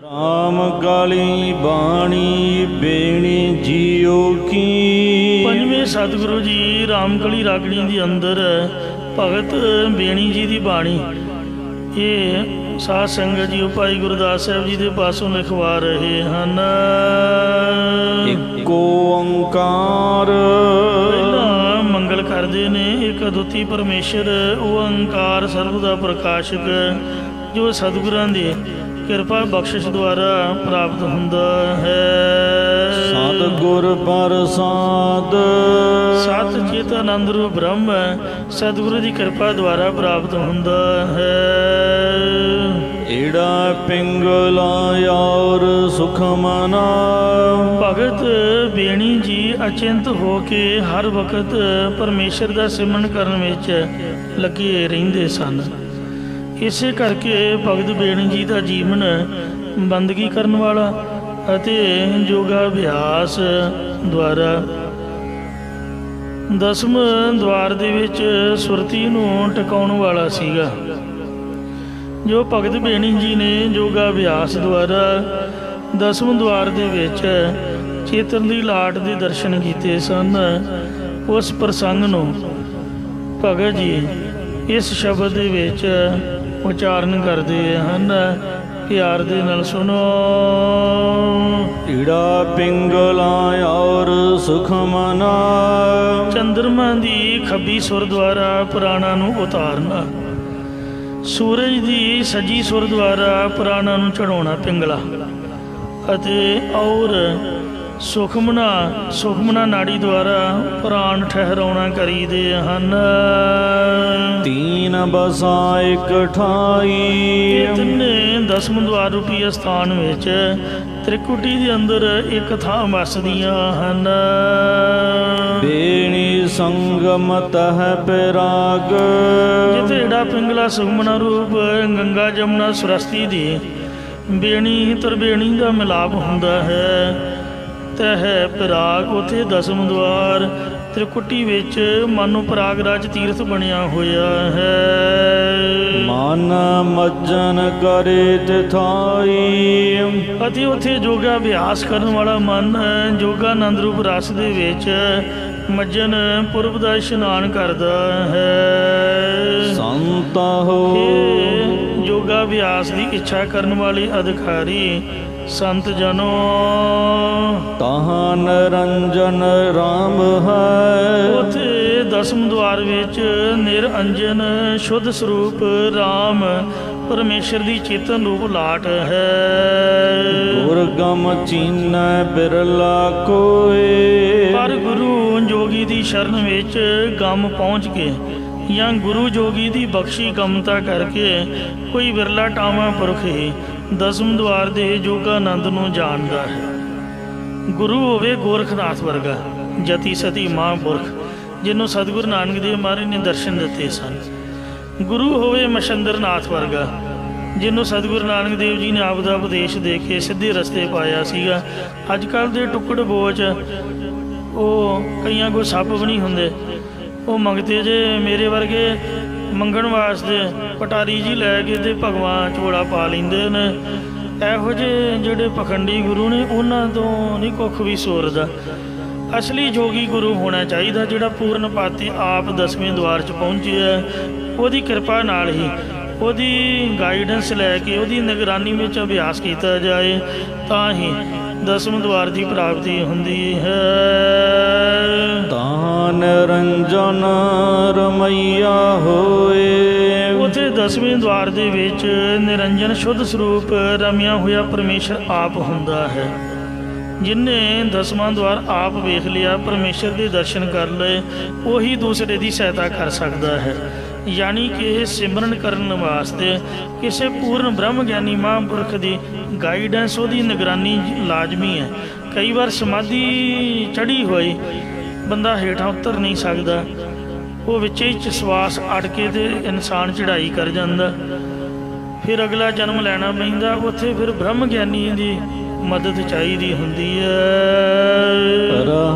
ਰਾਮ ਗਾਲੀ ਬਾਣੀ ਬੇਣੀ ਜੀਓ ਕੀ। ਪੰਜਵੇਂ ਸਤਿਗੁਰੂ ਜੀ ਰਾਮਕਲੀ ਰਾਗਣੀ ਦੇ ਅੰਦਰ ਭਗਤ ਬੇਣੀ ਜੀ ਦੀ ਬਾਣੀ ਇਹ ਸਾਧ ਸੰਗਤ ਜੀ ਭਾਈ ਗੁਰਦਾਸ ਸਾਹਿਬ ਜੀ ਦੇ ਪਾਸੋਂ ਲਿਖਵਾ ਰਹੇ ਹਨ। ਇੱਕੋ ਓੰਕਾਰ ਪਹਿਲਾਂ ਮੰਗਲ ਕਰਦੇ ਨੇ ਇੱਕ ਅਦੁੱਤੀ ਪਰਮੇਸ਼ਰ ਓੰਕਾਰ ਸਰਬ ਦਾ ਪ੍ਰਕਾਸ਼ਕ ਜੋ ਸਤਿਗੁਰਾਂ ਦੀ ਕਿਰਪਾ ਬਖਸ਼ਿਸ਼ ਦੁਆਰਾ ਪ੍ਰਾਪਤ ਹੁੰਦਾ ਹੈ। ਸਤਿਗੁਰ ਪ੍ਰਸਾਦ ਸਤ ਚਿਤ ਆਨੰਦ ਰੂਪ ਬ੍ਰਹਮ ਸਤਿਗੁਰੂ ਦੀ ਕਿਰਪਾ ਦੁਆਰਾ ਪ੍ਰਾਪਤ ਹੁੰਦਾ ਹੈ। ਏੜਾ ਪਿੰਗਲਾ ਔਰ ਸੁਖ ਮਨਾ। ਭਗਤ ਬੇਣੀ ਜੀ ਅਚਿੰਤ ਹੋ ਕੇ ਹਰ ਵਕਤ ਪਰਮੇਸ਼ਰ ਦਾ ਸਿਮਰਨ ਕਰਨ ਵਿੱਚ ਲੱਗੇ ਰਹਿੰਦੇ ਸਨ। ਇਸੇ ਕਰਕੇ ਭਗਤ ਬੇਣੀ ਜੀ ਦਾ ਜੀਵਨ ਬੰਦਗੀ ਕਰਨ ਵਾਲਾ ਅਤੇ ਯੋਗਾ ਅਭਿਆਸ ਦੁਆਰਾ ਦਸਮ ਦੁਆਰ ਦੇ ਵਿੱਚ ਸੁਰਤੀ ਨੂੰ ਟਿਕਾਉਣ ਵਾਲਾ ਸੀਗਾ। ਜੋ ਭਗਤ ਬੇਣੀ ਜੀ ਨੇ ਯੋਗਾ ਅਭਿਆਸ ਦੁਆਰਾ ਦਸਮ ਦੁਆਰ ਦੇ ਵਿੱਚ ਚੇਤਨ ਦੀ ਲਾਟ ਦੇ ਦਰਸ਼ਨ ਕੀਤੇ ਸਨ। ਉਸ ਪ੍ਰਸੰਗ ਨੂੰ ਭਗਤ ਜੀ ਇਸ ਸ਼ਬਦ ਦੇ ਵਿੱਚ ਉਚਾਰਨ ਕਰਦੇ ਹਨ। ਪਿਆਰ ਦੇ ਨਾਲ ਸੁਣੋ। ਈੜਾ ਪਿੰਗਲਾ ਔਰ ਸੁਖ ਮਨਾ। ਚੰਦਰਮਾ ਦੀ ਖੱਬੀ ਸੁਰ ਦੁਆਰਾ ਪ੍ਰਾਣਾਂ ਨੂੰ ਉਤਾਰਨਾ, ਸੂਰਜ ਦੀ ਸੱਜੀ ਸੁਰ ਦੁਆਰਾ ਪ੍ਰਾਣਾਂ ਨੂੰ ਚੜਾਉਣਾ ਪਿੰਗਲਾ, ਅਤੇ ਔਰ ਸੁਖਮਨਾ ਨਾੜੀ ਦੁਆਰਾ ਪ੍ਰਾਣ ਠਹਿਰਾਉਣਾ ਕਰੀਦੇ ਹਨ। ਤੀਨ ਬਸਾ ਇਕ ਠਾਈ। ਤਿੰਨੇ ਦਸਮ ਦੁਆਰ ਰੂਪੀ ਸਥਾਨ ਵਿੱਚ ਤ੍ਰਿਕੁਟੀ ਦੇ ਅੰਦਰ ਇੱਕ ਥਾਂ ਵਸਦੀਆਂ ਹਨ। ਬੇਣੀ ਸੰਗਮਤ ਹੈ ਪਿਰਾਗ। ਜਿੱਥੇ ਏੜਾ ਪਿੰਗਲਾ ਸੁਖਮਨਾ ਰੂਪ ਗੰਗਾ ਜਮਨਾ ਸਰਸਤੀ ਦੀ ਬੇਣੀ ਤਰਬੇਣੀ ਦਾ ਮਿਲਾਪ ਹੁੰਦਾ ਹੈ ਤਹ ਪਿਰਾਗ। ਉੱਥੇ ਦਸਮ ਦੁਆਰ ਤ੍ਰਿਕੁਟੀ ਵਿੱਚ ਮਾਨੋ ਪ੍ਰਾਗਰਾਜ ਤੀਰਥ ਬਣਿਆ ਹੋਇਆ ਹੈ। ਮਨ ਮੱਜਨ ਕਰੇ ਤਿਥਾਈ। ਅਤੇ ਉੱਥੇ ਯੋਗਾ ਅਭਿਆਸ ਕਰਨ ਵਾਲਾ ਮਨ ਯੋਗਾਨੰਦ ਰੂਪ ਰਸ ਦੇ ਵਿੱਚ ਮੱਜਨ ਪੁਰਬ ਦਾ ਇਸ਼ਨਾਨ ਕਰਦਾ ਹੈ। ਸੰਤਾ ਹੋ ਯੋਗਾ ਅਭਿਆਸ ਦੀ ਇੱਛਾ ਕਰਨ ਵਾਲੇ ਅਧਿਕਾਰੀ ਸੰਤ ਜਨੋ ਤਹਾਂ ਨਿਰੰਜਨ ਰਾਮ ਹੈ। ਉੱਥੇ ਦਸਮ ਦੁਆਰ ਵਿੱਚ ਨਿਰੰਜਨ ਸ਼ੁੱਧ ਸਰੂਪ ਰਾਮ ਪਰਮੇਸ਼ਰ ਦੀ ਚੇਤਨ ਰੂਪ ਲਾਟ ਹੈ। ਦੁਰਗਮ ਚੀਨੈ ਬਿਰਲਾ ਕੋਏ। ਪਰ ਗੁਰੂ ਜੋਗੀ ਦੀ ਸ਼ਰਨ ਵਿੱਚ ਗਮ ਪਹੁੰਚ ਕੇ ਜਾਂ ਗੁਰੂ ਜੋਗੀ ਦੀ ਬਖਸ਼ੀ ਗਮਤਾ ਕਰਕੇ ਕੋਈ ਵਿਰਲਾ ਟਾਵਾਂ ਪੁਰਖ ਹੀ ਦਸਮ ਦੁਆਰ ਦੇ ਯੋਗਾਨੰਦ ਨੂੰ ਜਾਣਦਾ ਹੈ। ਗੁਰੂ ਹੋਵੇ ਗੋਰਖਨਾਥ ਵਰਗਾ ਜਤੀ ਸਤੀ ਮਹਾਂਪੁਰਖ ਜਿਹਨੂੰ ਸਤਿਗੁਰੂ ਨਾਨਕ ਦੇਵ ਮਹਾਰਾਜ ਨੇ ਦਰਸ਼ਨ ਦਿੱਤੇ ਸਨ। ਗੁਰੂ ਹੋਵੇ ਮਛੰਦਰਨਾਥ ਵਰਗਾ ਜਿਹਨੂੰ ਸਤਿਗੁਰੂ ਨਾਨਕ ਦੇਵ ਜੀ ਨੇ ਆਪ ਦਾ ਉਪਦੇਸ਼ ਦੇ ਕੇ ਸਿੱਧੇ ਰਸਤੇ ਪਾਇਆ ਸੀਗਾ। ਅੱਜ ਕੱਲ੍ਹ ਦੇ ਟੁੱਕੜ ਬੋਚ ਉਹ ਕਈਆਂ ਕੋਲ ਸੱਪ ਵੀ ਨਹੀਂ ਹੁੰਦੇ, ਉਹ ਮੰਗਤੇ ਜੇ ਮੇਰੇ ਵਰਗੇ ਮੰਗਣ ਵਾਸਤੇ ਪਟਾਰੀ ਜੀ ਲੈ ਕੇ ਤੇ ਭਗਵਾਨ ਝੋਲਾ ਪਾ ਲੈਂਦੇ ਨੇ। ਇਹੋ ਜਿਹੇ ਜਿਹੜੇ ਪਖੰਡੀ ਗੁਰੂ ਨੇ ਉਹਨਾਂ ਤੋਂ ਨਹੀਂ ਕੁੱਖ ਵੀ ਸੋਰਦਾ। ਅਸਲੀ ਜੋਗੀ ਗੁਰੂ ਹੋਣਾ ਚਾਹੀਦਾ ਜਿਹੜਾ ਪੂਰਨ ਪਾਤੀ ਆਪ ਦਸਵੇਂ ਦੁਆਰ 'ਚ ਪਹੁੰਚਿਆ। ਉਹਦੀ ਕਿਰਪਾ ਨਾਲ ਹੀ ਉਹਦੀ ਗਾਈਡੈਂਸ ਲੈ ਕੇ ਉਹਦੀ ਨਿਗਰਾਨੀ ਵਿੱਚ ਅਭਿਆਸ ਕੀਤਾ ਜਾਏ ਤਾਂ ਹੀ ਦਸਮ ਦੁਆਰ ਦੀ ਪ੍ਰਾਪਤੀ ਹੁੰਦੀ ਹੈ। ਤਾਂ ਨਿਰੰਜਨ ਰਮਈਆ ਹੋਏ। ਉੱਥੇ ਦਸਵੇਂ ਦੁਆਰ ਦੇ ਵਿੱਚ ਨਿਰੰਜਨ ਸ਼ੁੱਧ ਸਰੂਪ ਰਮਿਆ ਹੋਇਆ ਪਰਮੇਸ਼ਰ ਆਪ ਹੁੰਦਾ ਹੈ। ਜਿਨ੍ਹੇ ਦਸਵਾਂ ਦੁਆਰ ਆਪ ਵੇਖ ਲਿਆ, ਪਰਮੇਸ਼ਰ ਦੇ ਦਰਸ਼ਨ ਕਰ ਲਏ, ਉਹੀ ਦੂਸਰੇ ਦੀ ਸਹਾਇਤਾ ਕਰ ਸਕਦਾ ਹੈ। ਯਾਨੀ ਕਿ ਸਿਮਰਨ ਕਰਨ ਵਾਸਤੇ ਕਿਸੇ ਪੂਰਨ ਬ੍ਰਹਮ ਗਿਆਨੀ ਮਹਾਂਪੁਰਖ ਦੀ ਗਾਈਡੈਂਸ, ਉਹਦੀ ਨਿਗਰਾਨੀ ਲਾਜ਼ਮੀ ਹੈ। ਕਈ ਵਾਰ ਸਮਾਧੀ ਚੜ੍ਹੀ ਹੋਈ ਬੰਦਾ ਹੇਠਾਂ ਉਤਰ ਨਹੀਂ ਸਕਦਾ, ਉਹ ਵਿੱਚੇ ਹੀ ਸਵਾਸ ਅੜ ਕੇ ਤੇ ਇਨਸਾਨ ਚੜ੍ਹਾਈ ਕਰ ਜਾਂਦਾ, ਫਿਰ ਅਗਲਾ ਜਨਮ ਲੈਣਾ ਪੈਂਦਾ। ਉੱਥੇ ਫਿਰ ਬ੍ਰਹਮ ਗਿਆਨੀ ਦੀ ਮਦਦ ਚਾਹੀਦੀ ਹੁੰਦੀ ਹੈ।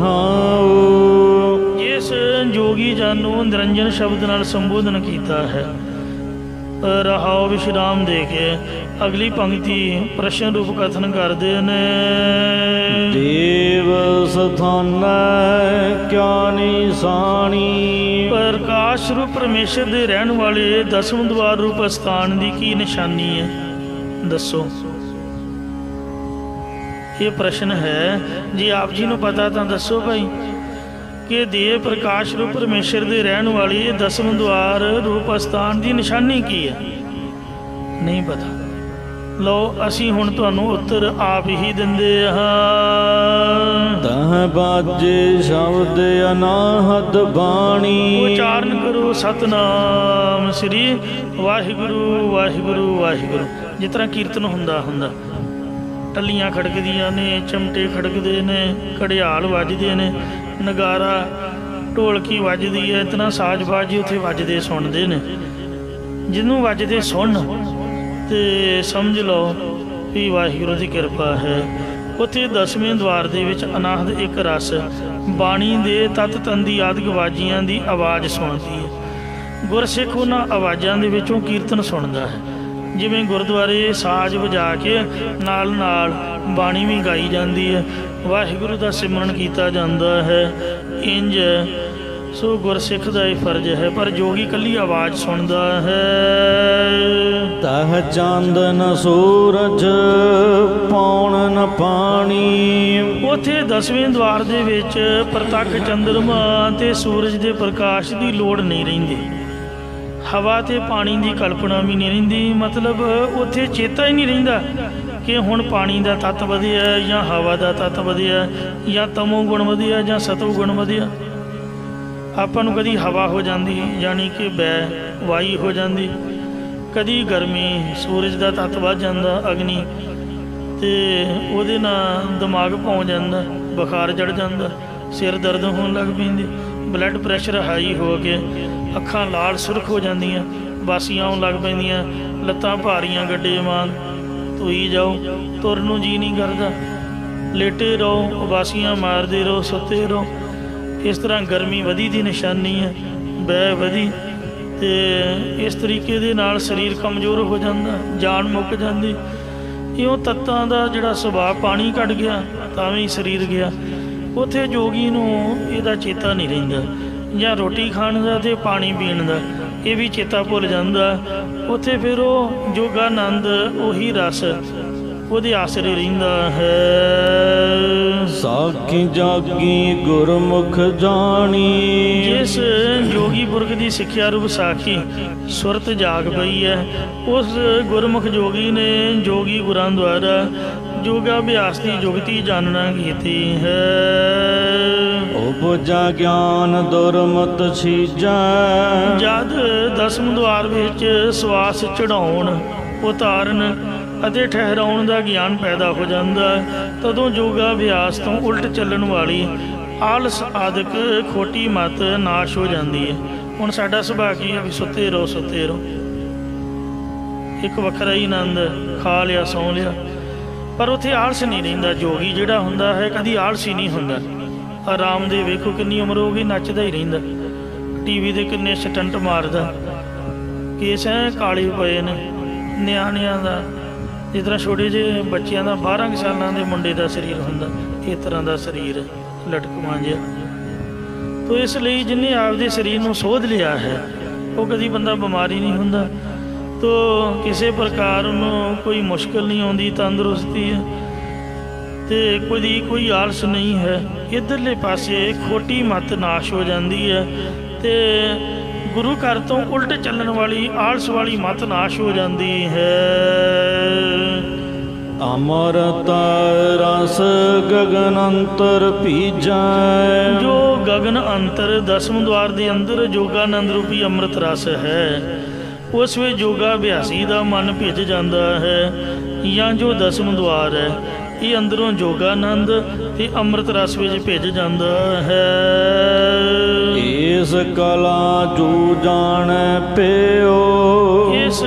ਜਿਸ ਜੋਗੀ ਜਨ ਨੂੰ ਨਿਰੰਜਨ ਸ਼ਬਦ ਨਾਲ ਸੰਬੋਧਨ ਕੀਤਾ ਹੈ ਰਹਾਉ ਵਿਸ਼ਰਾਮ ਦੇ ਕੇ ਅਗਲੀ ਪੰਕਤੀ ਪ੍ਰਸ਼ਨ ਰੂਪ ਕਥਨ ਕਰਦੇ ਨੇ। ਦੇਵ ਸਥਾਨੈ ਕਿਆ ਨਿਸ਼ਾਨੀ। ਪ੍ਰਕਾਸ਼ ਰੂਪ ਪਰਮੇਸ਼ਰ ਦੇ ਰਹਿਣ ਵਾਲੇ ਦਸਮ ਦੁਆਰ ਰੂਪ ਸਥਾਨ ਦੀ ਕੀ ਨਿਸ਼ਾਨੀ ਹੈ, ਦੱਸੋ। ਇਹ ਪ੍ਰਸ਼ਨ ਹੈ, ਜੇ ਆਪ ਜੀ ਨੂੰ ਪਤਾ ਤਾਂ ਦੱਸੋ ਭਾਈ, ਕਿ ਦੇਵ ਪ੍ਰਕਾਸ਼ ਰੂਪ ਪਰਮੇਸ਼ਰ ਦੇ ਰਹਿਣ ਵਾਲੀ ਦਸਮ ਦੁਆਰ ਰੂਪ ਅਸਥਾਨ ਦੀ ਨਿਸ਼ਾਨੀ ਕੀ ਹੈ। ਨਹੀਂ ਪਤਾ, ਲਓ ਅਸੀਂ ਹੁਣ ਤੁਹਾਨੂੰ ਉੱਤਰ ਆਪ ਹੀ ਦਿੰਦੇ ਹਾਂ। ਤਹ ਬਾਜੇ ਸ਼ਬਦ ਅਨਾਹਦ ਬਾਣੀ। ਉਚਾਰਨ ਕਰੋ ਸਤਨਾਮ ਸ੍ਰੀ ਵਾਹਿਗੁਰੂ ਵਾਹਿਗੁਰੂ ਵਾਹਿਗੁਰੂ। ਜਿਸ ਤਰ੍ਹਾਂ ਕੀਰਤਨ ਹੁੰਦਾ ਟੱਲੀਆਂ ਖੜਕਦੀਆਂ ਨੇ, ਚਮਟੇ ਖੜਕਦੇ ਨੇ, ਘੜਿਆਲ ਵੱਜਦੇ ਨੇ, ਨਗਾਰਾ ਢੋਲਕੀ ਵੱਜਦੀ ਹੈ, ਇਤਨਾ ਸਾਜ਼ ਬਾਜੀ ਉੱਥੇ ਵੱਜਦੇ ਸੁਣਦੇ ਨੇ। ਜਿਹਨੂੰ ਵੱਜਦੇ ਸੁਣ ਤੇ ਸਮਝ ਲਓ ਵੀ ਵਾਹਿਗੁਰੂ ਦੀ ਕਿਰਪਾ ਹੈ। ਉੱਥੇ ਦਸਵੇਂ ਦੁਆਰ ਦੇ ਵਿੱਚ ਅਨਾਹਦ ਇੱਕ ਰਸ ਬਾਣੀ ਦੇ ਤਤ ਤੰਦੀ ਆਦਿਕ ਆਵਾਜ਼ੀਆਂ ਦੀ ਆਵਾਜ਼ ਸੁਣਦੀ ਹੈ। ਗੁਰਸਿੱਖ ਉਹਨਾਂ ਆਵਾਜ਼ਾਂ ਦੇ ਵਿੱਚੋਂ ਕੀਰਤਨ ਸੁਣਦਾ ਹੈ। ਜਿਵੇਂ ਗੁਰਦੁਆਰੇ ਸਾਜ਼ ਵਜਾ ਕੇ ਨਾਲ ਨਾਲ ਬਾਣੀ ਵੀ ਗਾਈ ਜਾਂਦੀ ਹੈ, ਵਾਹਿਗੁਰੂ ਦਾ ਸਿਮਰਨ ਕੀਤਾ ਜਾਂਦਾ ਹੈ। ਇੰਜ ਸੋ ਗੁਰਸਿੱਖ ਦਾ ਇਹ ਫਰਜ਼ ਹੈ। ਪਰ ਜੋਗੀ ਇਕੱਲੀ ਆਵਾਜ਼ ਸੁਣਦਾ ਹੈ। ਤਹ ਚਾਂਦਨ ਸੂਰਜ ਪੌਣ ਨ ਪਾਣੀ। ਉੱਥੇ ਦਸਵੇਂ ਦੁਆਰ ਦੇ ਵਿੱਚ ਪ੍ਰਤੱਖ ਚੰਦਰਮਾ ਤੇ ਸੂਰਜ ਦੇ ਪ੍ਰਕਾਸ਼ ਦੀ ਲੋੜ ਨਹੀਂ ਰਹਿੰਦੀ। ਹਵਾ ਤੇ ਪਾਣੀ ਦੀ ਕਲਪਨਾ ਵੀ ਨਹੀਂ ਰਹਿੰਦੀ। ਮਤਲਬ ਉੱਥੇ ਚੇਤਾ ਹੀ ਨਹੀਂ ਰਹਿੰਦਾ ਕਿ ਹੁਣ ਪਾਣੀ ਦਾ ਤੱਤ ਵਧਿਆ ਜਾਂ ਹਵਾ ਦਾ ਤੱਤ ਵਧਿਆ ਜਾਂ ਤਮੋ ਗੁਣ ਵਧਿਆ ਜਾਂ ਸਤੋ ਗੁਣ ਵਧਿਆ। ਆਪਾਂ ਨੂੰ ਕਦੀ ਹਵਾ ਹੋ ਜਾਂਦੀ, ਯਾਨੀ ਕਿ ਬੈ ਵਾਈ ਹੋ ਜਾਂਦੀ, ਕਦੀ ਗਰਮੀ ਸੂਰਜ ਦਾ ਤੱਤ ਵੱਧ ਜਾਂਦਾ ਅਗਨੀ, ਅਤੇ ਉਹਦੇ ਨਾਲ ਦਿਮਾਗ ਭੌਂ ਜਾਂਦਾ, ਬੁਖਾਰ ਚੜ੍ਹ ਜਾਂਦਾ, ਸਿਰ ਦਰਦ ਹੋਣ ਲੱਗ ਪੈਂਦੀ, ਬਲੱਡ ਪ੍ਰੈਸ਼ਰ ਹਾਈ ਹੋ ਕੇ ਅੱਖਾਂ ਲਾਲ ਸੁਰਖ ਹੋ ਜਾਂਦੀਆਂ, ਬਾਸੀਆਂ ਆਉਣ ਲੱਗ ਪੈਂਦੀਆਂ, ਲੱਤਾਂ ਭਾਰੀਆਂ ਗੱਡੇ ਵਾਂਗ ਧੋਈ ਜਾਓ, ਤੁਰਨ ਨੂੰ ਜੀ ਨਹੀਂ ਕਰਦਾ, ਲੇਟੇ ਰਹੋ, ਉਬਾਸੀਆਂ ਮਾਰਦੇ ਰਹੋ, ਸੁੱਤੇ ਰਹੋ। ਇਸ ਤਰ੍ਹਾਂ ਗਰਮੀ ਵਧੀ ਦੀ ਨਿਸ਼ਾਨੀ ਹੈ, ਬੈ ਵਧੀ, ਅਤੇ ਇਸ ਤਰੀਕੇ ਦੇ ਨਾਲ ਸਰੀਰ ਕਮਜ਼ੋਰ ਹੋ ਜਾਂਦਾ, ਜਾਨ ਮੁੱਕ ਜਾਂਦੀ। ਇਉਂ ਤੱਤਾਂ ਦਾ ਜਿਹੜਾ ਸੁਭਾਅ, ਪਾਣੀ ਘਟ ਗਿਆ ਤਾਂ ਵੀ ਸਰੀਰ ਗਿਆ। ਉੱਥੇ ਜੋਗੀ ਨੂੰ ਇਹਦਾ ਚੇਤਾ ਨਹੀਂ ਰਹਿੰਦਾ, ਜਾਂ ਰੋਟੀ ਖਾਣ ਦਾ ਅਤੇ ਪਾਣੀ ਪੀਣ ਦਾ ਇਹ ਵੀ ਚੇਤਾ ਭੁੱਲ ਜਾਂਦਾ। ਉੱਥੇ ਫਿਰ ਉਹ ਜੋਗਾਨੰਦ ਉਹੀ ਰਸ ਉਹਦੇ ਆਸਰੇ ਰਹਿੰਦਾ ਹੈ। ਸਾਖੀ ਜਾਗੀ ਗੁਰਮੁਖ ਜਾਣੀ। ਜਿਸ ਜੋਗੀ ਪੁਰਖ ਦੀ ਸਿੱਖਿਆ ਰੂਪ ਸਾਖੀ ਸੁਰਤ ਜਾਗ ਪਈ ਹੈ, ਉਸ ਗੁਰਮੁਖ ਜੋਗੀ ਨੇ ਜੋਗੀ ਗੁਰਾਂ ਦੁਆਰਾ ਯੋਗਾ ਅਭਿਆਸ ਦੀ ਜੁਗਤੀ ਜਾਣਨਾ ਕੀਤੀ ਹੈ। ਉਪਜਾ ਗਿਆਨ ਦੁਰਮਤ ਛੀਜੈ। ਜਦ ਦਸਮ ਦੁਆਰ ਵਿੱਚ ਸਵਾਸ ਚੜਾਉਣ, ਉਤਾਰਨ ਅਤੇ ਠਹਿਰਾਉਣ ਦਾ ਗਿਆਨ ਪੈਦਾ ਹੋ ਜਾਂਦਾ, ਤਦੋਂ ਯੋਗਾ ਅਭਿਆਸ ਤੋਂ ਉਲਟ ਚੱਲਣ ਵਾਲੀ ਆਲਸ ਆਦਿਕ ਖੋਟੀ ਮੱਤ ਨਾਸ਼ ਹੋ ਜਾਂਦੀ ਹੈ। ਹੁਣ ਸਾਡਾ ਸੁਭਾਅ ਕੀ ਹੈ ਵੀ ਸੁੱਤੇ ਰਹੋ ਸੁੱਤੇ ਰਹੋ, ਇੱਕ ਵੱਖਰਾ ਹੀ ਆਨੰਦ, ਖਾ ਲਿਆ ਸੌਂ ਲਿਆ, ਪਰ ਉੱਥੇ ਆਲਸ ਨਹੀਂ ਰਹਿੰਦਾ। ਜੋਗੀ ਜਿਹੜਾ ਹੁੰਦਾ ਹੈ ਕਦੀ ਆਲਸੀ ਨਹੀਂ ਹੁੰਦਾ। ਆਰਾਮ ਦੇ ਵੇਖੋ ਕਿੰਨੀ ਉਮਰ ਹੋ ਗਈ, ਨੱਚਦਾ ਹੀ ਰਹਿੰਦਾ, ਟੀਵੀ ਦੇ ਕਿੰਨੇ ਸਟੰਟ ਮਾਰਦਾ, ਕੇਸ ਐ ਕਾਲੇ ਪਏ ਨੇ ਨਿਆਣਿਆਂ ਦਾ, ਜਿਸ ਤਰ੍ਹਾਂ ਛੋਟੇ ਜਿਹੇ ਬੱਚਿਆਂ ਦਾ 12 ਸਾਲਾਂ ਦੇ ਮੁੰਡੇ ਦਾ ਸਰੀਰ ਹੁੰਦਾ, ਇਸ ਤਰ੍ਹਾਂ ਦਾ ਸਰੀਰ ਲਟਕਵਾਂ ਜਿਹਾ। ਤੋ ਇਸ ਲਈ ਜਿਹਨੇ ਆਪਦੇ ਸਰੀਰ ਨੂੰ ਸੋਧ ਲਿਆ ਹੈ ਉਹ ਕਦੀ ਬੰਦਾ ਬਿਮਾਰੀ ਨਹੀਂ ਹੁੰਦਾ, ਤੋ ਕਿਸੇ ਪ੍ਰਕਾਰ ਉਹਨੂੰ ਕੋਈ ਮੁਸ਼ਕਿਲ ਨਹੀਂ ਆਉਂਦੀ, ਤੰਦਰੁਸਤੀ ਹੈ ਅਤੇ ਕੋਈ ਆਲਸ ਨਹੀਂ ਹੈ। ਇੱਧਰਲੇ ਪਾਸੇ ਖੋਟੀ ਮੱਤ ਨਾਸ਼ ਹੋ ਜਾਂਦੀ ਹੈ ਅਤੇ ਗੁਰੂ ਘਰ ਤੋਂ ਉਲਟ ਚੱਲਣ ਵਾਲੀ ਆਲਸ ਵਾਲੀ ਮੱਤ ਨਾਸ਼ ਹੋ ਜਾਂਦੀ ਹੈ। ਅਮਰਤ ਰਸ ਗਗਨ ਅੰਤਰ ਭੀਜੈ। ਜੋ ਗਗਨ ਅੰਤਰ ਦਸਮ ਦੁਆਰ ਦੇ ਅੰਦਰ ਜੋਗਾਨੰਦ ਰੂਪੀ ਅੰਮ੍ਰਿਤ ਰਸ ਹੈ, ਉਸ ਵਿੱਚ ਯੋਗਾ ਅਭਿਆਸੀ ਦਾ ਮਨ ਭਿੱਜ ਜਾਂਦਾ ਹੈ। ਜਾਂ ਜੋ ਦਸਮ ਦੁਆਰ ਹੈ ਇਹ ਅੰਦਰੋਂ ਜੋਗਾਨੰਦ ਤੇ ਅੰਮ੍ਰਿਤ ਰਸ ਵਿੱਚ ਭਿੱਜ ਜਾਂਦਾ ਹੈ। ਏਸ ਕਲਾ ਜੂ ਜਾਣੈ ਪਿਓ, ਇਸ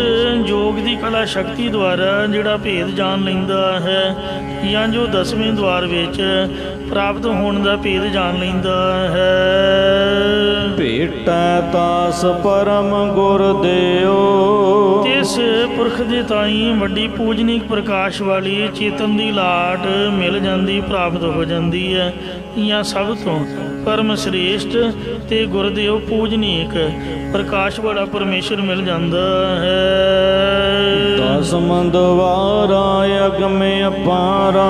ਯੋਗ ਦੀ ਕਲਾ ਸ਼ਕਤੀ ਦੁਆਰਾ ਜਿਹੜਾ ਭੇਦ ਜਾਣ ਲੈਂਦਾ ਹੈ, ਜਾਂ ਜੋ 10ਵੇਂ ਦੁਆਰ ਵਿੱਚ ਪ੍ਰਾਪਤ ਹੋਣ ਦਾ ਭੇਦ ਜਾਣ ਲੈਂਦਾ ਹੈ। ਭੇਟੈ ਤਾਸ ਪਰਮ ਗੁਰ ਦਿਓ, ਇਸ ਪੁਰਖ ਦੇ ਤਾਈਂ ਵੱਡੀ ਪੂਜਨੀਕ ਪ੍ਰਕਾਸ਼ ਵਾਲੀ ਚੇਤਨ ਦੀ ਲਾਟ ਮਿਲ ਜਾਂਦੀ, ਪ੍ਰਾਪਤ ਹੋ ਜਾਂਦੀ ਹੈ। ਜਾਂ ਸਭ ਤੋਂ ਪਰਮ ਸ੍ਰੇਸ਼ਟ ਤੇ ਗੁਰਦੇਵ ਪੂਜਨੀਕ ਪ੍ਰਕਾਸ਼ ਵਾਲਾ ਪਰਮੇਸ਼ਰ ਮਿਲ ਜਾਂਦਾ ਹੈ। ਦਸਮ ਦਵਾਰਾ ਅਗਮ ਅਪਾਰਾ,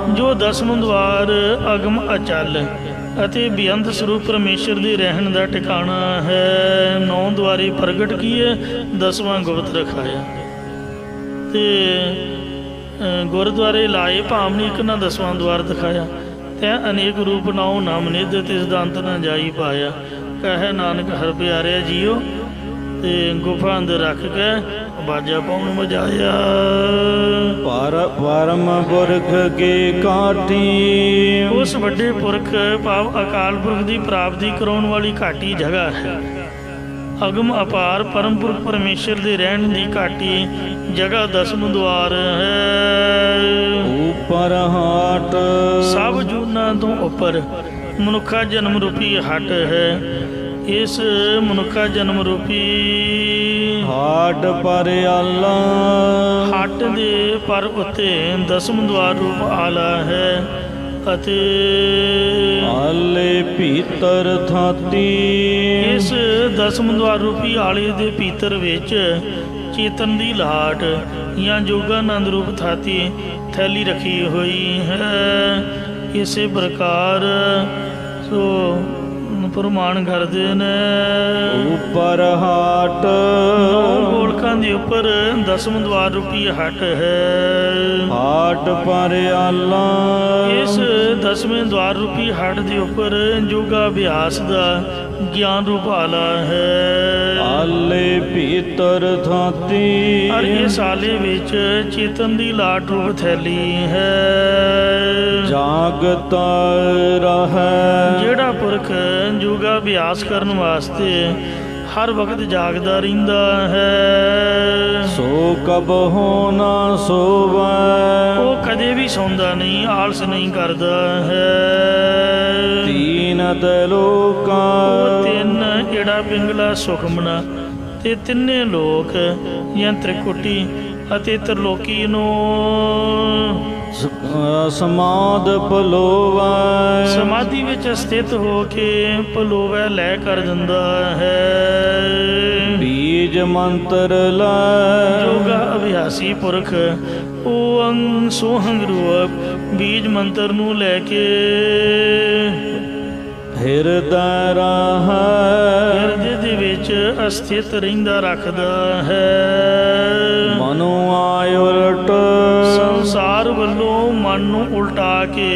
ਜੋ 10ਵਾਂ ਦੁਆਰ ਅਗਮ ਅਚਲ ਅਤੇ ਬੇਅੰਤ ਸਰੂਪ ਪਰਮੇਸ਼ਰ ਦੇ ਰਹਿਣ ਦਾ ਟਿਕਾਣਾ ਹੈ। 9 ਦੁਆਰੇ ਪ੍ਰਗਟ ਕੀਏ, 10ਵਾਂ ਗੁਪਤ ਰਖਾਇਆ। ਤੇ ਗੁਰਦੁਆਰੇ ਲਾਏ ਭਾਵਨੀ ਇੱਕ ਨਾ 10ਵਾਂ ਦੁਆਰ ਦਿਖਾਇਆ। ਤੈ ਅਨੇਕ ਰੂਪ ਨਾਉ ਨਾਮ ਨਿਧ ਤਿਸ ਦਾ ਅੰਤ ਨਾ ਜਾਈ ਪਾਇਆ। ਕਹੇ ਨਾਨਕ ਹਰ ਪਿਆਰਿਆ ਜੀਓ, ਤੇ ਗੁਫਾ ਅੰਦਰ ਰੱਖ ਕੇ ਬਾਜਾ ਪਾਉਣ ਵਜਾਇਆ। ਪਰਮ ਪੁਰਖ ਕੀ ਕਾਠੀ, ਉਸ ਵੱਡੇ ਪੁਰਖ ਭਾਵ ਅਕਾਲ ਪੁਰਖ ਦੀ ਪ੍ਰਾਪਤੀ ਕਰਾਉਣ ਵਾਲੀ ਘਾਟੀ ਜਗ੍ਹਾ ਹੈ। ਅਗਮ ਅਪਾਰ ਪਰਮ ਪੁਰਖ ਪਰਮੇਸ਼ਰ ਦੇ ਰਹਿਣ ਦੀ ਘਾਟੀ ਜਗ੍ਹਾ 10ਵਾਂ ਦੁਆਰ ਹੈ। ਉਪਰ ਹਾਟ, ਸਭ ਜੂਨਾਂ ਤੋਂ ਉੱਪਰ ਮਨੁੱਖਾ ਜਨਮ ਰੂਪੀ ਹੱਟ ਹੈ। ਇਸ ਮਨੁੱਖਾ ਜਨਮ ਰੂਪੀ ਹਾਟ ਪਰ ਆਲਾ, ਹੱਟ ਦੇ ਪਰ ਉੱਤੇ 10ਵਾਂ ਦੁਆਰ ਰੂਪ ਆਲਾ ਹੈ। ਅਤੇ ਆਲੇ ਭੀਤਰ ਥਾਤੀ, ਇਸ 10ਵਾਂ ਦੁਆਰ ਰੂਪੀ ਆਲੇ ਦੇ ਭੀਤਰ ਵਿੱਚ ਚੇਤਨ ਦੀ ਲਾਟ ਜਾਂ ਜੋਗਾਨੰਦ ਰੂਪ ਥਾਤੀ ਥੈਲੀ ਰੱਖੀ ਹੋਈ ਹੈ। ਇਸੇ ਪ੍ਰਕਾਰ ਸੋ ਪ੍ਰਮਾਣ ਕਰਦੇ ਨੇ। ਉਪਰ ਹਾਟ, 9 ਗੋਲਕਾਂ ਦੇ ਉੱਪਰ 10ਵਾਂ ਦੁਆਰ ਰੂਪੀ ਹੱਟ ਹੈ। ਹਾਟ ਪਰ ਆਲਾ, ਇਸ 10ਵੇਂ ਦੁਆਰ ਰੂਪੀ ਹੱਟ ਦੇ ਉੱਪਰ ਯੋਗਾ ਅਭਿਆਸ ਦਾ ਗਿਆਨ ਰੂਪ ਆਲਾ ਹੈ। ਆਲੇ ਭੀਤਰ ਥਾਤੀ, ਔਰ ਇਸ ਆਲੇ ਵਿੱਚ ਚੇਤਨ ਦੀ ਲਾਟ ਰੂਪ ਥੈਲੀ ਹੈ। ਜਾਗਤ ਰਹੈ, ਜਿਹੜਾ ਪੁਰਖ ਯੋਗਾ ਅਭਿਆਸ ਕਰਨ ਵਾਸਤੇ ਹਰ ਵਕਤ ਜਾਗਦਾ ਰਹਿੰਦਾ ਹੈ, ਸੋ ਕਬਹੁ ਨਾ ਸੋਵੈ, ਉਹ ਕਦੇ ਵੀ ਸੌਂਦਾ ਨਹੀਂ, ਆਲਸ ਨਹੀਂ ਕਰਦਾ ਹੈ। ਤੀਨ ਤਲੋਕਾ, ਉਹ 3 ਏੜਾ ਪਿੰਗਲਾ ਸੁਖਮਨਾ ਤੇ 3 ਲੋਕ ਜਾਂ ਤ੍ਰਿਕੁਟੀ ਅਤੇ ਤ੍ਰਿਲੋਕੀ ਨੂੰ ਸਮਾਦ ਪਲੋਵੈ, ਸਮਾਧੀ ਵਿੱਚ ਸਥਿਤ ਹੋ ਕੇ ਪਲੋਵੈ ਲੈ ਕਰ ਦਿੰਦਾ ਹੈ। ਬੀਜ ਮੰਤਰ ਲੈ, ਯੋਗਾ ਅਭਿਆਸੀ ਪੁਰਖ ਓੰ ਸੋਹੰਗ ਰੂਪ ਬੀਜ ਮੰਤਰ ਨੂੰ ਲੈ ਕੇ ਹਿਰਦੈ ਰਹੈ, ਹਿਰਦੇ ਦੇ ਵਿੱਚ ਅਸਥਿਤ ਰਹਿੰਦਾ ਰੱਖਦਾ ਹੈ। ਮਨੁ ਆਇ ਉਲਟ, ਸੰਸਾਰ ਵੱਲੋਂ ਮਨ ਨੂੰ ਉਲਟਾ ਕੇ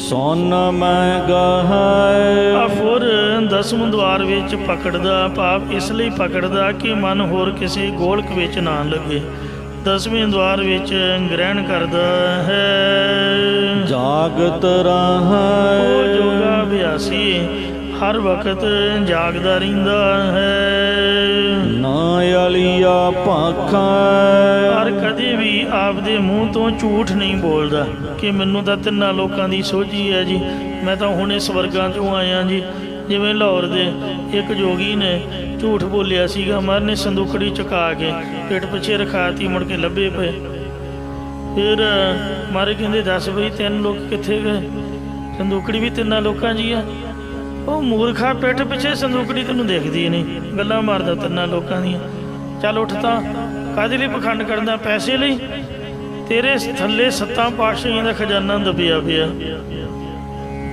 ਸੁਨ ਮੈਂ ਗਹੈ, ਅਫੁਰ 10ਵਾਂ ਦੁਆਰ ਵਿੱਚ ਪਕੜਦਾ, ਭਾਵ ਇਸ ਲਈ ਪਕੜਦਾ ਕਿ ਮਨ ਹੋਰ ਕਿਸੇ ਗੋਲਕ ਵਿੱਚ ਨਾ ਲੱਗੇ। 10ਵੇਂ ਦੁਆਰ ਵਿੱਚ ਗ੍ਰਹਿਣ ਕਰਦਾ ਹੈ। ਜਾਗਤ ਰਹੈ, ਉਹ ਯੋਗਾ ਅਭਿਆਸੀ ਹਰ ਵਕਤ ਜਾਗਦਾ ਰਹਿੰਦਾ ਹੈ। ਨਾ ਅਲੀਆ ਭਾਖੈ, ਪਰ ਕਦੇ ਵੀ ਆਪਦੇ ਮੂੰਹ ਤੋਂ ਝੂਠ ਨਹੀਂ ਬੋਲਦਾ ਕਿ ਮੈਨੂੰ ਤਾਂ 3 ਲੋਕਾਂ ਦੀ ਸੋਝੀ ਹੈ ਜੀ, ਮੈਂ ਤਾਂ ਹੁਣੇ ਸਵਰਗਾਂ 'ਚੋਂ ਆਇਆ ਜੀ। ਜਿਵੇਂ ਲਾਹੌਰ ਦੇ ਇੱਕ ਜੋਗੀ ਨੇ ਝੂਠ ਬੋਲਿਆ ਸੀਗਾ, ਮਹਾਰਾਜ ਨੇ ਸੰਦੂਕੜੀ ਚੁਕਾ ਕੇ ਪੇਟ ਪਿੱਛੇ ਰਖਾਤੀ, ਮੁੜ ਕੇ ਲੱਭੇ ਪਏ। ਫਿਰ ਮਹਾਰਾਜ ਕਹਿੰਦੇ ਦੱਸ ਬਈ 3 ਲੋਕ ਕਿੱਥੇ ਗਏ? ਸੰਦੂਕੜੀ ਵੀ 3 ਲੋਕਾਂ 'ਚ ਹੀ ਆ। ਉਹ ਮੂਰਖਾ, ਪਿੱਠ ਪਿੱਛੇ ਸੰਦੂਕੜੀ ਤੈਨੂੰ ਦੇਖਦੀ ਨਹੀਂ, ਗੱਲਾਂ ਮਾਰਦਾ 3 ਲੋਕਾਂ ਦੀਆਂ। ਚੱਲ ਉੱਠ, ਤਾਂ ਕਾਹਦੇ ਲਈ ਪਖੰਡ ਕਰਦਾ? ਪੈਸੇ ਲਈ? ਤੇਰੇ ਥੱਲੇ 7 ਪਾਤਸ਼ਾਹੀਆਂ ਦਾ ਖਜ਼ਾਨਾ ਦੱਬਿਆ ਪਿਆ।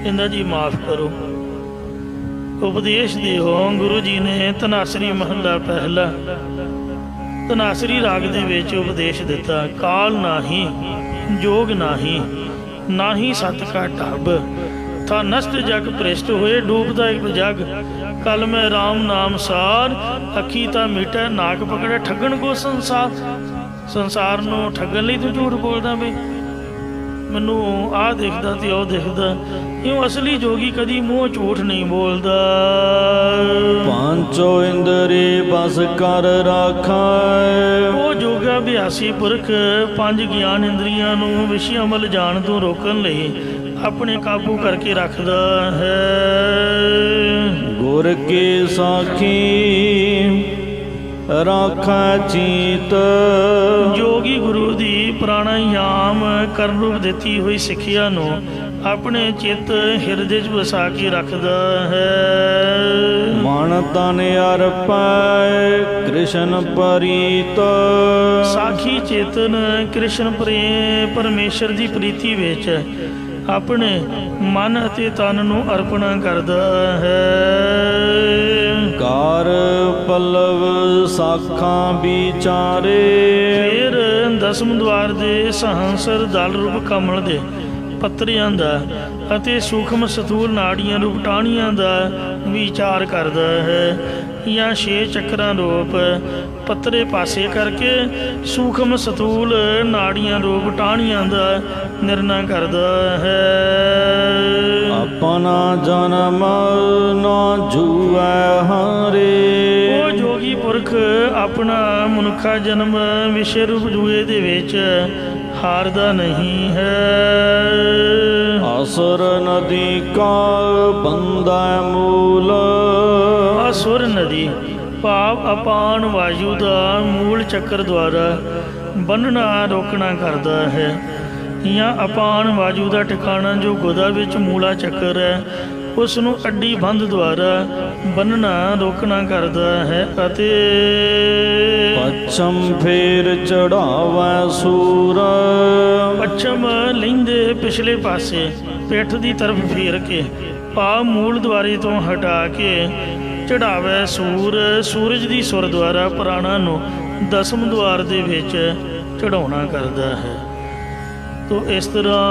ਕਹਿੰਦਾ ਜੀ ਮਾਫ਼ ਕਰੋ, ਉਪਦੇਸ਼ ਦਿਓ। ਗੁਰੂ ਜੀ ਨੇ ਧਨਾਸਰੀ ਮਹੱਲਾ ਪਹਿਲਾ ਧਨਾਸਰੀ ਰਾਗ ਦੇ ਵਿੱਚ ਉਪਦੇਸ਼ ਦਿੱਤਾ। ਕਾਲ ਨਾਹੀ ਜੋਗ ਨਾਹੀ, ਨਾਹੀ ਸਤ ਕਾ ਢਬ, ਥਾ ਨਸ਼ਟ ਜਗ ਭ੍ਰਿਸ਼ਟ ਹੋਏ, ਡੂਬਦਾ ਇੱਕ ਜਗ। ਕਲ ਮੈਂ ਰਾਮ ਨਾਮ ਸਾਰ, ਅੱਖੀ ਤਾਂ ਮਿਟੈ ਨਾਕ ਪਕੜੈ, ਠੱਗਣ ਕੋ ਸੰਸਾਰ। ਸੰਸਾਰ ਨੂੰ ਠੱਗਣ ਲਈ ਤੂੰ ਝੂਠ ਬੋਲਦਾ ਬਈ। ਮੈਨੂੰ ਆਹ ਦਿਖਦਾ ਤੇ ਉਹ ਦਿਖਦਾ। ਇਉਂ ਅਸਲੀ ਜੋਗੀ ਕਦੀ ਮੂੰਹ ਝੂਠ ਨਹੀਂ ਬੋਲਦਾ। ਪਾਂਚੋ ਇੰਦਰੀ ਬਸ ਕਰ ਰਾਖੈ। ਉਹ ਜੋਗਾ ਅਭਿਆਸੀ ਪੁਰਖ ਪੰਜ ਗਿਆਨ ਇੰਦਰੀਆਂ ਨੂੰ ਵਿਸ਼ਿਆਂ ਵੱਲ ਜਾਣ ਤੋਂ ਰੋਕਣ ਲਈ ਆਪਣੇ ਕਾਬੂ ਕਰਕੇ ਰੱਖਦਾ ਹੈ। ਗੁਰ ਕੀ ਸਾਖੀ ਰਾਖੈ ਚੀਤ। ਜੋਗੀ ਗੁਰੂ ਦੀ ਪ੍ਰਾਣਾਯਾਮ ਕਰਨ ਰੂਪ ਦਿੱਤੀ ਹੋਈ ਸਿੱਖਿਆ ਨੂੰ ਆਪਣੇ ਚਿੱਤ ਹਿਰਦੇ 'ਚ ਵਸਾ ਕੇ ਰੱਖਦਾ ਹੈ। ਮਨ ਤਨ ਅਰਪੈ ਕ੍ਰਿਸ਼ਨ ਪ੍ਰੀਤ। ਸਾਖੀ ਚੇਤਨ ਕ੍ਰਿਸ਼ਨ ਪਰਮੇਸ਼ਰ ਦੀ ਪ੍ਰੀਤੀ ਵਿੱਚ ਆਪਣੇ ਮਨ ਅਤੇ ਤਨ ਨੂੰ ਅਰਪਣਾ ਕਰਦਾ ਹੈ। ਕਾਰ ਪੱਲਵ ਸਾਖਾਂ ਵਿਚਾਰੇ। ਫਿਰ ਦਸਮ ਦੁਆਰ ਦੇ ਸਹੰਸਰ ਦਲ ਰੂਪ ਕਮਲ ਦੇ ਪੱਤਰਿਆਂ ਦਾ ਅਤੇ ਸੂਖਮ ਸਥੂਲ ਨਾੜੀਆਂ ਰੂਪ ਟਾਹਣੀਆਂ ਦਾ ਵਿਚਾਰ ਕਰਦਾ ਹੈ। ਜਾਂ 6 ਚੱਕਰਾਂ ਰੂਪ ਪੱਤਰੇ ਪਾਸੇ ਕਰਕੇ ਸੂਖਮ ਸਥੂਲ ਨਾੜੀਆਂ ਰੂਪ ਟਾਹਣੀਆਂ ਦਾ ਨਿਰਣਾ ਕਰਦਾ ਹੈ। ਆਪਣਾ ਜਨਮ ਨਾ ਜੂਐ ਹਾਰੇ। ਉਹ ਜੋਗੀ ਪੁਰਖ ਆਪਣਾ ਮਨੁੱਖਾ ਜਨਮ ਵਿਸ਼ੇ ਰੂਪ ਜੂਏ ਦੇ ਵਿੱਚ ਹਾਰਦਾ ਨਹੀਂ ਹੈ। ਅਸੁਰ ਨਦੀ ਕਾ ਬੰਦਾ ਮੂਲ। ਅਸੁਰ ਨਦੀ ਭਾਵ ਅਪਾਨ ਵਾਯੂ ਦਾ ਮੂਲ ਚੱਕਰ ਦੁਆਰਾ ਬੰਨਣਾ ਰੋਕਣਾ ਕਰਦਾ ਹੈ। ਜਾਂ ਅਪਾਨ ਵਾਯੂ ਦਾ ਟਿਕਾਣਾ ਜੋ ਗੋਦਾ ਵਿੱਚ ਮੂਲਾ ਚੱਕਰ ਹੈ ਉਸ ਨੂੰ ਅੱਡੀ ਬੰਦ ਦੁਆਰਾ ਬੰਨਣਾ ਰੋਕਣਾ ਕਰਦਾ ਹੈ। ਅਤੇ ਪੱਛਮ ਫੇਰ ਚੜਾਵੈ ਸੂਰ। ਪੱਛਮ ਲੈਂਦੇ ਪਿਛਲੇ ਪਾਸੇ ਪਿੱਠ ਦੀ ਤਰਫ ਫੇਰ ਕੇ ਭਾਵ ਮੂਲ ਦੁਆਰੇ ਤੋਂ ਹਟਾ ਕੇ ਚੜਾਵੇ ਸੂਰਜ ਦੀ ਸੁਰ ਦੁਆਰਾ ਪ੍ਰਾਣਾਂ ਨੂੰ ਦਸਮ ਦੁਆਰ ਦੇ ਵਿੱਚ ਚੜਾਉਣਾ ਕਰਦਾ ਹੈ। ਤੋ ਇਸ ਤਰ੍ਹਾਂ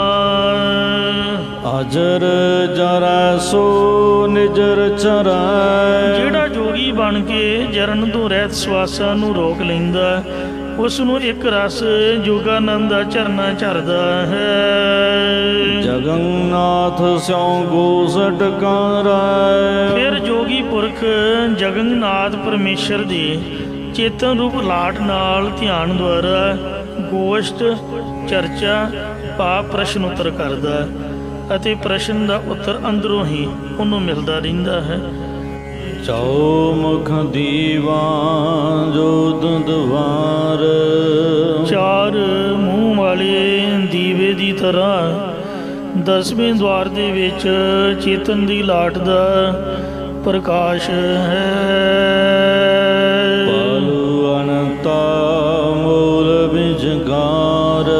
ਅਜਰ ਜਰੈ ਸੋ ਨਿਜਰ ਚਰੈ। ਜਿਹੜਾ ਜੋਗੀ ਬਣ ਕੇ ਜਰਨ ਤੋਂ ਰਹਿਤ ਸਵਾਸਾਂ ਨੂੰ ਰੋਕ ਲੈਂਦਾ ਉਸ ਨੂੰ ਇੱਕ ਰਸ ਜੋਗਾਨੰਦ ਦਾ ਝਰਨਾ ਝਰਦਾ ਹੈ। ਜਗਨਨਾਥ ਸਿਉ ਗੋਸਟ ਕਰੈ। ਫਿਰ ਜੋਗੀ ਪੁਰਖ ਜਗਨਨਾਥ ਪਰਮੇਸ਼ਰ ਦੀ ਚੇਤਨ ਰੂਪ ਲਾਟ ਨਾਲ ਧਿਆਨ ਦੁਆਰਾ ਗੋਸ਼ਟ ਚਰਚਾ ਭਾਵ ਪ੍ਰਸ਼ਨ ਉੱਤਰ ਕਰਦਾ ਅਤੇ ਪ੍ਰਸ਼ਨ ਦਾ ਉੱਤਰ ਅੰਦਰੋਂ ਹੀ ਉਹਨੂੰ ਮਿਲਦਾ ਰਹਿੰਦਾ ਹੈ। ਚੌਮੁਖ ਦੀਵਾ ਜੋਤ ਦਵਾਰ। ਚਾਰ ਮੂੰਹ ਵਾਲੇ ਦੀਵੇ ਦੀ ਤਰ੍ਹਾਂ ਦਸਵੇਂ ਦੁਆਰ ਦੇ ਵਿੱਚ ਚੇਤਨ ਦੀ ਲਾਟ ਦਾ ਪ੍ਰਕਾਸ਼ ਹੈ। ਪਾਲੂ ਅਨੰਤਾ ਮੂਲ ਵਿਚਗਾਰ।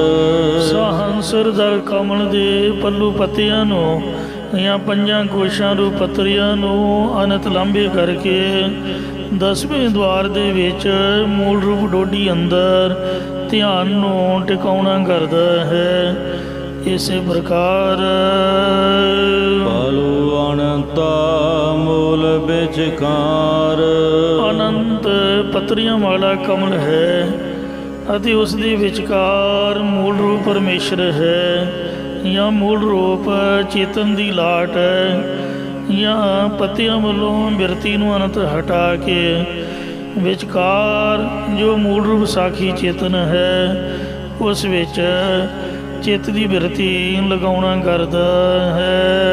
ਸਹੰਸਰ ਦਲ ਕਮਲ ਦੇ ਪੱਲੂ ਪੱਤਿਆਂ ਨੂੰ ਜਾਂ ਪੰਜਾਂ ਕੋਸ਼ਾਂ ਰੂਪ ਪੱਤਰੀਆਂ ਨੂੰ ਅਨੰਤ ਲਾਂਭੇ ਕਰਕੇ ਦਸਵੇਂ ਦੁਆਰ ਦੇ ਵਿੱਚ ਮੂਲ ਰੂਪ ਡੋਡੀ ਅੰਦਰ ਧਿਆਨ ਨੂੰ ਟਿਕਾਉਣਾ ਕਰਦਾ ਹੈ। ਇਸੇ ਪ੍ਰਕਾਰ ਪਾਲੂ ਅਨੰਤਾ ਮੂਲ ਵਿਚਕਾਰ। ਅਨੰਤ ਪੱਤਰੀਆਂ ਵਾਲਾ ਕਮਲ ਹੈ ਅਤੇ ਉਸ ਦੇ ਵਿਚਕਾਰ ਮੂਲ ਰੂਪ ਪਰਮੇਸ਼ਰ ਹੈ। ਜਾਂ ਮੂਲ ਰੂਪ ਚੇਤਨ ਦੀ ਲਾਟ ਹੈ। ਜਾਂ ਪੱਤਿਆਂ ਵੱਲੋਂ ਬਿਰਤੀ ਨੂੰ ਅਨੰਤ ਹਟਾ ਕੇ ਵਿਚਕਾਰ ਜੋ ਮੂਲ ਰੂਪ ਸਾਖੀ ਚੇਤਨ ਹੈ ਉਸ ਵਿੱਚ ਚਿੱਤ ਦੀ ਬਿਰਤੀ ਲਗਾਉਣਾ ਕਰਦਾ ਹੈ।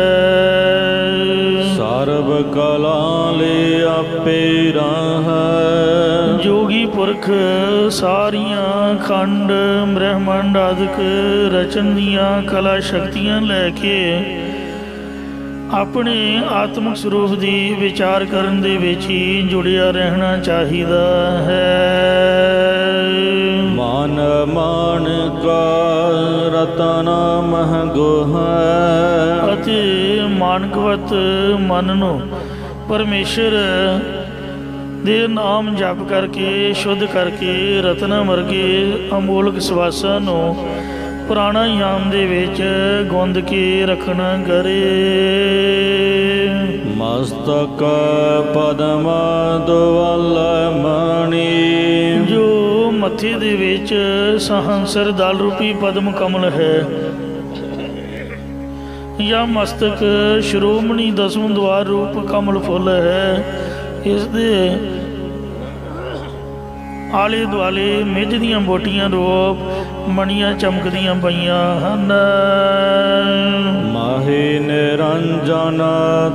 ਸਰਬ ਕਲਾ ਲੈ ਆਪੇ ਰਾਹੈ। ਜੋਗੀ ਪੁਰਖ ਸਾਰੀਆਂ ਖੰਡ ਬ੍ਰਹਮੰਡ ਆਦਿਕ ਰਚਨ ਦੀਆਂ ਕਲਾ ਸ਼ਕਤੀਆਂ ਲੈ ਕੇ ਆਪਣੇ ਆਤਮਿਕ ਸਰੂਪ ਦੀ ਵਿਚਾਰ ਕਰਨ ਦੇ ਵਿੱਚ ਹੀ ਜੁੜਿਆ ਰਹਿਣਾ ਚਾਹੀਦਾ ਹੈ। ਮਨ ਮਾਨਕ ਰਤਨ ਮਹੰਗੋ ਹੈ। ਅਤੇ ਮਾਨਕਵਤ ਮਨ ਨੂੰ ਪਰਮੇਸ਼ਰ ਦੇ ਨਾਮ ਜਪ ਕਰਕੇ ਸ਼ੁੱਧ ਕਰਕੇ ਰਤਨਾਂ ਵਰਗੇ ਅਮੋਲਕ ਸਵਾਸਾਂ ਨੂੰ ਪ੍ਰਾਣਾਯਾਮ ਦੇ ਵਿੱਚ ਗੁੰਦ ਕੇ ਰੱਖਣਾ ਕਰੇ। ਮਸਤਕ ਪਦਮ ਦੁਵਲ ਮਣੀ। ਜੋ ਮੱਥੇ ਦੇ ਵਿੱਚ ਸਹੰਸਰ ਦਲ ਰੂਪੀ ਪਦਮ ਕਮਲ ਹੈ ਜਾਂ ਮਸਤਕ ਸ਼੍ਰੋਮਣੀ ਦਸਮ ਦੁਆਰ ਰੂਪ ਕਮਲ ਫੁੱਲ ਹੈ। ਇਸ ਦੇ ਆਲੇ ਦੁਆਲੇ ਮਿੱਝ ਦੀਆਂ ਬੋਟੀਆਂ ਰੂਪ ਮਣੀਆਂ ਚਮਕਦੀਆਂ ਪਈਆਂ ਹਨ। ਮਾਹੀ ਨਿਰੰਜਨ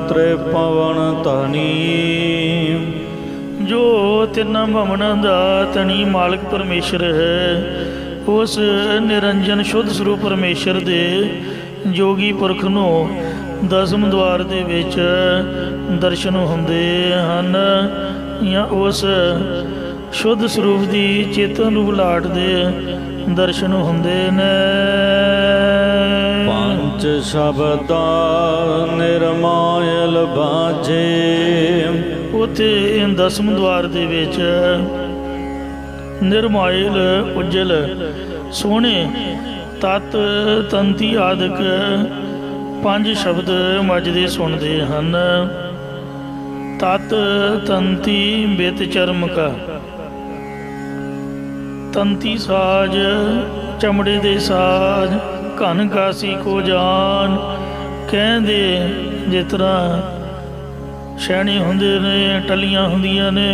ਤ੍ਰਿਪਵਨ ਧਨੀ, ਜੋ ਤਿੰਨਾਂ ਭਵਨਾਂ ਦਾ ਧਨੀ ਮਾਲਕ ਪਰਮੇਸ਼ਰ ਹੈ, ਉਸ ਨਿਰੰਜਨ ਸ਼ੁੱਧ ਸਰੂਪ ਪਰਮੇਸ਼ਰ ਦੇ ਜੋਗੀ ਪੁਰਖ ਨੂੰ ਦਸਮ ਦੁਆਰ ਦੇ ਵਿੱਚ ਦਰਸ਼ਨ ਹੁੰਦੇ ਹਨ, ਜਾਂ ਉਸ ਸ਼ੁੱਧ ਸਰੂਪ ਦੀ ਚੇਤਨ ਰੂਪ ਲਾਟ ਦੇ ਦਰਸ਼ਨ ਹੁੰਦੇ ਨੇ। ਪੰਜ ਸ਼ਬਦਾ ਨਿਰਮਾਇਲ ਬਾਝੇ, ਉੱਥੇ ਦਸਮ ਦੁਆਰ ਦੇ ਵਿੱਚ ਨਿਰਮਾਇਲ ਉਜਲ ਸੋਹਣੇ ਤਤ ਤੰਤੀ ਆਦਿਕ ਪੰਜ ਸ਼ਬਦ ਵੱਜਦੇ ਸੁਣਦੇ ਹਨ। ਤਤ ਤੰਤੀ ਬਿਤ ਚਰਮਕਾ, ਤੰਤੀ ਸਾਜ ਚਮੜੇ ਦੇ ਸਾਜ, ਘਨ ਕਾਸੀ ਕੋ ਜਾਨ। ਕਹਿੰਦੇ ਜਿਸ ਤਰ੍ਹਾਂ ਛੈਣੇ ਹੁੰਦੇ ਨੇ, ਟੱਲੀਆਂ ਹੁੰਦੀਆਂ ਨੇ,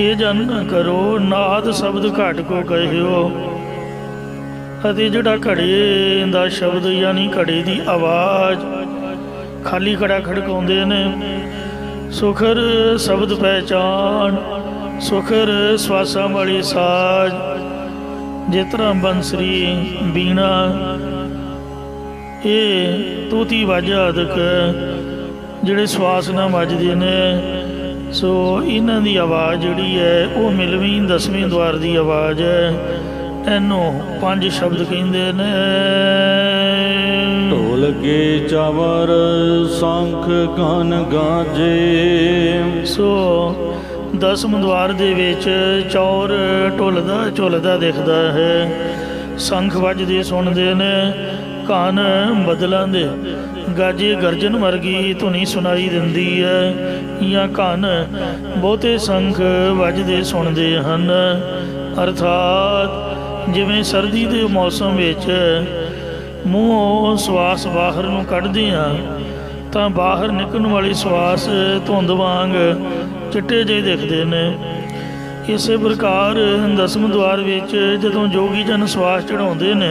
ਇਹ ਜਨ ਨਾ ਕਰੋ ਨਾਦ ਸ਼ਬਦ ਘਟ ਕੋ ਕਹਿਓ। ਅਤੇ ਜਿਹੜਾ ਘੜੇ ਦਾ ਸ਼ਬਦ ਯਾਨੀ ਘੜੇ ਦੀ ਆਵਾਜ਼ ਖਾਲੀ ਘੜਾ ਖੜਕਾਉਂਦੇ ਨੇ, ਸੁਖਰ ਸ਼ਬਦ ਪਹਿਚਾਨ, ਸੁਖਰ ਸਵਾਸਾਂ ਵਾਲੀ ਸਾਜ, ਜਿਸ ਤਰ੍ਹਾਂ ਬੰਸਰੀ, ਬੀਣਾ, ਇਹ ਤੂਤੀ ਵਾਜਾ ਆਦਿਕ ਜਿਹੜੇ ਸਵਾਸ ਨਾਲ ਵੱਜਦੇ ਨੇ, ਸੋ ਇਹਨਾਂ ਦੀ ਆਵਾਜ਼ ਜਿਹੜੀ ਹੈ ਉਹ ਮਿਲਵੀਂ ਦਸਵੇਂ ਦੁਆਰ ਦੀ ਆਵਾਜ਼ ਹੈ। ਇਹਨੂੰ ਪੰਜ ਸ਼ਬਦ ਕਹਿੰਦੇ ਨੇ। ਢੋਲਕੇ ਚਵਰ ਸ਼ੰਖ ਘਨ ਗਾਜੇ, ਸੋ ਦਸਮ ਦੁਆਰ ਦੇ ਵਿੱਚ ਚੌਰ ਢੁੱਲਦਾ ਦਿਖਦਾ ਹੈ, ਸ਼ੰਖ ਵੱਜਦੇ ਸੁਣਦੇ ਨੇ, ਕੰਨ ਬਦਲਾਂ ਦੇ ਗਾਜੇ ਗਰਜਨ ਵਰਗੀ ਧੁਨੀ ਸੁਣਾਈ ਦਿੰਦੀ ਹੈ, ਜਾਂ ਕੰਨ ਬਹੁਤੇ ਸ਼ੰਖ ਵੱਜਦੇ ਸੁਣਦੇ ਹਨ। ਅਰਥਾਤ ਜਿਵੇਂ ਸਰਦੀ ਦੇ ਮੌਸਮ ਵਿੱਚ ਮੂੰਹੋਂ ਸਵਾਸ ਬਾਹਰ ਨੂੰ ਕੱਢਦੇ ਹਾਂ ਤਾਂ ਬਾਹਰ ਨਿਕਲਣ ਵਾਲੀ ਸਵਾਸ ਧੁੰਦ ਵਾਂਗ ਚਿੱਟੇ ਜਿਹੇ ਦਿਖਦੇ ਨੇ, ਇਸੇ ਪ੍ਰਕਾਰ ਦਸਮ ਦੁਆਰ ਵਿੱਚ ਜਦੋਂ ਜੋਗੀ ਜਨ ਸਵਾਸ ਚੜ੍ਹਾਉਂਦੇ ਨੇ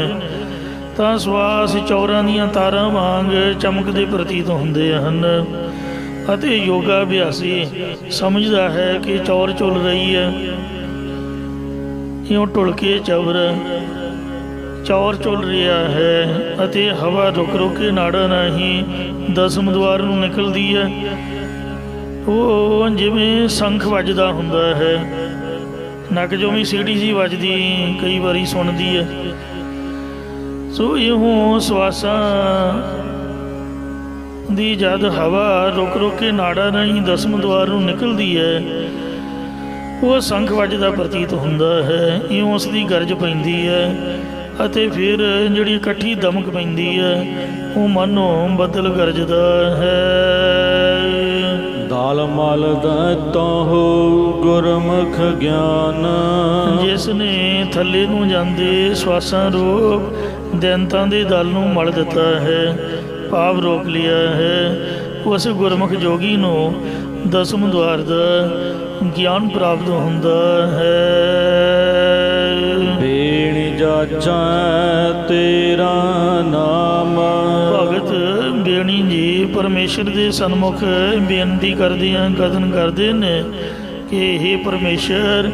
ਤਾਂ ਸਵਾਸ ਚੌਰਾਂ ਦੀਆਂ ਤਾਰਾਂ ਵਾਂਗ ਚਮਕਦੇ ਪ੍ਰਤੀਤ ਹੁੰਦੇ ਹਨ। ਅਤੇ ਯੋਗਾ ਅਭਿਆਸੀ ਸਮਝਦਾ ਹੈ ਕਿ ਚੌਰ ਝੁੱਲ ਰਹੀ ਹੈ, ਇਉਂ ਢੁੱਲ ਕੇ ਚੌਰ ਝੁੱਲ ਰਿਹਾ ਹੈ, ਅਤੇ ਹਵਾ ਰੁਕ ਕੇ ਨਾੜਾਂ ਰਾਹੀਂ ਦਸਮ ਦੁਆਰ ਨੂੰ ਨਿਕਲਦੀ ਹੈ। ਉਹ ਜਿਵੇਂ ਸ਼ੰਖ ਵੱਜਦਾ ਹੁੰਦਾ ਹੈ, ਨੱਕ ਚੋਂ ਵੀ ਸੀਟੀ ਜਿਹੀ ਵੱਜਦੀ ਕਈ ਵਾਰੀ ਸੁਣਦੀ ਹੈ। ਸੋ ਇਉਂ ਸਵਾਸਾਂ ਦੀ ਜਦ ਹਵਾ ਰੁਕ ਕੇ ਨਾੜਾਂ ਰਾਹੀਂ ਦਸਮ ਦੁਆਰ ਨੂੰ ਨਿਕਲਦੀ ਹੈ, ਉਹ ਸ਼ੰਖ ਵੱਜਦਾ ਪ੍ਰਤੀਤ ਹੁੰਦਾ ਹੈ। ਇਉਂ ਉਸ ਦੀ ਗਰਜ ਪੈਂਦੀ ਹੈ, ਅਤੇ ਫਿਰ ਜਿਹੜੀ ਇਕੱਠੀ ਦਮਕ ਪੈਂਦੀ ਹੈ ਉਹ ਮਾਨੋਂ ਬੱਦਲ ਗਰਜਦਾ ਹੈ। ਦਾਲ ਮਲ ਦਤੋ ਗੁਰਮੁਖ ਗਿਆਨ, ਜਿਸ ਨੇ ਥੱਲੇ ਨੂੰ ਜਾਂਦੇ ਸਵਾਸਾਂ ਰੂਪ ਦੈਂਤਾਂ ਦੇ ਦਲ ਨੂੰ ਮਲ ਦਿੱਤਾ ਹੈ, ਭਾਵ ਰੋਕ ਲਿਆ ਹੈ, ਉਸ ਗੁਰਮੁਖ ਜੋਗੀ ਨੂੰ ਦਸਮ ਦੁਆਰ ਦਾ ਗਿਆਨ ਪ੍ਰਾਪਤ ਹੁੰਦਾ ਹੈ। ਬੇਣੀ ਜਾਚੈ ਤੇਰਾ ਨਾਮ, ਭਗਤ ਬੇਣੀ ਜੀ ਪਰਮੇਸ਼ਰ ਦੇ ਸਨਮੁਖ ਬੇਨਤੀ ਕਰਦਿਆਂ ਕਥਨ ਕਰਦੇ ਨੇ ਕਿ ਇਹ ਪਰਮੇਸ਼ਰ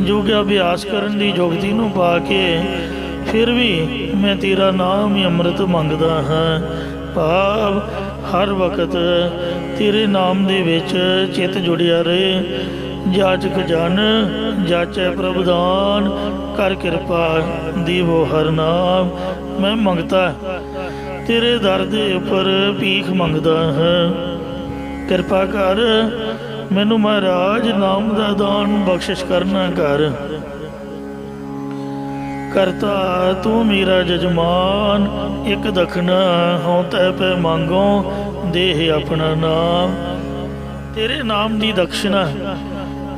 ਯੋਗ ਅਭਿਆਸ ਕਰਨ ਦੀ ਯੋਗਤੀ ਨੂੰ ਪਾ ਕੇ ਫਿਰ ਵੀ ਮੈਂ ਤੇਰਾ ਨਾਮ ਹੀ ਅੰਮ੍ਰਿਤ ਮੰਗਦਾ ਹਾਂ, ਭਾਵ ਹਰ ਵਕਤ ਤੇਰੇ ਨਾਮ ਦੇ ਵਿੱਚ ਚਿੱਤ ਜੁੜਿਆ ਰਹੇ। ਜਾਚਕ ਜਨ ਜਾਚੈ ਪ੍ਰਭ ਦਾਨ, ਕਰ ਕਿਰਪਾ ਦੇਵੋ ਹਰ ਨਾਮ। ਮੈਂ ਮੰਗਤਾ ਤੇਰੇ ਦਰ ਦੇ ਉੱਪਰ ਭੀਖ ਮੰਗਦਾ ਹਾਂ, ਕਿਰਪਾ ਕਰ ਮੈਨੂੰ ਮਹਾਰਾਜ ਨਾਮ ਦਾ ਦਾਨ ਬਖਸ਼ਿਸ਼ ਕਰਨਾ ਕਰ। ਕਰਤਾ ਤੂੰ ਮੇਰਾ ਜਜਮਾਨ, ਇੱਕ ਦਖਣਾ ਹਉ ਤੈ ਪੈ ਮੰਗੋ, ਦੇਹ ਆਪਣਾ ਨਾਮ। ਤੇਰੇ ਨਾਮ ਦੀ ਦਕਸ਼ਨਾ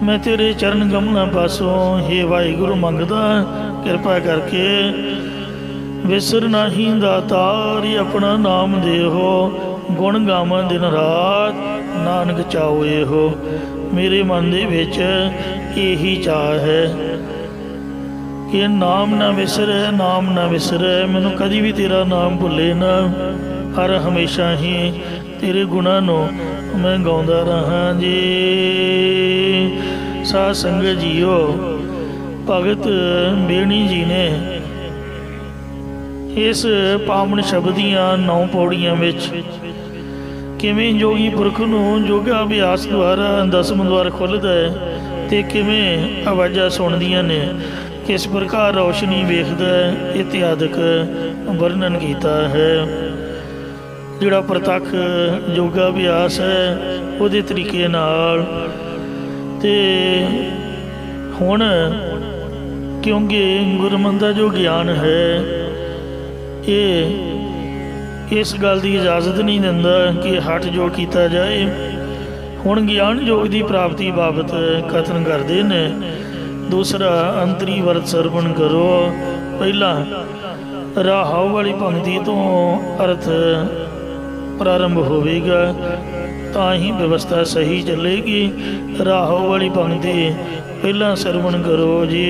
ਮੈਂ ਤੇਰੇ ਚਰਨ ਕਮਲਾਂ ਪਾਸੋਂ ਹੇ ਵਾਹਿਗੁਰੂ ਮੰਗਦਾ, ਕਿਰਪਾ ਕਰਕੇ ਵਿਸਰ ਨਾਹੀਂ ਦਾਤਾਰ ਆਪਣਾ ਨਾਮ ਦੇਹੋ, ਗੁਣ ਗਾਵਾਂ ਦਿਨ ਰਾਤ ਨਾਨਕ ਚਾਓ ਇਹੋ। ਮੇਰੇ ਮਨ ਦੇ ਵਿੱਚ ਇਹੀ ਚਾਹ ਹੈ ਕਿ ਨਾਮ ਨਾ ਵਿਸਰੈ, ਨਾਮ ਨਾ ਵਿਸਰੈ, ਮੈਨੂੰ ਕਦੀ ਵੀ ਤੇਰਾ ਨਾਮ ਭੁੱਲੇ ਨਾ, ਹਰ ਹਮੇਸ਼ਾ ਹੀ ਤੇਰੇ ਗੁਣਾਂ ਨੂੰ ਮੈਂ ਗਾਉਂਦਾ ਰਹਾਂ ਜੀ। ਸਾਧ ਸੰਗਤ ਜੀਓ, ਭਗਤ ਬੇਣੀ ਜੀ ਨੇ ਇਸ ਪਾਵਨ ਸ਼ਬਦ ਦੀਆਂ 9 ਪੌੜੀਆਂ ਵਿੱਚ ਕਿਵੇਂ ਜੋਗੀ ਪੁਰਖ ਨੂੰ ਯੋਗਾ ਅਭਿਆਸ ਦੁਆਰਾ 10ਵੇਂ ਦੁਆਰ ਖੁੱਲ੍ਹਦਾ ਹੈ ਅਤੇ ਕਿਵੇਂ ਆਵਾਜ਼ਾਂ ਸੁਣਦੀਆਂ ਨੇ, ਕਿਸ ਪ੍ਰਕਾਰ ਰੌਸ਼ਨੀ ਵੇਖਦਾ ਹੈ, ਇਤਿਆਦਿਕ ਵਰਣਨ ਕੀਤਾ ਹੈ। ਜਿਹੜਾ ਪ੍ਰਤੱਖ ਯੋਗਾ ਅਭਿਆਸ ਹੈ ਉਹਦੇ ਤਰੀਕੇ ਨਾਲ। ਅਤੇ ਹੁਣ ਕਿਉਂਕਿ ਗੁਰਮਤਿ ਦਾ ਜੋ ਗਿਆਨ ਹੈ ਇਹ ਇਸ ਗੱਲ ਦੀ ਇਜਾਜ਼ਤ ਨਹੀਂ ਦਿੰਦਾ ਕਿ ਹਠ ਜੋੜ ਕੀਤਾ ਜਾਏ। ਹੁਣ ਗਿਆਨ ਯੋਗ ਦੀ ਪ੍ਰਾਪਤੀ ਬਾਬਤ ਕਥਨ ਕਰਦੇ ਨੇ। ਦੂਸਰਾ ਅੰਤਰੀ ਵਰਤ ਸਰਵਣ ਕਰੋ। ਪਹਿਲਾਂ ਰਾਹਾਉ ਵਾਲੀ ਪੰਕਤੀ ਤੋਂ ਅਰਥ ਪ੍ਰਾਰੰਭ ਹੋਵੇਗਾ ਤਾਂ ਹੀ ਵਿਵਸਥਾ ਸਹੀ ਚੱਲੇਗੀ। ਰਾਹਾਉ ਵਾਲੀ ਪੰਕਤੀ ਪਹਿਲਾਂ ਸਰਵਣ ਕਰੋ ਜੀ।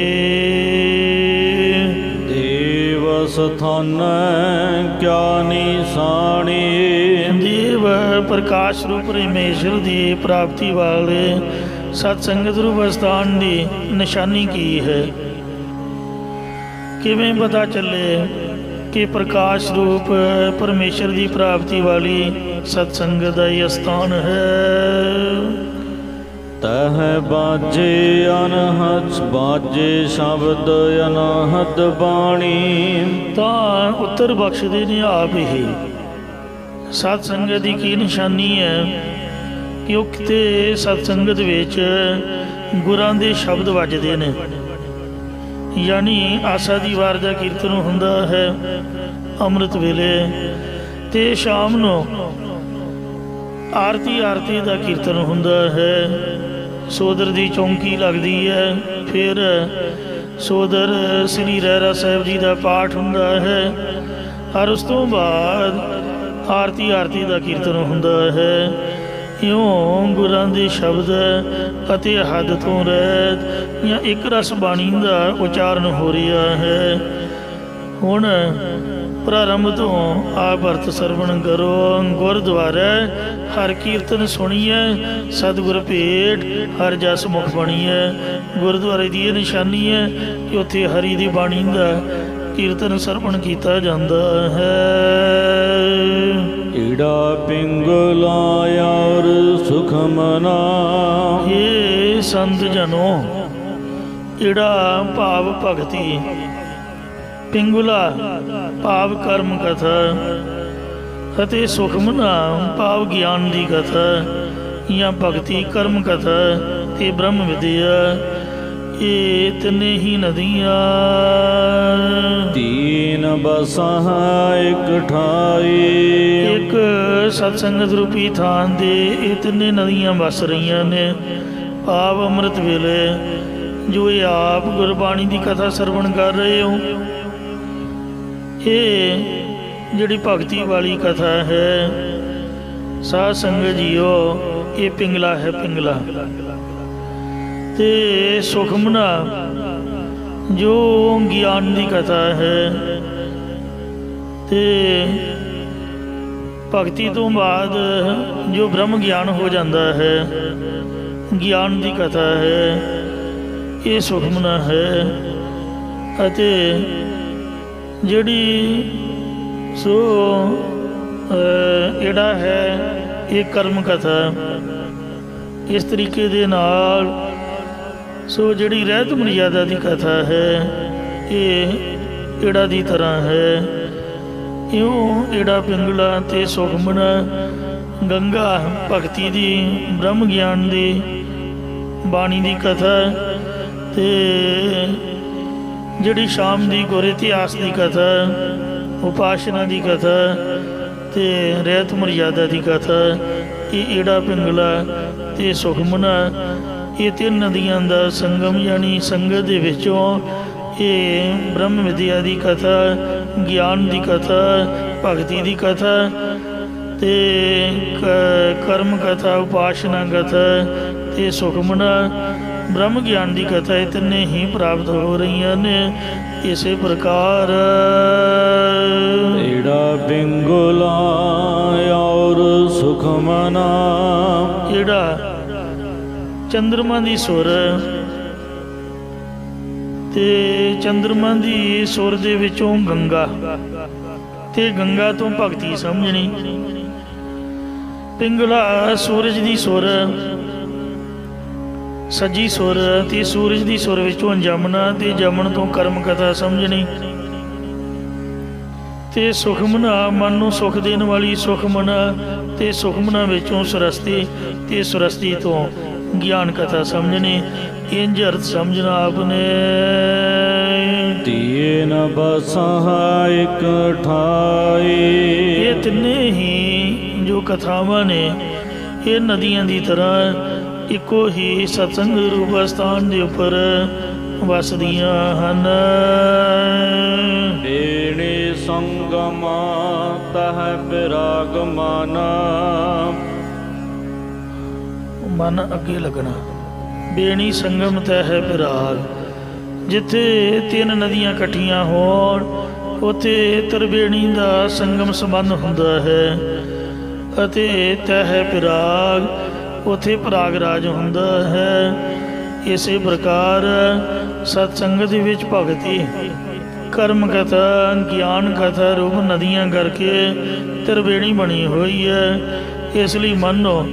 ਦੇਵ ਸਥਾਨ ਕਿਆ ਨਿਸ਼ਾਨੀ, ਦੇਵ ਪ੍ਰਕਾਸ਼ ਰੂਪ ਪਰਮੇਸ਼ਰ ਦੀ ਪ੍ਰਾਪਤੀ ਵਾਲੇ ਸਤ ਸੰਗਤ ਰੂਪ ਸਥਾਨ ਦੀ ਨਿਸ਼ਾਨੀ ਕੀ ਹੈ? ਕਿਵੇਂ ਪਤਾ ਚੱਲੇ ਕਿ ਪ੍ਰਕਾਸ਼ ਰੂਪ ਪਰਮੇਸ਼ਰ ਦੀ ਪ੍ਰਾਪਤੀ ਵਾਲੀ ਸਤ ਸੰਗਤ ਦਾ ਇਹ ਸਥਾਨ ਹੈ? ਤਹ ਬਾਜੇ ਅਨਹਦ ਬਾਜੇ ਸ਼ਬਦ ਅਨਹਦ ਬਾਣੀ। ਤਾਂ ਉੱਤਰ ਬਖਸ਼ਦੇ ਨੇ ਆਪ ਹੀ। ਸਤ ਸੰਗਤ ਦੀ ਕੀ ਨਿਸ਼ਾਨੀ ਹੈ ਕਿ ਉਹ ਕਿਤੇ ਸਤ ਸੰਗਤ ਵਿੱਚ ਗੁਰਾਂ ਦੇ ਸ਼ਬਦ ਵੱਜਦੇ ਨੇ, ਯਾਨੀ ਆਸਾ ਦੀ ਵਾਰ ਦਾ ਕੀਰਤਨ ਹੁੰਦਾ ਹੈ ਅੰਮ੍ਰਿਤ ਵੇਲੇ, ਅਤੇ ਸ਼ਾਮ ਨੂੰ ਆਰਤੀ ਦਾ ਕੀਰਤਨ ਹੁੰਦਾ ਹੈ। ਸੋਦਰ ਦੀ ਚੌਂਕੀ ਲੱਗਦੀ ਹੈ, ਫਿਰ ਸੋਦਰ ਸ੍ਰੀ ਰਹਿਰਾ ਸਾਹਿਬ ਜੀ ਦਾ ਪਾਠ ਹੁੰਦਾ ਹੈ, ਔਰ ਉਸ ਤੋਂ ਬਾਅਦ ਆਰਤੀ ਦਾ ਕੀਰਤਨ ਹੁੰਦਾ ਹੈ। ਇਉਂ ਗੁਰਾਂ ਦੇ ਸ਼ਬਦ ਅਤੇ ਹੱਦ ਤੋਂ ਰਹਿਤ ਜਾਂ ਇੱਕ ਰਸ ਬਾਣੀ ਦਾ ਉਚਾਰਨ ਹੋ ਰਿਹਾ ਹੈ। ਹੁਣ ਪ੍ਰਾਰੰਭ ਤੋਂ ਆਪ ਅਰਥ ਸਰਵਣ ਕਰੋ। ਗੁਰਦੁਆਰਾ ਹਰ ਕੀਰਤਨ ਸੁਣੀਏ, ਸਤਿਗੁਰ ਭੇਟ ਹਰ ਜਸ ਮੁਖ ਬਣੀਏ। ਗੁਰਦੁਆਰੇ ਦੀ ਇਹ ਨਿਸ਼ਾਨੀ ਹੈ ਕਿ ਉੱਥੇ ਹਰੀ ਦੀ ਬਾਣੀ ਦਾ ਕੀਰਤਨ ਸਰਵਣ ਕੀਤਾ ਜਾਂਦਾ ਹੈ। ਈੜਾ ਪਿੰਗਲਾ ਔਰ ਸੁਖ ਮਨਾ, ਇਹ ਸੰਤ ਜਨੋ, ਈੜਾ ਭਾਵ ਭਗਤੀ, ਪਿੰਗੁਲਾ ਭਾਵ ਕਰਮ ਕਥਾ, ਅਤੇ ਸੁਖਮਨਾ ਭਾਵ ਗਿਆਨ ਦੀ ਕਥਾ ਜਾਂ ਭਗਤੀ ਕਰਮ ਕਥਾ ਤੇ ਬ੍ਰਹਮ ਵਿਦਿਆ, ਇਹ ਤਿੰਨੇ ਹੀ ਨਦੀਆਂ ਤੀਨ ਬਸਾਂ ਇਕ ਠਾਈ। ਇੱਕ ਸਤ ਸੰਗਤ ਰੂਪੀ ਥਾਨ ਦੇ ਇਹ ਤਿੰਨੇ ਨਦੀਆਂ ਵਸ ਰਹੀਆਂ ਨੇ। ਭਾਵ ਅੰਮ੍ਰਿਤ ਵੇਲੇ ਜੋ ਇਹ ਆਪ ਗੁਰਬਾਣੀ ਦੀ ਕਥਾ ਸਰਵਣ ਕਰ ਰਹੇ ਹੋ, ਇਹ ਜਿਹੜੀ ਭਗਤੀ ਵਾਲੀ ਕਥਾ ਹੈ ਸਾਧ ਸੰਗਤ ਜੀਓ, ਇਹ ਪਿੰਗਲਾ ਹੈ, ਪਿੰਗਲਾ। ਤੇ ਸੁਖਮਨਾ ਜੋ ਗਿਆਨ ਦੀ ਕਥਾ ਹੈ, ਤੇ ਭਗਤੀ ਤੋਂ ਬਾਅਦ ਜੋ ਬ੍ਰਹਮ ਗਿਆਨ ਹੋ ਜਾਂਦਾ ਹੈ, ਗਿਆਨ ਦੀ ਕਥਾ ਹੈ, ਇਹ ਸੁਖਮਨਾ ਹੈ। ਅਤੇ ਜਿਹੜੀ ਜਿਹੜਾ ਹੈ ਇਹ ਕਰਮ ਕਥਾ। ਇਸ ਤਰੀਕੇ ਦੇ ਨਾਲ ਜਿਹੜੀ ਰਹਿਤ ਮਰਿਆਦਾ ਦੀ ਕਥਾ ਹੈ ਇਹ ਏੜਾ ਦੀ ਤਰ੍ਹਾਂ ਹੈ। ਇਉਂ ਏੜਾ ਪਿੰਗਲਾ ਤੇ ਸੁਖਮਨਾ ਗੰਗਾ ਭਗਤੀ ਦੀ ਬ੍ਰਹਮ ਗਿਆਨ ਦੀ ਬਾਣੀ ਦੀ ਕਥਾ, ਤੇ ਜਿਹੜੀ ਸ਼ਾਮ ਦੀ ਗੁਰ ਇਤਿਹਾਸ ਦੀ ਕਥਾ, ਉਪਾਸ਼ਨਾ ਦੀ ਕਥਾ ਤੇ ਰਹਿਤ ਮਰਿਆਦਾ ਦੀ ਕਥਾ, ਇਹ ਏੜਾ ਪਿੰਗਲਾ ਤੇ ਸੁਖਮਨਾ, ਇਹ ਤਿੰਨ ਨਦੀਆਂ ਦਾ ਸੰਗਮ, ਯਾਨੀ ਸੰਗਤ ਦੇ ਵਿੱਚੋਂ ਇਹ ਬ੍ਰਹਮ ਵਿਦਿਆ ਦੀ ਕਥਾ, ਗਿਆਨ ਦੀ ਕਥਾ, ਭਗਤੀ ਦੀ ਕਥਾ ਤੇ ਕਰਮ ਕਥਾ, ਉਪਾਸ਼ਨਾ ਕਥਾ ਤੇ ਸੁਖਮਨਾ ਬ੍ਰਹਮ ਗਿਆਨ ਦੀ ਕਥਾ, ਇਹ ਤਿੰਨੇ ਹੀ ਪ੍ਰਾਪਤ ਹੋ ਰਹੀਆਂ ਨੇ। ਇਸੇ ਪ੍ਰਕਾਰ ਏੜਾ ਪਿੰਗੁਲਾ ਔਰ ਸੁਖਮਨਾ, ਜਿਹੜਾ ਚੰਦਰਮਾ ਦੀ ਸੁਰ ਤੇ ਚੰਦਰਮਾ ਦੀ ਸੁਰ ਦੇ ਵਿੱਚੋਂ ਗੰਗਾ ਤੇ ਗੰਗਾ ਤੋਂ ਭਗਤੀ ਸਮਝਣੀ। ਪਿੰਗਲਾ ਸੂਰਜ ਦੀ ਸੁਰ, ਸੱਜੀ ਸੁਰ ਤੇ ਸੂਰਜ ਦੀ ਸੁਰ ਵਿੱਚੋਂ ਜਮਨਾ ਤੇ ਜਮਨ ਤੋਂ ਕਰਮ ਕਥਾ ਸਮਝਣੀ। ਤੇ ਸੁਖਮਨਾ ਮਨ ਨੂੰ ਸੁਖ ਦੇਣ ਵਾਲੀ ਸੁਖਮਨਾ ਤੇ ਸੁਖਮਨਾ ਵਿੱਚੋਂ ਸੁਰਸਤੀ ਤੇ ਸੁਰਸਤੀ ਤੋਂ ਗਿਆਨ ਕਥਾ ਸਮਝਣੀ। ਇੰਝ ਅਰਥ ਸਮਝਣਾ ਆਪਨੇ। ਧੀਏ ਨ ਬਸਾ ਇਕ ਠਾਈ, ਇਹ ਤਿੰਨੇ ਹੀ ਜੋ ਕਥਾਵਾਂ ਨੇ ਇਹ ਨਦੀਆਂ ਦੀ ਤਰ੍ਹਾਂ ਇੱਕੋ ਹੀ ਸਤਸੰਗ ਰੂਪ ਸਥਾਨ ਦੇ ਉੱਪਰ ਵਸਦੀਆਂ ਹਨ। ਏਣੇ ਸੰਗਮਾ ਤਹ ਬਿਰਾਗ ਮਾਨਾ, ਮਨ ਅੱਗੇ ਲੱਗਣਾ। ਬੇਣੀ ਸੰਗਮ ਤੈ ਹੈ ਬਿਰਾਗ, ਜਿੱਥੇ ਤਿੰਨ ਨਦੀਆਂ ਇਕੱਠੀਆਂ ਹੋਣ ਉੱਥੇ ਤ੍ਰਿਵੇਣੀ ਦਾ ਸੰਗਮ ਸੰਬੰਧ ਹੁੰਦਾ ਹੈ ਅਤੇ ਤੈ ਹੈ ਬਿਰਾਗ, ਉੱਥੇ ਪ੍ਰਾਗ ਰਾਜ ਹੁੰਦਾ ਹੈ। ਇਸੇ ਪ੍ਰਕਾਰ ਸਤਸੰਗਤ ਦੇ ਵਿੱਚ ਭਗਤੀ, ਕਰਮ ਕਥਾ, ਗਿਆਨ ਕਥਾ ਰੂਪ ਨਦੀਆਂ ਕਰਕੇ ਤ੍ਰਿਵੇਣੀ ਬਣੀ ਹੋਈ ਹੈ। ਇਸ ਲਈ ਮੰਨੋ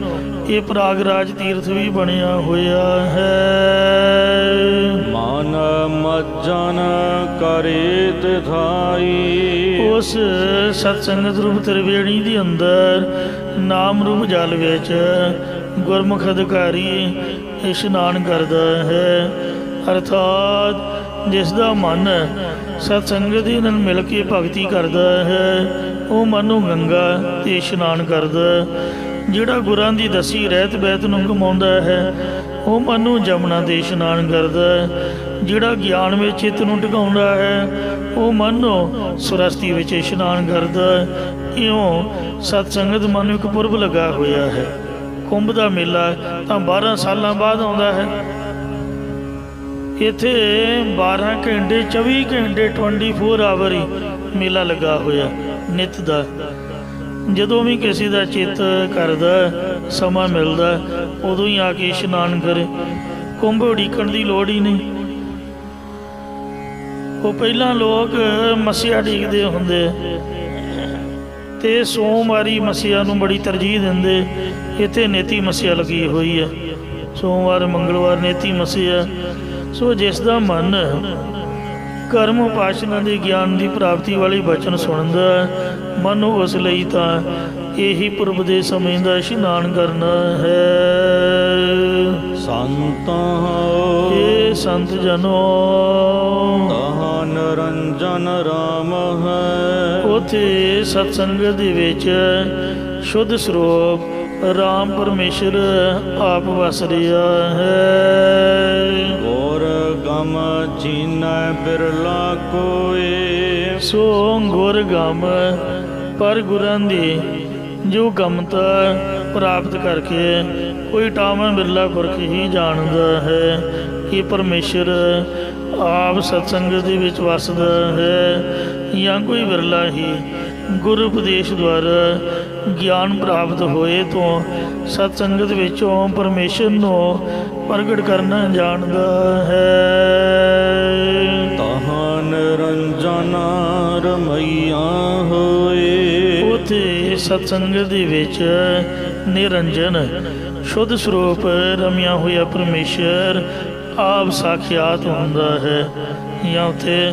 ਇਹ ਪ੍ਰਾਗਰਾਜ ਤੀਰਥ ਵੀ ਬਣਿਆ ਹੋਇਆ ਹੈ। ਮਨ ਮੱਜਨ ਕਰੇ ਤਿਥਾਈ, ਉਸ ਸਤਸੰਗਤ ਰੂਪ ਤ੍ਰਿਵੇਣੀ ਦੇ ਅੰਦਰ ਨਾਮ ਰੂਪ ਜਲ ਵਿੱਚ ਗੁਰਮੁਖ ਅਧਿਕਾਰੀ ਇਸ਼ਨਾਨ ਕਰਦਾ ਹੈ। ਅਰਥਾਤ ਜਿਸ ਦਾ ਮਨ ਸਤਸੰਗਤ ਦੇ ਨਾਲ ਮਿਲ ਕੇ ਭਗਤੀ ਕਰਦਾ ਹੈ ਉਹ ਮਨ ਨੂੰ ਗੰਗਾ ਤੇ ਇਸ਼ਨਾਨ ਕਰਦਾ। ਜਿਹੜਾ ਗੁਰਾਂ ਦੀ ਦਸੀ ਰਹਿਤ ਬਹਿਤ ਨੂੰ ਕਮਾਉਂਦਾ ਹੈ ਉਹ ਮਨ ਨੂੰ ਜਮਨਾ ਤੇ ਇਸ਼ਨਾਨ ਕਰਦਾ। ਜਿਹੜਾ ਗਿਆਨ ਵਿੱਚ ਚਿੱਤ ਨੂੰ ਟਿਕਾਉਂਦਾ ਹੈ ਉਹ ਮਨ ਨੂੰ ਸੁਰਸਤੀ ਵਿੱਚ ਇਸ਼ਨਾਨ ਕਰਦਾ। ਇਉਂ ਸਤਸੰਗਤ ਮਨ ਨੂੰ ਇੱਕ ਪੁਰਬ ਲੱਗਾ ਹੋਇਆ ਹੈ। ਕੁੰਭ ਦਾ ਮੇਲਾ ਤਾਂ 12 ਸਾਲਾਂ ਬਾਅਦ ਆਉਂਦਾ ਹੈ। ਇੱਥੇ 12 ਘੰਟੇ 24 ਘੰਟੇ 24 ਆਵਰ ਹੀ ਮੇਲਾ ਲੱਗਾ ਹੋਇਆ ਨਿੱਤ ਦਾ। ਜਦੋਂ ਵੀ ਕਿਸੇ ਦਾ ਚਿੱਤ ਕਰਦਾ, ਸਮਾਂ ਮਿਲਦਾ, ਉਦੋਂ ਹੀ ਆ ਕੇ ਇਸ਼ਨਾਨ ਕਰੇ। ਕੁੰਭ ਉਡੀਕਣ ਦੀ ਲੋੜ ਹੀ ਨਹੀਂ। ਉਹ ਪਹਿਲਾਂ ਲੋਕ ਮੱਸਿਆ ਉਡੀਕਦੇ ਹੁੰਦੇ ਤੇ ਸੋਮਵਾਰੀ ਮੱਸਿਆ ਨੂੰ ਬੜੀ ਤਰਜੀਹ ਦਿੰਦੇ। ਇੱਥੇ ਨੇਤੀ ਮੱਸਿਆ ਲੱਗੀ ਹੋਈ ਹੈ, ਸੋਮਵਾਰ ਮੰਗਲਵਾਰ ਨੇਤੀ ਮੱਸਿਆ। ਸੋ ਜਿਸ ਦਾ ਮਨ ਕਰਮ ਉਪਾਸ਼ਨਾ ਦੇ ਗਿਆਨ ਦੀ ਪ੍ਰਾਪਤੀ ਵਾਲੀ ਬਚਨ ਸੁਣਦਾ, ਮਨ ਉਸ ਲਈ ਤਾਂ ਇਹੀ ਪੁਰਬ ਦੇ ਸਮੇਂ ਦਾ ਇਸ਼ਨਾਨ ਕਰਨਾ ਹੈ। ਸੰਤ ਇਹ ਸੰਤ ਜਨੋ ਤਹਾਂ ਨਿਰੰਜਨ ਰਾਮ ਹੈ, ਉਥੇ ਸਤਸੰਗਤ ਦੇ ਵਿੱਚ ਸ਼ੁੱਧ ਸਰੂਪ ਰਾਮ ਪਰਮੇਸ਼ਰ ਆਪ ਵਸ ਰਿਹਾ ਹੈ। ਗੁਰ ਗਮ ਚੀਨੈ ਬਿਰਲਾ ਕੋਏ, ਸੋ ਗੁਰ ਗਮ ਪਰ ਗੁਰਾਂ ਦੀ ਜੋ ਗਮਤਾ ਪ੍ਰਾਪਤ ਕਰਕੇ ਕੋਈ ਟਾਵਾਂ ਬਿਰਲਾ ਪੁਰਖ ਹੀ ਜਾਣਦਾ ਹੈ ਕਿ ਪਰਮੇਸ਼ਰ ਆਪ ਸਤਸੰਗਤ ਦੇ ਵਿੱਚ ਵਸਦਾ ਹੈ, ਜਾਂ ਕੋਈ ਬਿਰਲਾ ਹੀ ਗੁਰੂ ਉਪਦੇਸ਼ ਦੁਆਰਾ ਗਿਆਨ ਪ੍ਰਾਪਤ ਹੋਏ ਤੋਂ ਸਤਸੰਗਤ ਵਿੱਚੋਂ ਪਰਮੇਸ਼ਰ ਨੂੰ ਪ੍ਰਗਟ ਕਰਨਾ ਜਾਣਦਾ ਹੈ। ਤਹਾਂ ਨਿਰੰਜਨ ਰਮਈਆ ਹੋਏ, ਉਥੇ ਸਤਸੰਗਤ ਦੇ ਵਿੱਚ ਨਿਰੰਜਨ ਸ਼ੁੱਧ ਸਰੂਪ ਰਮਿਆ ਹੋਇਆ ਪਰਮੇਸ਼ਰ ਆਪ ਸਾਖਿਆਤ ਹੁੰਦਾ ਹੈ, ਜਾਂ ਉੱਥੇ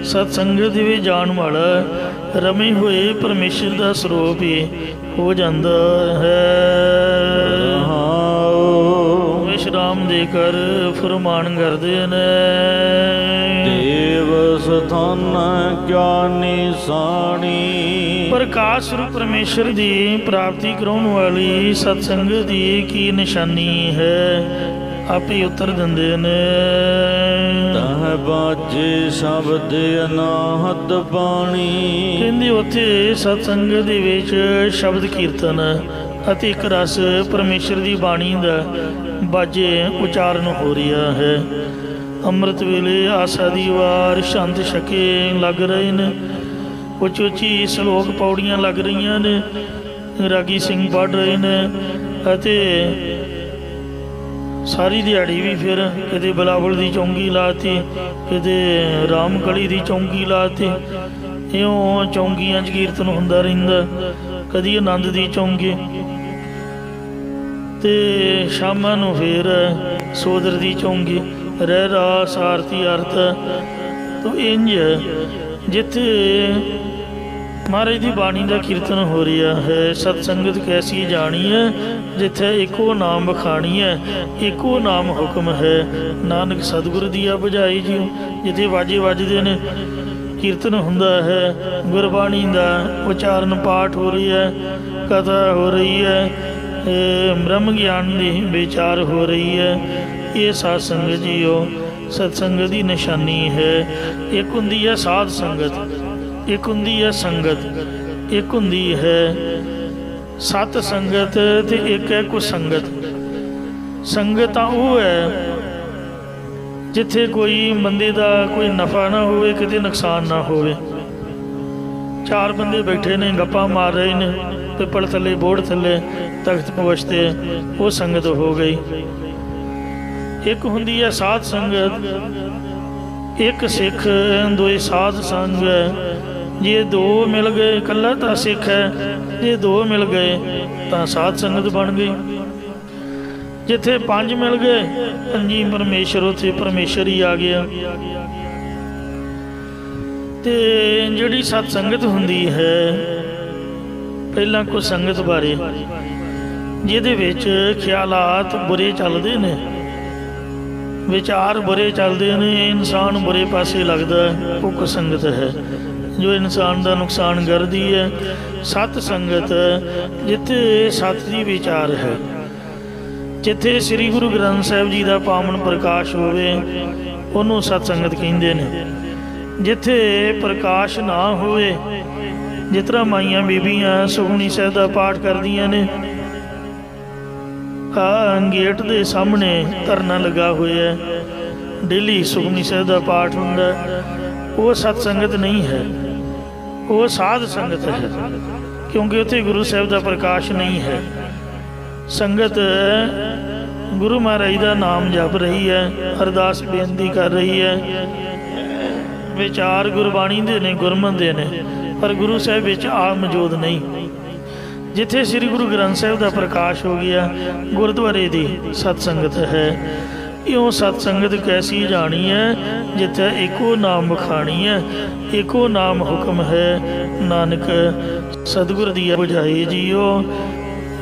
ਸਤਸੰਗਤ ਦੇ ਵਿੱਚ ਜਾਣ ਵਾਲਾ ਰਮੇ ਹੋਏ ਪਰਮੇਸ਼ਰ ਦਾ ਸਰੂਪ ਹੀ ਹੋ ਜਾਂਦਾ ਹੈ। ਵਿਸ਼ਰਾਮ ਦੇ ਕਰ ਫਰਮਾਨ ਕਰਦੇ ਨੇ, ਦੇਵ ਸਥਾਨ ਗਿਆਨੀ ਸਾਣੀ, ਪ੍ਰਕਾਸ਼ ਸਰੂਪ ਪਰਮੇਸ਼ਰ ਦੀ ਪ੍ਰਾਪਤੀ ਕਰਾਉਣ ਵਾਲੀ ਸਤਸੰਗਤ ਦੀ ਕੀ ਨਿਸ਼ਾਨੀ ਹੈ, ਆਪੇ ਉੱਤਰ ਦਿੰਦੇ ਨੇ। ਤਹ ਬਾਜੇ ਸ਼ਬਦ ਅਨਾਹਤ ਬਾਣੀ। ਕਹਿੰਦੇ ਉੱਥੇ ਸਤਸੰਗ ਦੇ ਵਿੱਚ ਸ਼ਬਦ ਕੀਰਤਨ ਅਤੇ ਇੱਕ ਰਸ ਪਰਮੇਸ਼ਰ ਦੀ ਬਾਣੀ ਦਾ ਬਾਜੇ ਉਚਾਰਨ ਹੋ ਰਿਹਾ ਹੈ। ਅੰਮ੍ਰਿਤ ਵੇਲੇ ਆਸਾ ਦੀ ਵਾਰ ਸ਼ੰਤ ਛਕੇ ਲੱਗ ਰਹੇ ਨੇ। ਉੱਚੀ ਉੱਚੀ ਸ਼ਲੋਕ ਪੌੜੀਆਂ ਲੱਗ ਰਹੀਆਂ ਨੇ। ਰਾਗੀ ਸਿੰਘ ਪੜ੍ਹ ਰਹੇ ਨੇ ਅਤੇ ਸਾਰੀ ਦਿਹਾੜੀ ਵੀ ਫਿਰ ਕਿਤੇ ਬਲਾਵਲ ਦੀ ਚੌਂਕੀ ਲਾਤੀ, ਕਿਤੇ ਰਾਮਕਲੀ ਦੀ ਚੌਂਕੀ ਲਾਤੀ। ਇਉਂ ਚੌਂਕੀਆਂ 'ਚ ਕੀਰਤਨ ਹੁੰਦਾ ਰਹਿੰਦਾ। ਕਦੀ ਆਨੰਦ ਦੀ ਚੌਂਕੀ ਤੇ ਸ਼ਾਮਾਂ ਨੂੰ ਫਿਰ ਸੋਦਰ ਦੀ ਚੌਂਕੀ, ਰਹਿ ਰਾਸ ਆਰਤੀ ਅਰਥ। ਤੋ ਇੰਝ ਜਿੱਥੇ ਮਹਾਰਾਜ ਦੀ ਬਾਣੀ ਦਾ ਕੀਰਤਨ ਹੋ ਰਿਹਾ ਹੈ, ਸਤਸੰਗਤ ਕੈਸੀ ਜਾਣੀ ਹੈ, ਜਿੱਥੇ ਇੱਕੋ ਨਾਮ ਬਖਾਣੀ ਹੈ, ਇੱਕੋ ਨਾਮ ਹੁਕਮ ਹੈ। ਨਾਨਕ ਸਤਿਗੁਰ ਦੀਆ ਬੁਝਾਈ ਜੀ। ਜਿੱਥੇ ਵਾਜੇ ਵੱਜਦੇ ਨੇ, ਕੀਰਤਨ ਹੁੰਦਾ ਹੈ, ਗੁਰਬਾਣੀ ਦਾ ਉਚਾਰਨ ਪਾਠ ਹੋ ਰਹੀ ਹੈ, ਕਥਾ ਹੋ ਰਹੀ ਹੈ, ਬ੍ਰਹਮ ਗਿਆਨ ਦੀ ਵਿਚਾਰ ਹੋ ਰਹੀ ਹੈ। ਇਹ ਸਾਧ ਸੰਗਤ ਜੀਓ ਸਤਸੰਗਤ ਦੀ ਨਿਸ਼ਾਨੀ ਹੈ। ਇੱਕ ਹੁੰਦੀ ਹੈ ਸਾਧ ਸੰਗਤ, ਇੱਕ ਹੁੰਦੀ ਹੈ ਸੰਗਤ, ਇੱਕ ਹੁੰਦੀ ਹੈ ਸਤ ਸੰਗਤ ਤੇ ਇੱਕ ਹੈ ਕੁਸੰਗਤ। ਸੰਗਤ ਤਾਂ ਉਹ ਹੈ ਜਿੱਥੇ ਕੋਈ ਬੰਦੇ ਦਾ ਕੋਈ ਨਫਾ ਨਾ ਹੋਵੇ, ਕਿਤੇ ਨੁਕਸਾਨ ਨਾ ਹੋਵੇ। ਚਾਰ ਬੰਦੇ ਬੈਠੇ ਨੇ, ਗੱਪਾਂ ਮਾਰ ਰਹੇ ਨੇ, ਪਿੱਪਲ ਥੱਲੇ, ਬੋੜ ਥੱਲੇ, ਤਖਤ ਪੋਸ਼ ਤੇ, ਉਹ ਸੰਗਤ ਹੋ ਗਈ। ਇੱਕ ਹੁੰਦੀ ਹੈ ਸਾਧ ਸੰਗਤ, ਇੱਕ ਸਿੱਖ ਦੋਏ ਸਾਧ ਸੰਗ। ਜੇ ਦੋ ਮਿਲ ਗਏ, ਇਕੱਲਾ ਤਾਂ ਸਿੱਖ ਹੈ, ਜੇ ਦੋ ਮਿਲ ਗਏ ਤਾਂ ਸਾਧ ਸੰਗਤ ਬਣ ਗਈ। ਜਿੱਥੇ ਪੰਜ ਮਿਲ ਗਏ, ਪੰਜੀ ਪਰਮੇਸ਼ਰ, ਉੱਥੇ ਪਰਮੇਸ਼ਰ ਹੀ ਆ ਗਿਆ। ਤੇ ਜਿਹੜੀ ਸਤ ਸੰਗਤ ਹੁੰਦੀ ਹੈ, ਪਹਿਲਾਂ ਕੁਝ ਸੰਗਤ ਬਾਰੇ, ਜਿਹਦੇ ਵਿੱਚ ਖਿਆਲਾਤ ਬੁਰੇ ਚੱਲਦੇ ਨੇ, ਵਿਚਾਰ ਬੁਰੇ ਚੱਲਦੇ ਨੇ, ਇਨਸਾਨ ਬੁਰੇ ਪਾਸੇ ਲੱਗਦਾ, ਉਹ ਕੁਸੰਗਤ ਹੈ ਜੋ ਇਨਸਾਨ ਦਾ ਨੁਕਸਾਨ ਕਰਦੀ ਹੈ। ਸਤ ਸੰਗਤ ਜਿੱਥੇ ਸਤ ਦੀ ਵਿਚਾਰ ਹੈ, ਜਿੱਥੇ ਸ੍ਰੀ ਗੁਰੂ ਗ੍ਰੰਥ ਸਾਹਿਬ ਜੀ ਦਾ ਪਾਵਨ ਪ੍ਰਕਾਸ਼ ਹੋਵੇ, ਉਹਨੂੰ ਸਤ ਸੰਗਤ ਕਹਿੰਦੇ ਨੇ। ਜਿੱਥੇ ਪ੍ਰਕਾਸ਼ ਨਾ ਹੋਵੇ, ਜਿਸ ਤਰ੍ਹਾਂ ਮਾਈਆਂ ਬੀਬੀਆਂ ਸੁਖਮਨੀ ਸਾਹਿਬ ਦਾ ਪਾਠ ਕਰਦੀਆਂ ਨੇ, ਗੇਟ ਦੇ ਸਾਹਮਣੇ ਧਰਨਾ ਲੱਗਾ ਹੋਇਆ, ਡੇਲੀ ਸੁਖਮਨੀ ਸਾਹਿਬ ਦਾ ਪਾਠ ਹੁੰਦਾ, ਉਹ ਸਤ ਸੰਗਤ ਨਹੀਂ ਹੈ, ਉਹ ਸਾਧ ਸੰਗਤ ਹੈ। ਕਿਉਂਕਿ ਉੱਥੇ ਗੁਰੂ ਸਾਹਿਬ ਦਾ ਪ੍ਰਕਾਸ਼ ਨਹੀਂ ਹੈ। ਸੰਗਤ ਗੁਰੂ ਮਹਾਰਾਜ ਦਾ ਨਾਮ ਜਪ ਰਹੀ ਹੈ, ਅਰਦਾਸ ਬੇਨਤੀ ਕਰ ਰਹੀ ਹੈ, ਵਿਚਾਰ ਗੁਰਬਾਣੀ ਦੇ ਨੇ, ਗੁਰਮਤਿ ਦੇ ਨੇ, ਪਰ ਗੁਰੂ ਸਾਹਿਬ ਵਿੱਚ ਆ ਮੌਜੂਦ ਨਹੀਂ। ਜਿੱਥੇ ਸ੍ਰੀ ਗੁਰੂ ਗ੍ਰੰਥ ਸਾਹਿਬ ਦਾ ਪ੍ਰਕਾਸ਼ ਹੋ ਗਿਆ, ਗੁਰਦੁਆਰੇ ਦੀ ਸਤ ਸੰਗਤ ਹੈ। ਇਉਂ ਸਤ ਸੰਗਤ ਕੈਸੀ ਜਾਣੀ ਹੈ, ਜਿੱਥੇ ਇੱਕੋ ਨਾਮ ਬਖਾਣੀ ਹੈ, ਇੱਕੋ ਨਾਮ ਹੁਕਮ ਹੈ। ਨਾਨਕ ਸਤਿਗੁਰ ਦੀ ਬੁਝਾਈ ਜੀਓ।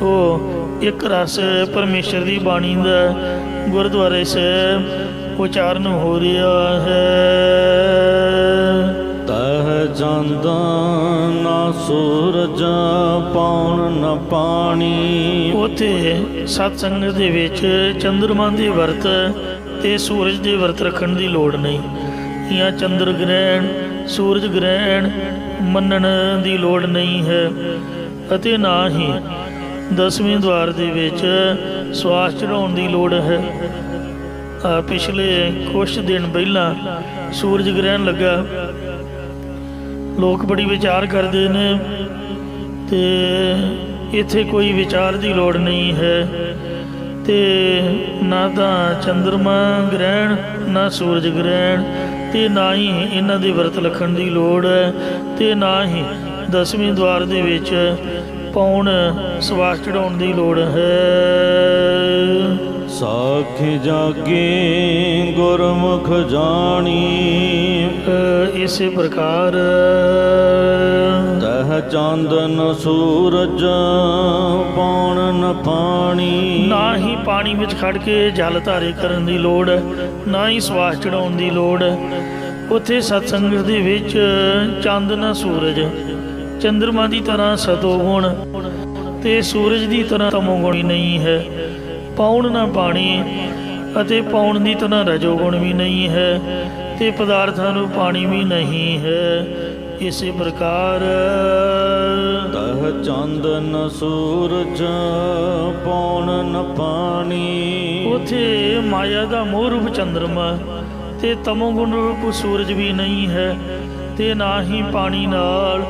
ਉਹ ਇੱਕ ਰਸ ਪਰਮੇਸ਼ਰ ਦੀ ਬਾਣੀ ਦਾ ਗੁਰਦੁਆਰੇ ਸਾਹਿਬ ਉਚਾਰਨ ਹੋ ਰਿਹਾ ਹੈ। ਤਹ ਚੰਦ ਨਾ ਸੂਰਜ ਪੌਣ ਨ ਪਾਣੀ। ਉੱਥੇ ਸਤ ਸੰਗਤ ਦੇ ਵਿੱਚ ਚੰਦਰਮਾ ਦੇ ਵਰਤ ਤੇ ਸੂਰਜ ਦੇ ਵਰਤ ਰੱਖਣ ਦੀ ਲੋੜ ਨਹੀਂ, ਜਾਂ ਚੰਦਰ ਗ੍ਰਹਿਣ, ਸੂਰਜ ਗ੍ਰਹਿਣ ਮੰਨਣ ਦੀ ਲੋੜ ਨਹੀਂ ਹੈ। ਅਤੇ ਨਾ ਹੀ 10ਵੇਂ ਦੁਆਰ ਦੇ ਵਿੱਚ ਸਵਾਸ ਚੜਾਉਣ ਦੀ ਲੋੜ ਹੈ। ਪਿਛਲੇ ਕੁਛ ਦਿਨ ਪਹਿਲਾਂ ਸੂਰਜ ਗ੍ਰਹਿਣ ਲੱਗਾ, ਲੋਕ ਬੜੀ ਵਿਚਾਰ ਕਰਦੇ ਨੇ, ਤੇ ਇੱਥੇ ਕੋਈ ਵਿਚਾਰ ਦੀ ਲੋੜ ਨਹੀਂ ਹੈ। ਤੇ ਨਾ ਤਾਂ ਚੰਦਰਮਾ ਗ੍ਰਹਿਣ, ਨਾ ਸੂਰਜ ਗ੍ਰਹਿਣ, ਤੇ ਨਾ ਹੀ ਇਹਨਾਂ ਦੇ ਵਰਤ ਰੱਖਣ ਦੀ ਲੋੜ ਹੈ, ਤੇ ਨਾ ਹੀ 10ਵੇਂ ਦੁਆਰ ਦੇ ਵਿੱਚ ਪੌਣ ਸਵਾਸ ਚੜਾਉਣ ਦੀ ਲੋੜ ਹੈ। ਸਾਖੀ ਜਾਗੇ ਗੁਰਮੁਖ ਜਾਣੀ। ਇਸੇ ਪ੍ਰਕਾਰ ਤਹ ਚੰਦਨ ਸੂਰਜ ਪੌਣ ਨ ਪਾਣੀ। ਨਾ ਹੀ ਪਾਣੀ ਵਿੱਚ ਖੜ ਕੇ ਜਲ ਧਾਰੇ ਕਰਨ ਦੀ ਲੋੜ ਹੈ, ਨਾ ਹੀ ਸਵਾਸ ਚੜਾਉਣ ਦੀ ਲੋੜ ਹੈ। ਉੱਥੇ ਸਤਸੰਗਤ ਦੇ ਵਿੱਚ ਚੰਦ ਨਾ ਸੂਰਜ, ਚੰਦਰਮਾ ਦੀ ਤਰ੍ਹਾਂ ਸਤੋ ਗੁਣ ਤੇ ਸੂਰਜ ਦੀ ਤਰ੍ਹਾਂ ਤਮੋ ਗੁਣ ਨਹੀਂ ਹੈ। ਪੌਣ ਨਾ ਪਾਣੀ, ਅਤੇ ਪਾਉਣ ਦੀ ਤਰ੍ਹਾਂ ਰਜੋਗੁਣ ਵੀ ਨਹੀਂ ਹੈ ਤੇ ਪਦਾਰਥਾਂ ਨੂੰ ਪਾਣੀ ਵੀ ਨਹੀਂ ਹੈ। ਇਸੇ ਪ੍ਰਕਾਰ ਤਹ ਚੰਦ ਨ ਸੂਰਜ ਪੌਣ ਨ ਪਾਣੀ। ਉਥੇ ਮਾਇਆ ਦਾ ਮੋਹ ਰੂਪ ਚੰਦਰਮਾ ਤੇ ਤਮੋਗੁਣ ਰੂਪ ਸੂਰਜ ਵੀ ਨਹੀਂ ਹੈ ਤੇ ਨਾ ਹੀ ਪਾਣੀ ਨਾਲ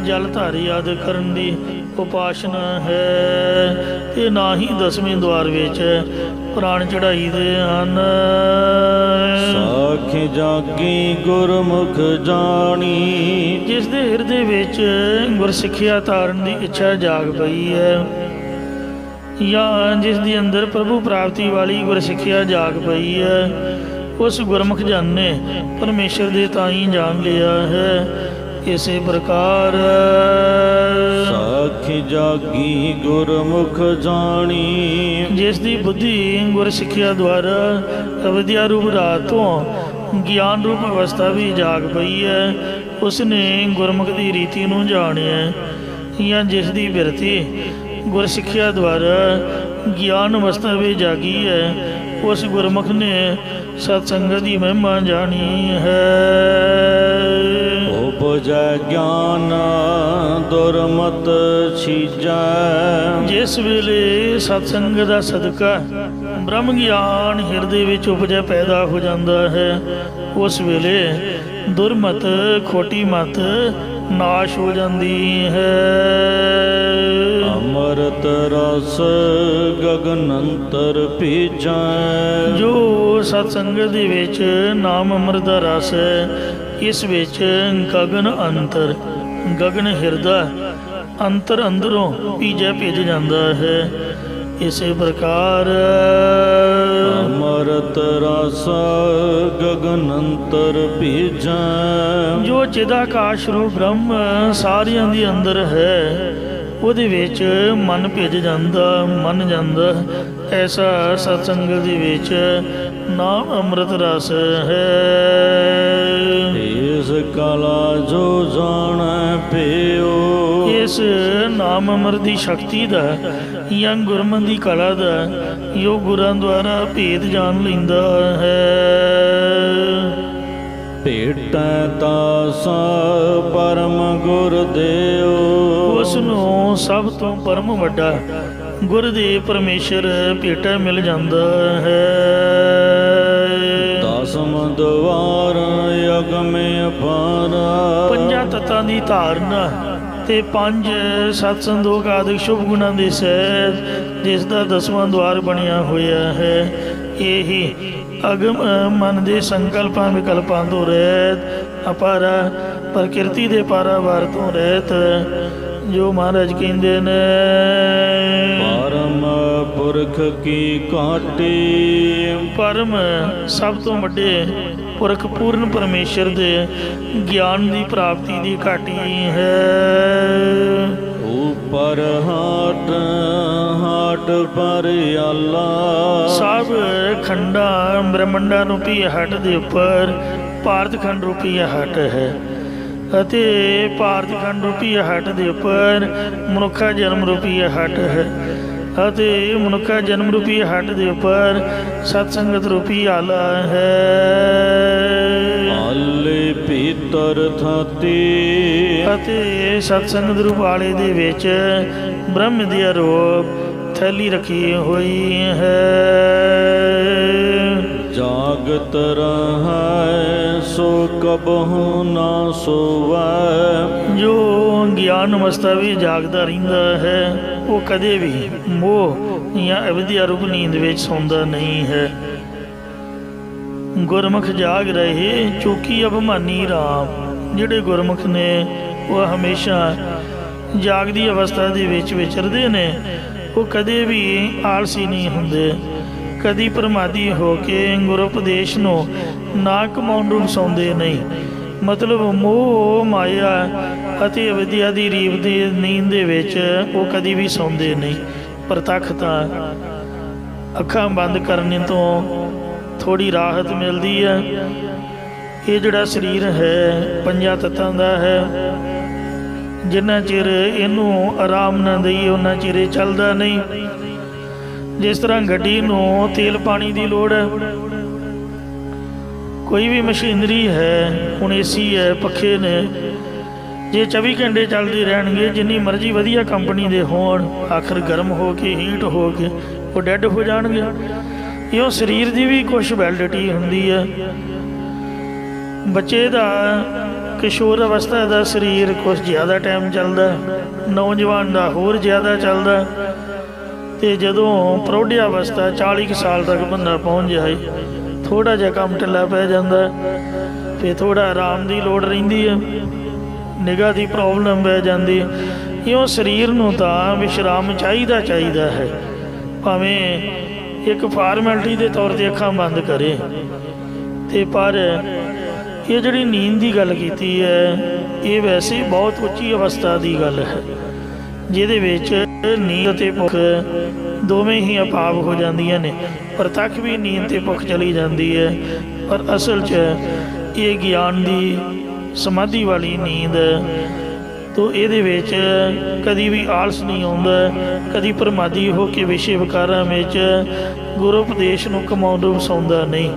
ਜਲ ਧਾਰੀ ਆਦਿ ਕਰਨ ਦੀ ਉਪਾਸਨਾ ਹੈ ਤੇ ਨਾ ਹੀ ਦਸਵੇਂ ਦੁਆਰ ਵਿੱਚ ਪ੍ਰਾਣ ਚੜਾਈ ਦੇ ਹਨ। ਸਾਖ ਜਾਗੀ ਗੁਰਮੁਖ ਜਾਣੀ। ਜਿਸ ਦੇ ਹਿਰਦੇ ਵਿੱਚ ਗੁਰਸਿੱਖਿਆ ਧਾਰਨ ਦੀ ਇੱਛਾ ਜਾਗ ਪਈ ਹੈ ਜਾਂ ਜਿਸ ਦੇ ਅੰਦਰ ਪ੍ਰਭੂ ਪ੍ਰਾਪਤੀ ਵਾਲੀ ਗੁਰਸਿੱਖਿਆ ਜਾਗ ਪਈ ਹੈ, ਉਸ ਗੁਰਮੁਖ ਜਨ ਨੇ ਪਰਮੇਸ਼ਰ ਦੇ ਤਾਈਂ ਜਾਣ ਲਿਆ ਹੈ। ਇਸੇ ਪ੍ਰਕਾਰ ਸਾਖੀ ਜਾਗੀ ਗੁਰਮੁਖ ਜਾਣੀ। ਜਿਸ ਦੀ ਬੁੱਧੀ ਗੁਰ ਸਿੱਖਿਆ ਦੁਆਰਾ ਅਵਿਦਿਆ ਰੂਪ ਰਾਤ ਤੋਂ ਗਿਆਨ ਰੂਪ ਅਵਸਥਾ ਵੀ ਜਾਗ ਪਈ ਹੈ, ਉਸ ਨੇ ਗੁਰਮੁਖ ਦੀ ਰੀਤੀ ਨੂੰ ਜਾਣਿਆ। ਜਾਂ ਜਿਸ ਦੀ ਬਿਰਤੀ ਗੁਰ ਸਿੱਖਿਆ ਦੁਆਰਾ ਗਿਆਨ ਅਵਸਥਾ ਵੀ ਜਾਗੀ ਹੈ, ਉਸ ਗੁਰਮੁਖ ਨੇ ਸਤਸੰਗਤ ਦੀ ਮਹਿਮਾ ਜਾਣੀ ਹੈ। ਉਪਜੈ ਗਿਆਨ ਦੁਰਮਤ ਛੀਜੈ। ਜਿਸ ਵੇਲੇ ਸਤਸੰਗ ਦਾ ਸਦਕਾ ਬ੍ਰਹਮ ਗਿਆਨ ਹਿਰਦੇ ਵਿੱਚ ਉਪਜੈ ਪੈਦਾ ਹੋ ਜਾਂਦਾ ਹੈ, ਉਸ ਵੇਲੇ ਦੁਰਮਤ ਖੋਟੀ ਮਤ ਨਾਸ਼ ਹੋ ਜਾਂਦੀ ਹੈ। ਅੰਮ੍ਰਿਤ ਰਸ ਗਗਨ ਅੰਤਰ ਭੀਜੈ। ਜੋ ਸਤਸੰਗਤ ਦੇ ਵਿੱਚ ਨਾਮ ਅੰਮ੍ਰਿਤ ਦਾ ਰਸ ਹੈ, ਇਸ ਵਿੱਚ ਗਗਨ ਅੰਤਰ, ਗਗਨ ਹਿਰਦਾ ਅੰਤਰ ਅੰਦਰੋਂ ਭੀਜੈ ਭਿੱਜ ਜਾਂਦਾ ਹੈ। ਇਸੇ ਪ੍ਰਕਾਰ ਅੰਮ੍ਰਿਤ ਰਸ ਗਗਨ ਅੰਤਰ ਭੀਜੈ। ਜੋ ਚਿਦਾਕਾਸ਼ ਰੂਪ ਬ੍ਰਹਮ ਸਾਰਿਆਂ ਦੇ ਅੰਦਰ ਹੈ, ਉਹਦੇ ਵਿੱਚ ਮਨ ਭਿੱਜ ਜਾਂਦਾ, ਮੰਨ ਜਾਂਦਾ। ਐਸਾ ਸਤਸੰਗ ਦੇ ਵਿੱਚ ਨਾਮ ਅੰਮ੍ਰਿਤ ਰਸ ਹੈ। ਇਸ ਕਲਾ ਜੋ ਜਾਣੈ ਪਿਓ। ਇਸ ਨਾਮ ਅੰਮ੍ਰਿਤ ਦੀ ਸ਼ਕਤੀ ਦਾ ਜਾਂ ਗੁਰਮਤਿ ਦੀ ਕਲਾ ਦਾ ਜੋ ਗੁਰਾਂ ਦੁਆਰਾ ਭੇਦ ਜਾਣ ਲੈਂਦਾ ਹੈ। ਭੇਟੈ ਤਾਸ ਪਰਮ ਗੁਰ ਦੇਉ। ਉਸ ਨੂੰ ਸਭ ਤੋਂ ਪਰਮ ਵੱਡਾ ਗੁਰਦੇਵ ਪਰਮੇਸ਼ਰ ਭੇਟਾ ਮਿਲ ਜਾਂਦਾ ਹੈ। ਦਸਮ ਦਵਾਰ ਅਗਮੇ ਅਪਾਰ। ਪੰਜਾਂ ਤੱਤਾਂ ਦੀ ਧਾਰਨਾ ਤੇ ਪੰਜ ਸਤ ਸੰਦੋਖ ਆਦਿਕ ਸ਼ੁਭ ਗੁਣਾਂ ਦੇ ਸਹਿਤ ਜਿਸ ਦਾ ਦਸਵਾਂ ਦੁਆਰ ਬਣਿਆ ਹੋਇਆ ਹੈ। ਇਹੀ ਅਗਮ ਮਨ ਦੇ ਸੰਕਲਪਾਂ ਵਿਕਲਪਾਂ ਤੋਂ ਰਹਿਤ, ਅਪਾਰਾ ਪ੍ਰਕਿਰਤੀ ਦੇ ਪਾਰਾਵਾਰ ਤੋਂ ਰਹਿਤ, ਜੋ ਮਹਾਰਾਜ ਕਹਿੰਦੇ ਨੇ ਪਰਮ ਪੁਰਖ ਕੀ ਕਾਟੀ। ਪਰਮ ਸਭ ਤੋਂ ਵੱਡੇ ਪੁਰਖ ਪੂਰਨ ਪਰਮੇਸ਼ਰ ਦੇ ਗਿਆਨ ਦੀ ਪ੍ਰਾਪਤੀ ਦੀ ਘਾਟੀ ਹੈ। ਉਪਰ ਹਾਟ ਹਾਟ ਪਰ ਆਲਾ। ਸਭ ਖੰਡਾਂ ਬ੍ਰਹਮੰਡਾਂ ਰੂਪੀ ਹੱਟ ਦੇ ਉੱਪਰ ਭਾਰਤ ਖੰਡ ਰੂਪੀ ਹੱਟ ਹੈ ਅਤੇ ਭਾਰਤ ਖੰਡ ਰੂਪੀ ਹੱਟ ਦੇ ਉੱਪਰ ਮਨੁੱਖਾ ਜਨਮ ਰੂਪੀ ਹੱਟ ਹੈ ਅਤੇ ਮਨੁੱਖਾ ਜਨਮ ਰੂਪੀ ਹੱਟ ਦੇ ਉੱਪਰ ਸਤ ਸੰਗਤ ਰੂਪੀ ਆਲਾ ਹੈ। ਆਲੇ ਭੀਤਰ ਥਾਤੀ। ਅਤੇ ਸਤ ਸੰਗਤ ਰੂਪ ਆਲੇ ਦੇ ਵਿੱਚ ਬ੍ਰਹਮ ਦੀ ਰੂਪ ਥੈਲੀ ਰੱਖੀ ਹੋਈ ਹੈ। ਜਾਗਤ ਰਹੈ ਸੋ ਕਬਹੁ ਨਾ ਸੋਵੈ। ਜੋ ਗਿਆਨ ਅਵਸਥਾ ਵੀ ਜਾਗਦਾ ਰਹਿੰਦਾ ਹੈ, ਉਹ ਕਦੇ ਵੀ ਮੋਹ ਜਾਂ ਅਵਿਦਿਆ ਰੂਪ ਨੀਂਦ ਵਿੱਚ ਸੌਂਦਾ ਨਹੀਂ ਹੈ। ਗੁਰਮੁਖ ਜਾਗ ਰਹੇ ਚੌਕੀ ਅਭਿਮਾਨੀ ਰਾਮ। ਜਿਹੜੇ ਗੁਰਮੁਖ ਨੇ ਉਹ ਹਮੇਸ਼ਾ ਜਾਗਦੀ ਅਵਸਥਾ ਦੇ ਵਿੱਚ ਵਿਚਰਦੇ ਨੇ। ਉਹ ਕਦੇ ਵੀ ਆਲਸੀ ਨਹੀਂ ਹੁੰਦੇ, ਕਦੀ ਪ੍ਰਮਾਦੀ ਹੋ ਕੇ ਗੁਰ ਉਪਦੇਸ਼ ਨੂੰ ਨਾ ਕਮਾਉਣ ਰੂਪ ਸੌਂਦੇ ਨਹੀਂ। ਮਤਲਬ ਮੋਹ ਮਾਇਆ ਅਤੇ ਅਵਿਦਿਆ ਦੀ ਰੀਤ ਦੀ ਨੀਂਦ ਦੇ ਵਿੱਚ ਉਹ ਕਦੀ ਵੀ ਸੌਂਦੇ ਨਹੀਂ। ਪ੍ਰਤੱਖ ਤਾਂ ਅੱਖਾਂ ਬੰਦ ਕਰਨ ਤੋਂ ਥੋੜ੍ਹੀ ਰਾਹਤ ਮਿਲਦੀ ਹੈ। ਇਹ ਜਿਹੜਾ ਸਰੀਰ ਹੈ ਪੰਜਾਂ ਤੱਤਾਂ ਦਾ ਹੈ, ਜਿੰਨਾ ਚਿਰ ਇਹਨੂੰ ਆਰਾਮ ਨਾ ਦਈਏ ਉਹਨਾਂ ਚਿਰ ਇਹ ਚੱਲਦਾ ਨਹੀਂ। ਜਿਸ ਤਰ੍ਹਾਂ ਗੱਡੀ ਨੂੰ ਤੇਲ ਪਾਣੀ ਦੀ ਲੋੜ ਹੈ, ਕੋਈ ਵੀ ਮਸ਼ੀਨਰੀ ਹੈ, ਹੁਣ ਏਸੀ ਹੈ, ਪੱਖੇ ਨੇ, ਜੇ 24 ਘੰਟੇ ਚੱਲਦੇ ਰਹਿਣਗੇ, ਜਿੰਨੀ ਮਰਜ਼ੀ ਵਧੀਆ ਕੰਪਨੀ ਦੇ ਹੋਣ, ਆਖਰ ਗਰਮ ਹੋ ਕੇ ਹੀਟ ਹੋ ਕੇ ਉਹ ਡੈੱਡ ਹੋ ਜਾਣਗੇ। ਇਉਂ ਸਰੀਰ ਦੀ ਵੀ ਕੁਛ ਵੈਲਿਡਿਟੀ ਹੁੰਦੀ ਹੈ। ਬੱਚੇ ਦਾ ਕਿਸ਼ੋਰ ਅਵਸਥਾ ਦਾ ਸਰੀਰ ਕੁਛ ਜ਼ਿਆਦਾ ਟਾਈਮ ਚੱਲਦਾ, ਨੌਜਵਾਨ ਦਾ ਹੋਰ ਜ਼ਿਆਦਾ ਚੱਲਦਾ, ਅਤੇ ਜਦੋਂ ਪ੍ਰੌਢ ਅਵਸਥਾ 40 ਕੁ ਸਾਲ ਤੱਕ ਬੰਦਾ ਪਹੁੰਚ ਜਾਏ, ਥੋੜ੍ਹਾ ਜਿਹਾ ਕੰਮ ਢਿੱਲਾ ਪੈ ਜਾਂਦਾ, ਫਿਰ ਥੋੜ੍ਹਾ ਆਰਾਮ ਦੀ ਲੋੜ ਰਹਿੰਦੀ ਹੈ, ਨਿਗਾਹ ਦੀ ਪ੍ਰੋਬਲਮ ਪੈ ਜਾਂਦੀ। ਇਉਂ ਸਰੀਰ ਨੂੰ ਤਾਂ ਵਿਸ਼ਰਾਮ ਚਾਹੀਦਾ ਹੈ, ਭਾਵੇਂ ਇੱਕ ਫਾਰਮੈਲਿਟੀ ਦੇ ਤੌਰ 'ਤੇ ਅੱਖਾਂ ਬੰਦ ਕਰੇ। ਅਤੇ ਪਰ ਇਹ ਜਿਹੜੀ ਨੀਂਦ ਦੀ ਗੱਲ ਕੀਤੀ ਹੈ, ਇਹ ਵੈਸੇ ਬਹੁਤ ਉੱਚੀ ਅਵਸਥਾ ਦੀ ਗੱਲ ਹੈ, ਜਿਹਦੇ ਵਿੱਚ ਨੀਂਦ ਅਤੇ ਭੁੱਖ ਦੋਵੇਂ ਹੀ ਅਭਾਵ ਹੋ ਜਾਂਦੀਆਂ ਨੇ। ਪ੍ਰਤੱਖ ਵੀ ਨੀਂਦ ਅਤੇ ਭੁੱਖ ਚਲੀ ਜਾਂਦੀ ਹੈ, ਪਰ ਅਸਲ 'ਚ ਇਹ ਗਿਆਨ ਦੀ ਸਮਾਧੀ ਵਾਲੀ ਨੀਂਦ ਤੋ ਇਹਦੇ ਵਿੱਚ ਕਦੀ ਵੀ ਆਲਸ ਨਹੀਂ ਆਉਂਦਾ, ਕਦੀ ਪ੍ਰਮਾਦੀ ਹੋ ਕੇ ਵਿਸ਼ੇ ਵਿਕਾਰਾਂ ਵਿੱਚ ਗੁਰੂ ਉਪਦੇਸ਼ ਨੂੰ ਕਮਾਉਂਦਾ ਵਸਾਉਂਦਾ ਨਹੀਂ,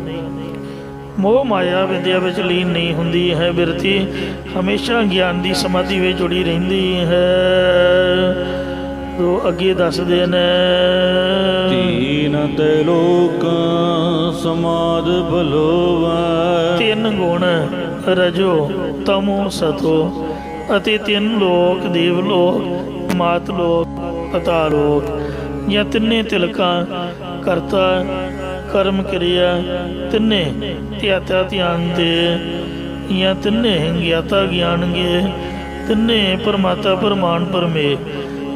ਮੋਹ ਮਾਇਆ ਵਿਦਿਆ ਵਿੱਚ ਲੀਨ ਨਹੀਂ ਹੁੰਦੀ ਹੈ। ਬਿਰਤੀ ਹਮੇਸ਼ਾ ਗਿਆਨ ਦੀ ਸਮਾਧੀ ਵਿੱਚ ਜੁੜੀ ਰਹਿੰਦੀ ਹੈ। ਤੋ ਅੱਗੇ ਦੱਸਦੇ ਨੇ, ਤੀਨ ਤੇ ਲੋਕ ਸਮਾਦ ਬਲੋਵੈ। ਤਿੰਨ ਗੁਣ ਰਜੋ ਤਮੋ ਸਤੋ ਅਤੇ ਤਿੰਨ ਲੋਕ, ਦੇਵ ਲੋਕ, ਮਾਤ ਲੋਕ, ਪਤਾਲ ਲੋਕ, ਜਾਂ ਤਿੰਨੇ ਤਿਲਕਾਂ ਕਰਤਾ ਕਰਮ ਕਿਰਿਆ, ਤਿੰਨੇ ਧਿਆਤਾ ਧਿਆਨ ਦੇ, ਜਾਂ ਤਿੰਨੇ ਗਿਆਤਾ ਗਿਆਨਗੇ, ਤਿੰਨੇ ਪਰਮਾਤਾ ਪਰਮਾਨ ਪਰਮੇ,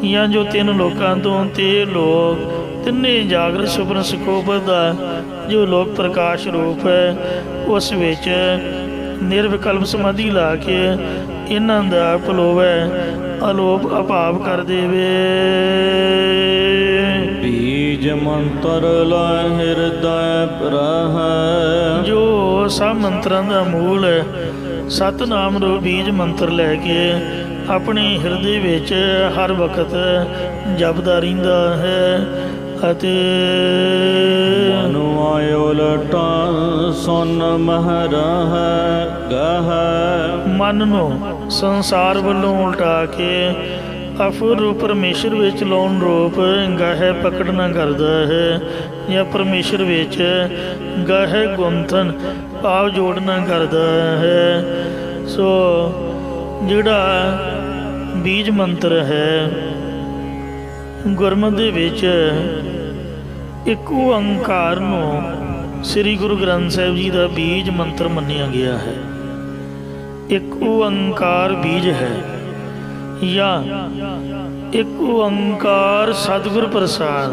ਜਾਂ ਜੋ ਤਿੰਨ ਲੋਕਾਂ ਤੋਂ ਤੇ ਲੋਕ, ਤਿੰਨੇ ਜਾਗਰਤ ਸੁਪਨ ਸੁਖੋਬਤ ਦਾ ਜੋ ਲੋਕ ਪ੍ਰਕਾਸ਼ ਰੂਪ ਹੈ, ਉਸ ਵਿੱਚ ਨਿਰਵਿਕਲਪ ਸਮਾਧੀ ਲਾ ਕੇ ਇਹਨਾਂ ਦਾ ਪਲੋਵੈ ਅਲੋਪ ਅਭਾਵ ਕਰ ਦੇਵੇ। ਬੀਜ ਮੰਤਰ ਲੈ ਹਿਰਦੈ ਪ੍ਰਹਿ। ਜੋ ਸਭ ਮੰਤਰਾਂ ਦਾ ਮੂਲ ਹੈ, ਸਤਿਨਾਮ ਰੂਪ ਬੀਜ ਮੰਤਰ ਲੈ ਕੇ ਆਪਣੇ ਹਿਰਦੇ ਵਿੱਚ ਹਰ ਵਕਤ ਜਪਦਾ ਰਹਿੰਦਾ ਹੈ। ਅਤੇ ਮਨੁ ਆਇਓ ਲਟਾ ਸੁਨ ਮਹਿਰਹਿ ਗਹਿ। ਮਨ ਨੂੰ ਸੰਸਾਰ ਵੱਲੋਂ ਉਲਟਾ ਕੇ ਅਫੁਰ ਰੂਪ ਪਰਮੇਸ਼ਰ ਵਿੱਚ ਲਾਉਣ ਰੂਪ ਗਹਿ ਪਕੜਨਾ ਕਰਦਾ ਹੈ, ਜਾਂ ਪਰਮੇਸ਼ਰ ਵਿੱਚ ਗਹਿ ਗੁੰਥਨ ਭਾਵ ਜੋੜਨਾ ਕਰਦਾ ਹੈ। ਸੋ ਜਿਹੜਾ ਬੀਜ ਮੰਤਰ ਹੈ, ਗੁਰਮਤਿ ਦੇ ਵਿੱਚ ਇੱਕ ਓਅੰਕਾਰ ਨੂੰ ਸ੍ਰੀ ਗੁਰੂ ਗ੍ਰੰਥ ਸਾਹਿਬ ਜੀ ਦਾ ਬੀਜ ਮੰਤਰ ਮੰਨਿਆ ਗਿਆ ਹੈ। ਇੱਕ ਓਅੰਕਾਰ ਬੀਜ ਹੈ, ਜਾਂ ਇੱਕ ਓਅੰਕਾਰ ਸਤਿਗੁਰ ਪ੍ਰਸਾਦ,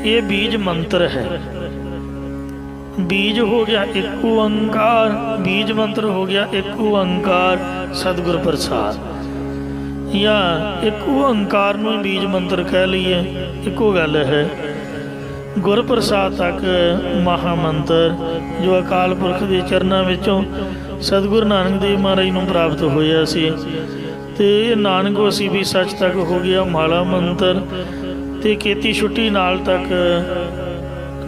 ਇਹ ਬੀਜ ਮੰਤਰ ਹੈ। ਬੀਜ ਹੋ ਗਿਆ ਇੱਕ ਓਅੰਕਾਰ, ਬੀਜ ਮੰਤਰ ਹੋ ਗਿਆ ਇੱਕ ਓਅੰਕਾਰ ਸਤਿਗੁਰ ਪ੍ਰਸਾਦ, ਜਾਂ ਇੱਕ ਓਅੰਕਾਰ ਨੂੰ ਬੀਜ ਮੰਤਰ ਕਹਿ ਲਈਏ, ਇੱਕੋ ਗੱਲ ਹੈ। ਗੁਰ ਪ੍ਰਸਾਦ ਤੱਕ ਮਹਾਮੰਤਰ ਜੋ ਅਕਾਲ ਪੁਰਖ ਦੇ ਚਰਨਾਂ ਵਿੱਚੋਂ ਸਤਿਗੁਰੂ ਨਾਨਕ ਦੇਵ ਮਹਾਰਾਜ ਨੂੰ ਪ੍ਰਾਪਤ ਹੋਇਆ ਸੀ, ਅਤੇ ਨਾਨਕ ਹੋਸੀ ਵੀ ਸੱਚ ਤੱਕ ਹੋ ਗਿਆ ਮਾਲਾ ਮੰਤਰ, ਅਤੇ ਕੀਤੀ ਛੁੱਟੀ ਨਾਲ ਤੱਕ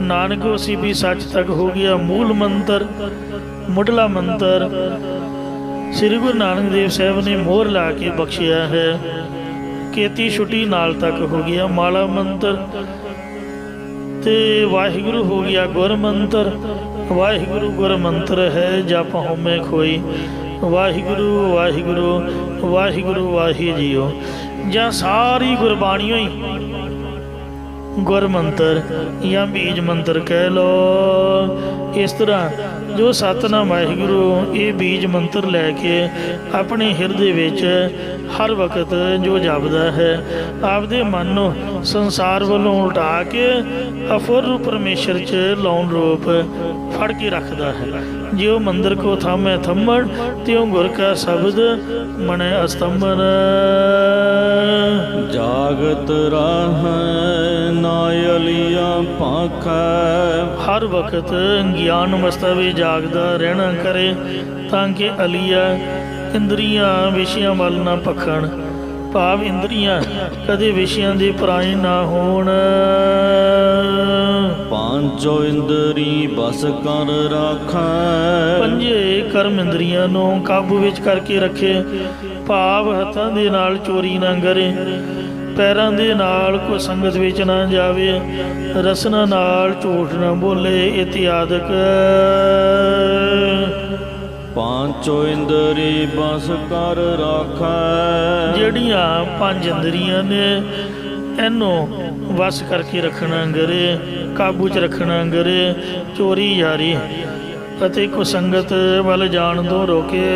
ਨਾਨਕ ਹੋਸੀ ਵੀ ਸੱਚ ਤੱਕ ਹੋ ਗਿਆ ਮੂਲ ਮੰਤਰ, ਮੁੱਢਲਾ ਮੰਤਰ ਸ੍ਰੀ ਗੁਰੂ ਨਾਨਕ ਦੇਵ ਸਾਹਿਬ ਨੇ ਮੋਹਰ ਲਾ ਕੇ ਬਖਸ਼ਿਆ ਹੈ। ਕੀਤੀ ਛੁੱਟੀ ਨਾਲ ਤੱਕ ਹੋ ਗਿਆ ਮਾਲਾ ਮੰਤਰ, ਅਤੇ ਵਾਹਿਗੁਰੂ ਹੋ ਗਿਆ ਗੁਰ ਮੰਤਰ। ਵਾਹਿਗੁਰੂ ਗੁਰ ਮੰਤਰ ਹੈ, ਜਪ ਹਉਮੈ ਖੋਈ, ਵਾਹਿਗੁਰੂ ਵਾਹਿਗੁਰੂ ਵਾਹਿਗੁਰੂ ਵਾਹਿ ਜੀਓ। ਜਾਂ ਸਾਰੀ ਗੁਰਬਾਣੀਓ ਹੀ ਗੁਰ ਮੰਤਰ ਜਾਂ ਬੀਜ ਮੰਤਰ ਕਹਿ ਲਓ। ਇਸ ਤਰ੍ਹਾਂ ਜੋ ਸਤਿਨਾਮ ਵਾਹਿਗੁਰੂ ਇਹ ਬੀਜ ਮੰਤਰ ਲੈ ਕੇ ਆਪਣੇ ਹਿਰਦੇ ਵਿੱਚ ਹਰ ਵਕਤ ਜੋ ਜਪਦਾ ਹੈ, ਆਪਦੇ ਮਨ ਨੂੰ ਸੰਸਾਰ ਵੱਲੋਂ ਉਲਟਾ ਕੇ ਅਫੁਰ ਰੂਪ ਪਰਮੇਸ਼ਰ 'ਚ ਲਾਉਣ ਰੂਪ ਫੜ ਕੇ ਰੱਖਦਾ ਹੈ। ਜਿਉ ਮੰਦਰ ਕੋ ਥਾਮੈ ਥੰਮਣ, ਤਿਉ ਗੁਰ ਕਾ ਸ਼ਬਦ ਮਨੈ ਅਸਤੰਭਨ। ਜਾਗਤ ਰਹਿ ਨਾ ਅਲੀਆ ਭਾਖੈ। ਹਰ ਵਕਤ ਗਿਆਨ ਅਵਸਥਾ ਵਿੱਚ ਜਾਗਦਾ ਰਹਿਣਾ ਕਰੇ, ਤਾਂ ਕਿ ਅਲੀਆ ਇੰਦਰੀਆਂ ਵਿਸ਼ਿਆਂ ਵੱਲ ਨਾ ਭਖਣ। ਭਾਵ ਇੰਦਰੀਆਂ ਕਦੇ ਵਿਸ਼ਿਆਂ ਦੇ ਪਰਾਏ ਨਾ ਹੋਣ। ਪਾਂਚੋ ਇੰਦਰੀ ਬਸ ਕਰ ਰਾਖੈ, ਪੰਜੇ ਕਰਮ ਇੰਦਰੀਆਂ ਨੂੰ ਕਾਬੂ ਵਿੱਚ ਕਰਕੇ ਰੱਖੇ। ਭਾਵ ਹੱਥਾਂ ਦੇ ਨਾਲ ਚੋਰੀ ਨਾ ਕਰੇ, ਪੈਰਾਂ ਦੇ ਨਾਲ ਕੋਈ ਸੰਗਤ ਵਿੱਚ ਨਾ ਜਾਵੇ, ਰਸਨਾ ਨਾਲ ਝੂਠ ਨਾ ਬੋਲੇ ਇਤਿਆਦਿਕ। ਪਾਂਚੋ ਇੰਦਰੀ ਬਸ ਕਰ ਰਾਖੈ, ਜਿਹੜੀਆਂ ਪੰਜ ਇੰਦਰੀਆਂ ਨੇ ਇਹਨੂੰ ਵਸ ਕਰਕੇ ਰੱਖਣਾ ਕਰੇ, ਕਾਬੂ 'ਚ ਰੱਖਣਾ ਕਰੇ, ਚੋਰੀ ਯਾਰੀ ਅਤੇ ਕੁਸੰਗਤ ਵੱਲ ਜਾਣ ਤੋਂ ਰੋਕੇ।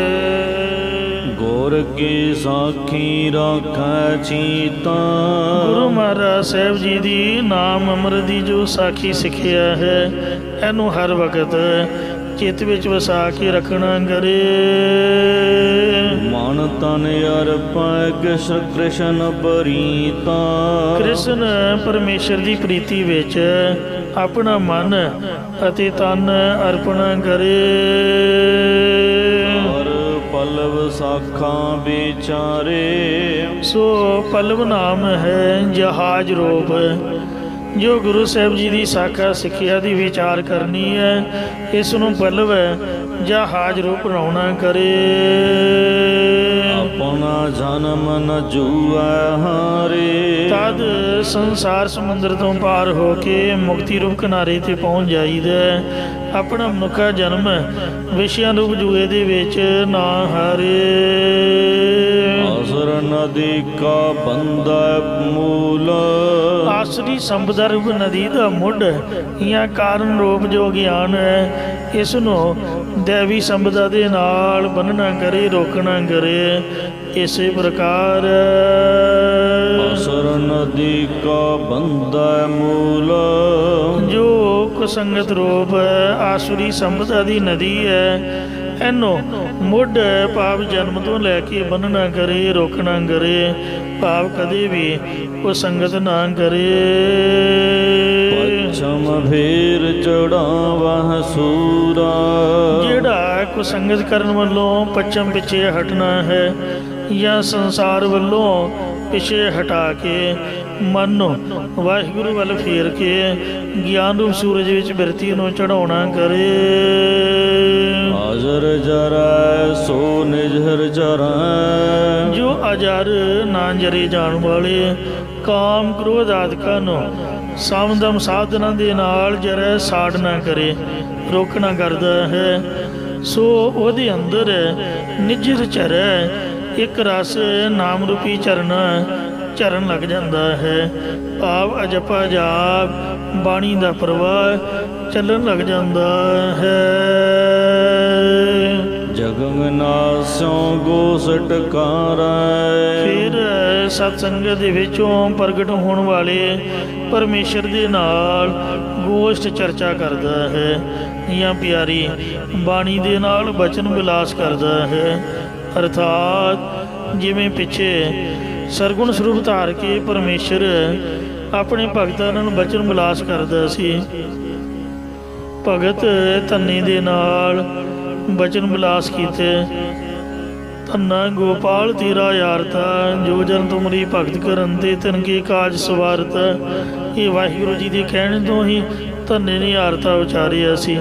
ਗੁਰ ਕੀ ਸਾਖੀ ਰਾਖੈ ਚੀਤਾ, ਗੁਰੂ ਮਹਾਰਾਜ ਸਾਹਿਬ ਜੀ ਦੀ ਨਾਮ ਅੰਮ੍ਰਿਤ ਦੀ ਜੋ ਸਾਖੀ ਸਿੱਖਿਆ ਹੈ ਇਹਨੂੰ ਹਰ ਵਕਤ ਚਿੱਤ ਵਿੱਚ ਵਸਾ ਕੇ ਰੱਖਣਾ ਕਰੇ। ਮਨ ਤਨ ਅਰਪੈ ਕਿਸ ਕ੍ਰਿਸ਼ਨ ਪ੍ਰੀਤਾ, ਕ੍ਰਿਸ਼ਨ ਪਰਮੇਸ਼ਰ ਦੀ ਪ੍ਰੀਤੀ ਵਿੱਚ ਆਪਣਾ ਮਨ ਅਤੇ ਤਨ ਅਰਪਣ ਕਰੇ। ਹਰ ਪਲਵ ਸਾਖਾਂ ਵਿਚਾਰੇ, ਸੋ ਪਲਵ ਨਾਮ ਹੈ ਜਹਾਜ਼ ਰੂਪ, ਜੋ ਗੁਰੂ ਸਾਹਿਬ ਜੀ ਦੀ ਸਾਖਾ ਸਿੱਖਿਆ ਦੀ ਵਿਚਾਰ ਕਰਨੀ ਹੈ ਇਸ ਨੂੰ ਪਲਵ ਜਹਾਜ਼ ਰੂਪ ਬਣਾਉਣਾ ਕਰੇ। ਆਪਣਾ ਜਨਮ ਨ ਜੂਐ ਹਾਰੇ, ਤਦ ਸੰਸਾਰ ਸਮੁੰਦਰ ਤੋਂ ਪਾਰ ਹੋ ਕੇ ਮੁਕਤੀ ਰੂਪ ਕਿਨਾਰੇ ਤੇ ਪਹੁੰਚ ਜਾਈਦਾ। ਆਪਣਾ ਮਨੁੱਖਾ ਜਨਮ ਵਿਸ਼ਿਆਂ ਰੂਪ ਜੂਏ ਦੇ ਵਿੱਚ ਨਾ ਹਾਰੇ। ਆਸਰ ਨਦੀ ਕਾ ਬੰਦਾ ਮੂਲ, ਆਸਰੀ ਸੰਪਦਾ ਰੂਪ ਨਦੀ ਦਾ ਮੁੱਢ ਜਾਂ ਕਾਰਨ ਰੂਪ ਜੋ ਗਿਆਨ ਹੈ ਇਸ ਨੂੰ ਦੇਵੀ ਸੰਪਦਾ ਦੇ ਨਾਲ ਬੰਨਣਾ ਕਰੇ, ਰੋਕਣਾ ਕਰੇ। ਇਸੇ ਪ੍ਰਕਾਰ ਆਸਰ ਨਦੀ ਕਾ ਬੰਦਾ ਮੂਲ, ਜੋ ਕੁਸੰਗਤ ਰੂਪ ਆਸੁਰੀ ਸੰਪਦਾ ਦੀ ਨਦੀ ਹੈ ਇਹਨੂੰ ਮੁੱਢ ਭਾਵ ਜਨਮ ਤੋਂ ਲੈ ਕੇ ਬੰਨਣਾ ਕਰੇ, ਰੋਕਣਾ ਕਰੇ। ਭਾਵ ਕਦੇ ਵੀ ਕੁਸੰਗਤ ਨਾ ਕਰੇ। ਪਛਮ ਫੇਰ ਚੜਾਵਹ ਸੂਰਾ, ਜਿਹੜਾ ਕੁਸੰਗਤ ਕਰਨ ਵੱਲੋਂ ਪੱਛਮ ਪਿੱਛੇ ਹਟਣਾ ਹੈ ਜਾਂ ਸੰਸਾਰ ਵੱਲੋਂ ਪਿੱਛੇ ਹਟਾ ਕੇ ਮਨ ਨੂੰ ਵਾਹਿਗੁਰੂ ਵੱਲ ਫੇਰ ਕੇ ਗਿਆਨ ਰੂਪ ਸੂਰਜ ਵਿੱਚ ਬਿਰਤੀ ਨੂੰ ਚੜਾਉਣਾ ਕਰੇ। ਹਾਜ਼ਰ ਜਰੈ ਸੋ ਨਿਜਰ ਜਰੈ, ਜੋ ਅਜਰ ਨਾ ਜਰੇ ਜਾਣ ਵਾਲੇ ਕਾਮ ਕ੍ਰੋਧ ਆਦਿਕਾਂ ਨੂੰ ਸਮਦਮ ਸਾਧਨਾਂ ਦੇ ਨਾਲ ਜਰੇ ਸਾੜ ਨਾ ਕਰੇ, ਰੋਕਣਾ ਕਰਦਾ ਹੈ। ਸੋ ਉਹਦੇ ਅੰਦਰ ਨਿਜਰ ਚਰੈ ਇੱਕ ਰਸ ਨਾਮ ਰੂਪੀ ਚਰਨ ਲੱਗ ਜਾਂਦਾ ਹੈ। ਭਾਵ ਅਜਪਾ ਜਾਪ ਬਾਣੀ ਦਾ ਪ੍ਰਵਾਹ ਚੱਲਣ ਲੱਗ ਜਾਂਦਾ ਹੈ। ਜਗਨ ਨਾਸਿਓ ਗੋਸਟ ਕਾਰੈ, ਫਿਰ ਸਤ ਸੰਗਤ ਦੇ ਵਿੱਚੋਂ ਪ੍ਰਗਟ ਹੋਣ ਵਾਲੇ ਪਰਮੇਸ਼ਰ ਦੇ ਨਾਲ ਗੋਸ਼ਟ ਚਰਚਾ ਕਰਦਾ ਹੈ ਜਾਂ ਪਿਆਰੀ ਬਾਣੀ ਦੇ ਨਾਲ ਬਚਨ ਵਿਲਾਸ ਕਰਦਾ ਹੈ। ਅਰਥਾਤ ਜਿਵੇਂ ਪਿੱਛੇ ਸਰਗੁਣ ਸਰੂਪ ਧਾਰ ਕੇ ਪਰਮੇਸ਼ਰ ਆਪਣੇ ਭਗਤਾਂ ਨਾਲ ਬਚਨ ਵਿਲਾਸ ਕਰਦਾ ਸੀ, ਭਗਤ ਧੰਨੇ ਦੇ ਨਾਲ ਬਚਨ ਵਿਲਾਸ ਕੀਤੇ। ਧੰਨਾ ਗੋਪਾਲ ਤੇਰਾ ਯਾਰਤਾ, ਜੋ ਜਨ ਤੁਮਰੀ ਭਗਤ ਕਰਨ ਤੇ ਤਿਨ ਕੇ ਕਾਜ ਸਵਾਰਤਾ। ਇਹ ਵਾਹਿਗੁਰੂ ਜੀ ਦੇ ਕਹਿਣ ਤੋਂ ਹੀ ਧੰਨੇ ਨੇ ਯਾਰਤਾ ਉਚਾਰਿਆ ਸੀ।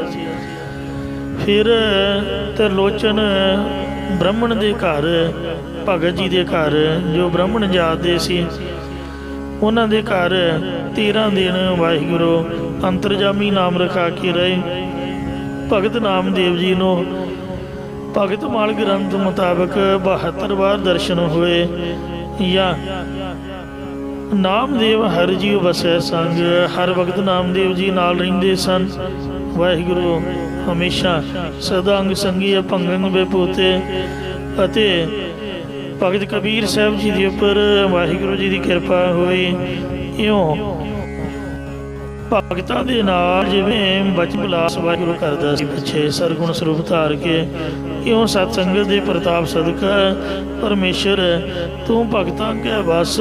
ਫਿਰ ਤਿਰਲੋਚਨ ਬ੍ਰਾਹਮਣ ਦੇ ਘਰ, ਭਗਤ ਜੀ ਦੇ ਘਰ ਜੋ ਬ੍ਰਾਹਮਣ ਜਾਤ ਦੇ ਸੀ ਉਹਨਾਂ ਦੇ ਘਰ 13 ਦਿਨ ਵਾਹਿਗੁਰੂ ਅੰਤਰਜਾਮੀ ਨਾਮ ਰਖਾ ਕੇ ਰਹੇ। ਭਗਤ ਨਾਮਦੇਵ ਜੀ ਨੂੰ ਭਗਤ ਮਾਲ ਗ੍ਰੰਥ ਮੁਤਾਬਕ 72 ਵਾਰ ਦਰਸ਼ਨ ਹੋਏ। ਜਾਂ ਨਾਮਦੇਵ ਹਰ ਜੀਵ ਵਸੈ ਸੰਗ, ਹਰ ਵਕਤ ਨਾਮਦੇਵ ਜੀ ਨਾਲ ਰਹਿੰਦੇ ਸਨ। ਵਾਹਿਗੁਰੂ ਹਮੇਸ਼ਾ ਸਦਾ ਅੰਗ ਸੰਗੀ ਭੰਗੰਗ ਬੇਪੂਤੇ। ਅਤੇ ਭਗਤ ਕਬੀਰ ਸਾਹਿਬ ਜੀ ਦੇ ਉੱਪਰ ਵਾਹਿਗੁਰੂ ਜੀ ਦੀ ਕਿਰਪਾ ਹੋਈ। ਇਉਂ ਭਗਤਾਂ ਦੇ ਨਾਲ ਜਿਵੇਂ ਬਚਨ ਵਿਲਾਸ ਵਾਹਿਗੁਰੂ ਕਰਦਾ ਸੀ ਪਿੱਛੇ ਸਰਗੁਣ ਸਰੂਪ ਧਾਰ ਕੇ, ਇਉਂ ਸਤ ਸੰਗਤ ਦੇ ਪ੍ਰਤਾਪ ਸਦਕਾ ਪਰਮੇਸ਼ਰ ਤੂੰ ਭਗਤਾਂ ਕੇ ਵਸ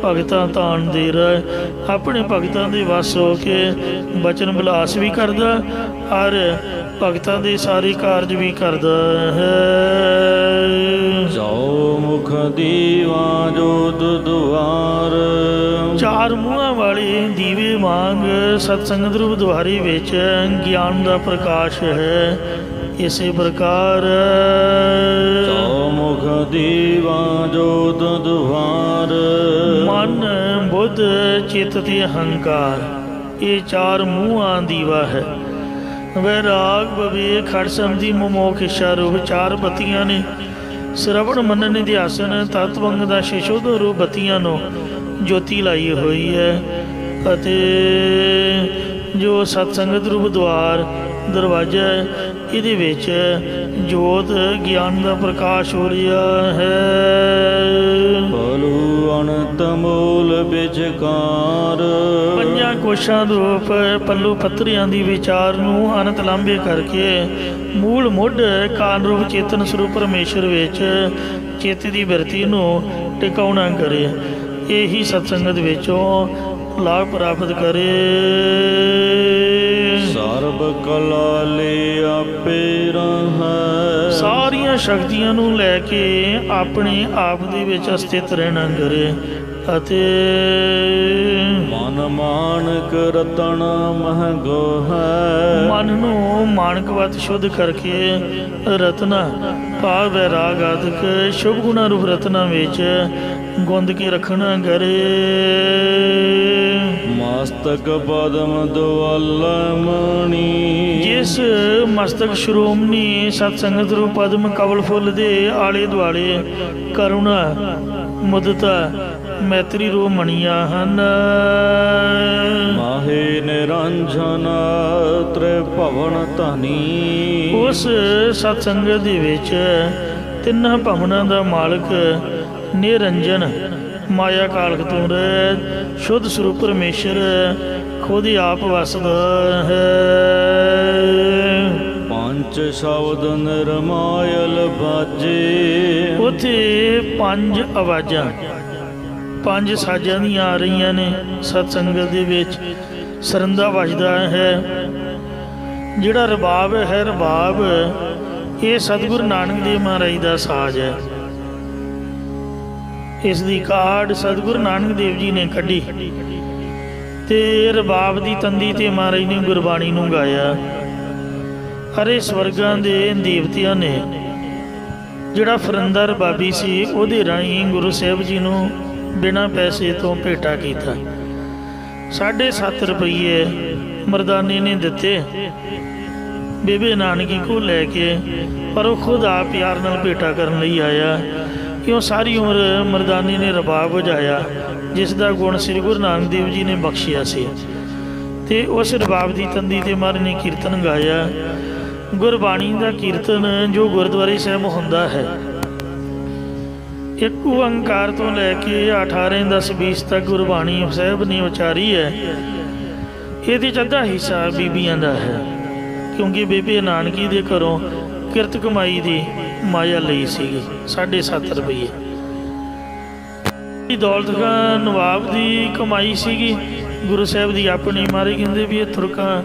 ਭਗਤਾਂ ਤਾਣ ਦੇ ਰਹਿ, ਆਪਣੇ ਭਗਤਾਂ ਦੇ ਵਸ ਹੋ ਕੇ ਬਚਨ ਵਿਲਾਸ ਵੀ ਕਰਦਾ ਔਰ ਭਗਤਾਂ ਦੇ ਸਾਰੇ ਕਾਰਜ ਵੀ ਕਰਦਾ ਹੈ। ਜਾਓ ਮੁਖ ਦੀਵਾ ਜੋ ਚਾਰ ਮੂੰਹਾਂ ਵਾਲੇ ਦੀਵੇ ਵਾਂਗ ਸਤਸੰਗਤ ਰੂਪ ਦੁਆਰੇ ਵਿੱਚ ਗਿਆਨ ਦਾ ਪ੍ਰਕਾਸ਼ ਹੈ। ਇਸੇ ਪ੍ਰਕਾਰ ਚੌਮੁਖ ਦੀਵਾ ਜੋਤ ਦੁਆਰ, ਮਨ ਬੁੱਧ ਚਿੱਤ ਤੇ ਅਹੰਕਾਰ, ਇਹ ਚਾਰ ਮੂੰਹਾਂ ਦੀਵਾ ਹੈ। ਵੈਰਾਗ ਵਿਵੇਕ ਖੜ ਸਮਝੀ ਮਮੋਖ ਇੱਛਾ ਰੂਪ ਚਾਰ ਬੱਤੀਆਂ ਨੇ। ਸ਼ਰਵਣ ਮੰਨਨ ਨਿਧਿਆਸਨ ਤਤਵੰਗ ਦਾ ਸ਼ਿਸ਼ੋਧ ਰੂਪ ਬੱਤੀਆਂ ਨੂੰ ਜੋਤੀ ਲਾਈ ਹੋਈ ਹੈ। ਅਤੇ ਜੋ ਸਤਸੰਗਤ ਰੂਪ ਦੁਆਰ ਦਰਵਾਜ਼ਾ ਹੈ, ਇਹਦੇ ਵਿੱਚ ਜੋਤ ਗਿਆਨ ਦਾ ਪ੍ਰਕਾਸ਼ ਹੋ ਰਿਹਾ ਹੈ। ਪਲੂ ਅਨੰਤ ਮੂਲ ਵਿਚਕਾਰ, ਪੰਜਾਂ ਕੋਸ਼ਾਂ ਰੂਪ ਪੱਲੂ ਪੱਤਰਿਆਂ ਦੀ ਵਿਚਾਰ ਨੂੰ ਅਨੰਤ ਲਾਂਭੇ ਕਰਕੇ ਮੂਲ ਮੁੱਢ ਕਾਰਨ ਰੂਪ ਚੇਤਨ ਸਰੂਪ ਪਰਮੇਸ਼ਰ ਵਿੱਚ ਚਿੱਤ ਦੀ ਬਿਰਤੀ ਨੂੰ ਟਿਕਾਉਣਾ ਕਰੇ। ਇਹੀ ਸਤਸੰਗਤ ਵਿੱਚੋਂ ਲਾਭ ਪ੍ਰਾਪਤ ਕਰੇ। ਸਰਬ ਕਲਾ ਲੈ ਆਪੇ ਰਹੈ, ਸਾਰੀਆਂ ਸ਼ਕਤੀਆਂ ਨੂੰ ਲੈ ਕੇ ਆਪਣੇ ਆਪ ਦੇ ਵਿੱਚ ਸਥਿਤ ਰਹਿਣਾ ਕਰੇ। ਅਤੇ ਮਨ ਮਾਨਕ ਰਤਨ ਮਹਿੰਗੋ ਹੈ, ਮਨ ਨੂੰ ਮਾਨਕਵਤ ਸ਼ੁੱਧ ਕਰਕੇ ਰਤਨਾ ਭਾਵ ਵੈਰਾਗ ਆਦਿਕ ਸ਼ੁਭ ਗੁਣਾ ਰੂਪ ਰਤਨਾਂ ਵਿੱਚ ਗੁੰਦ ਕੇ ਰੱਖਣਾ ਕਰੇ। ਮਸਤਕ ਪਦਮ ਦੁਆਲ ਮਣੀ, ਜਿਸ ਮਸਤਕ ਸ਼੍ਰੋਮਣੀ ਸਤਸੰਗਤ ਰੂਪ ਪਦਮ ਕਵਲ ਫੁੱਲ ਦੇ ਆਲੇ ਦੁਆਲੇ ਕਰੁਣਾ ਮੁਦਤਾ ਮੈਤਰੀ ਰੂਪ ਮਣੀਆਂ ਹਨ। ਮਾਹੇ ਨਿਰੰਜਨ ਤ੍ਰਿਭਵਨ ਧਨੀ, ਉਸ ਸਤਸੰਗਤ ਦੇ ਵਿੱਚ ਤਿੰਨਾਂ ਭਵਨਾਂ ਦਾ ਮਾਲਕ ਨਿਰੰਜਨ ਮਾਇਆ ਕਾਲਕ ਤੋਂ ਰਹਿਤ ਸ਼ੁੱਧ ਸਰੂਪ ਪਰਮੇਸ਼ਰ ਖੁਦ ਹੀ ਆਪ ਵਸਦਾ ਹੈ। ਪੰਜ ਸ਼ਬਦ ਨਿਰਮਾਇਲ ਬਾਜੇ, ਉੱਥੇ ਪੰਜ ਆਵਾਜ਼ਾਂ ਪੰਜ ਸਾਜ਼ਾਂ ਦੀਆਂ ਆ ਰਹੀਆਂ ਨੇ। ਸਤਸੰਗਤ ਦੇ ਵਿੱਚ ਸਰੰਦਾ ਵੱਜਦਾ ਹੈ। ਜਿਹੜਾ ਰਬਾਬ ਹੈ, ਰਬਾਬ ਇਹ ਸਤਿਗੁਰੂ ਨਾਨਕ ਦੇਵ ਮਹਾਰਾਜ ਦਾ ਸਾਜ਼ ਹੈ। ਇਸ ਦੀ ਕਾਢ ਸਤਿਗੁਰੂ ਨਾਨਕ ਦੇਵ ਜੀ ਨੇ ਕੱਢੀ ਤੇ ਰਬਾਬ ਦੀ ਤੰਦੀ ਤੇ ਮਹਾਰਾਜ ਨੇ ਗੁਰਬਾਣੀ ਨੂੰ ਗਾਇਆ। ਅਰੇ ਸਵਰਗਾਂ ਦੇ ਦੇਵਤਿਆਂ ਨੇ ਜਿਹੜਾ ਫਰੰਦਾ ਰਬਾਬੀ ਸੀ ਉਹਦੇ ਰਾਹੀਂ ਗੁਰੂ ਸਾਹਿਬ ਜੀ ਨੂੰ ਬਿਨਾਂ ਪੈਸੇ ਤੋਂ ਭੇਟਾ ਕੀਤਾ। 7.5 ਰੁਪਈਏ ਮਰਦਾਨੇ ਨੇ ਦਿੱਤੇ ਬੇਬੇ ਨਾਨਕੀ ਕੋਲ ਲੈ ਕੇ, ਪਰ ਉਹ ਖੁਦ ਆਪ ਪਿਆਰ ਨਾਲ ਭੇਟਾ ਕਰਨ ਲਈ ਆਇਆ। ਕਿਉਂ ਸਾਰੀ ਉਮਰ ਮਰਦਾਨੇ ਨੇ ਰਬਾਬ ਵਜਾਇਆ ਜਿਸ ਦਾ ਗੁਣ ਸ੍ਰੀ ਗੁਰੂ ਨਾਨਕ ਦੇਵ ਜੀ ਨੇ ਬਖਸ਼ਿਆ ਸੀ। ਤੇ ਉਸ ਰਬਾਬ ਦੀ ਤੰਦੀ ਤੇ ਮਹਾਰਾਜ ਨੇ ਕੀਰਤਨ ਗਾਇਆ। ਗੁਰਬਾਣੀ ਦਾ ਕੀਰਤਨ ਜੋ ਗੁਰਦੁਆਰੇ ਸਾਹਿਬ ਹੁੰਦਾ ਹੈ, ਇੱਕ ਓੰਕਾਰ ਤੋਂ ਲੈ ਕੇ 18 10 20 ਤੱਕ ਗੁਰਬਾਣੀ ਸਾਹਿਬ ਨੇ ਉਚਾਰੀ ਹੈ। ਇਹਦੇ 'ਚ ਅੱਧਾ ਹਿੱਸਾ ਬੀਬੀਆਂ ਦਾ ਹੈ, ਕਿਉਂਕਿ ਬੇਬੇ ਨਾਨਕੀ ਦੇ ਘਰੋਂ ਕਿਰਤ ਕਮਾਈ ਦੀ ਮਾਇਆ ਲਈ ਸੀਗੀ 7.5 ਰੁਪਈਏ। ਦੌਲਤ ਖਾਂ ਨਵਾਬ ਦੀ ਕਮਾਈ ਸੀਗੀ, ਗੁਰੂ ਸਾਹਿਬ ਦੀ ਆਪਣੀ। ਮਾਰੇ ਕਹਿੰਦੇ ਵੀ ਇਹ ਤੁਰਕਾਂ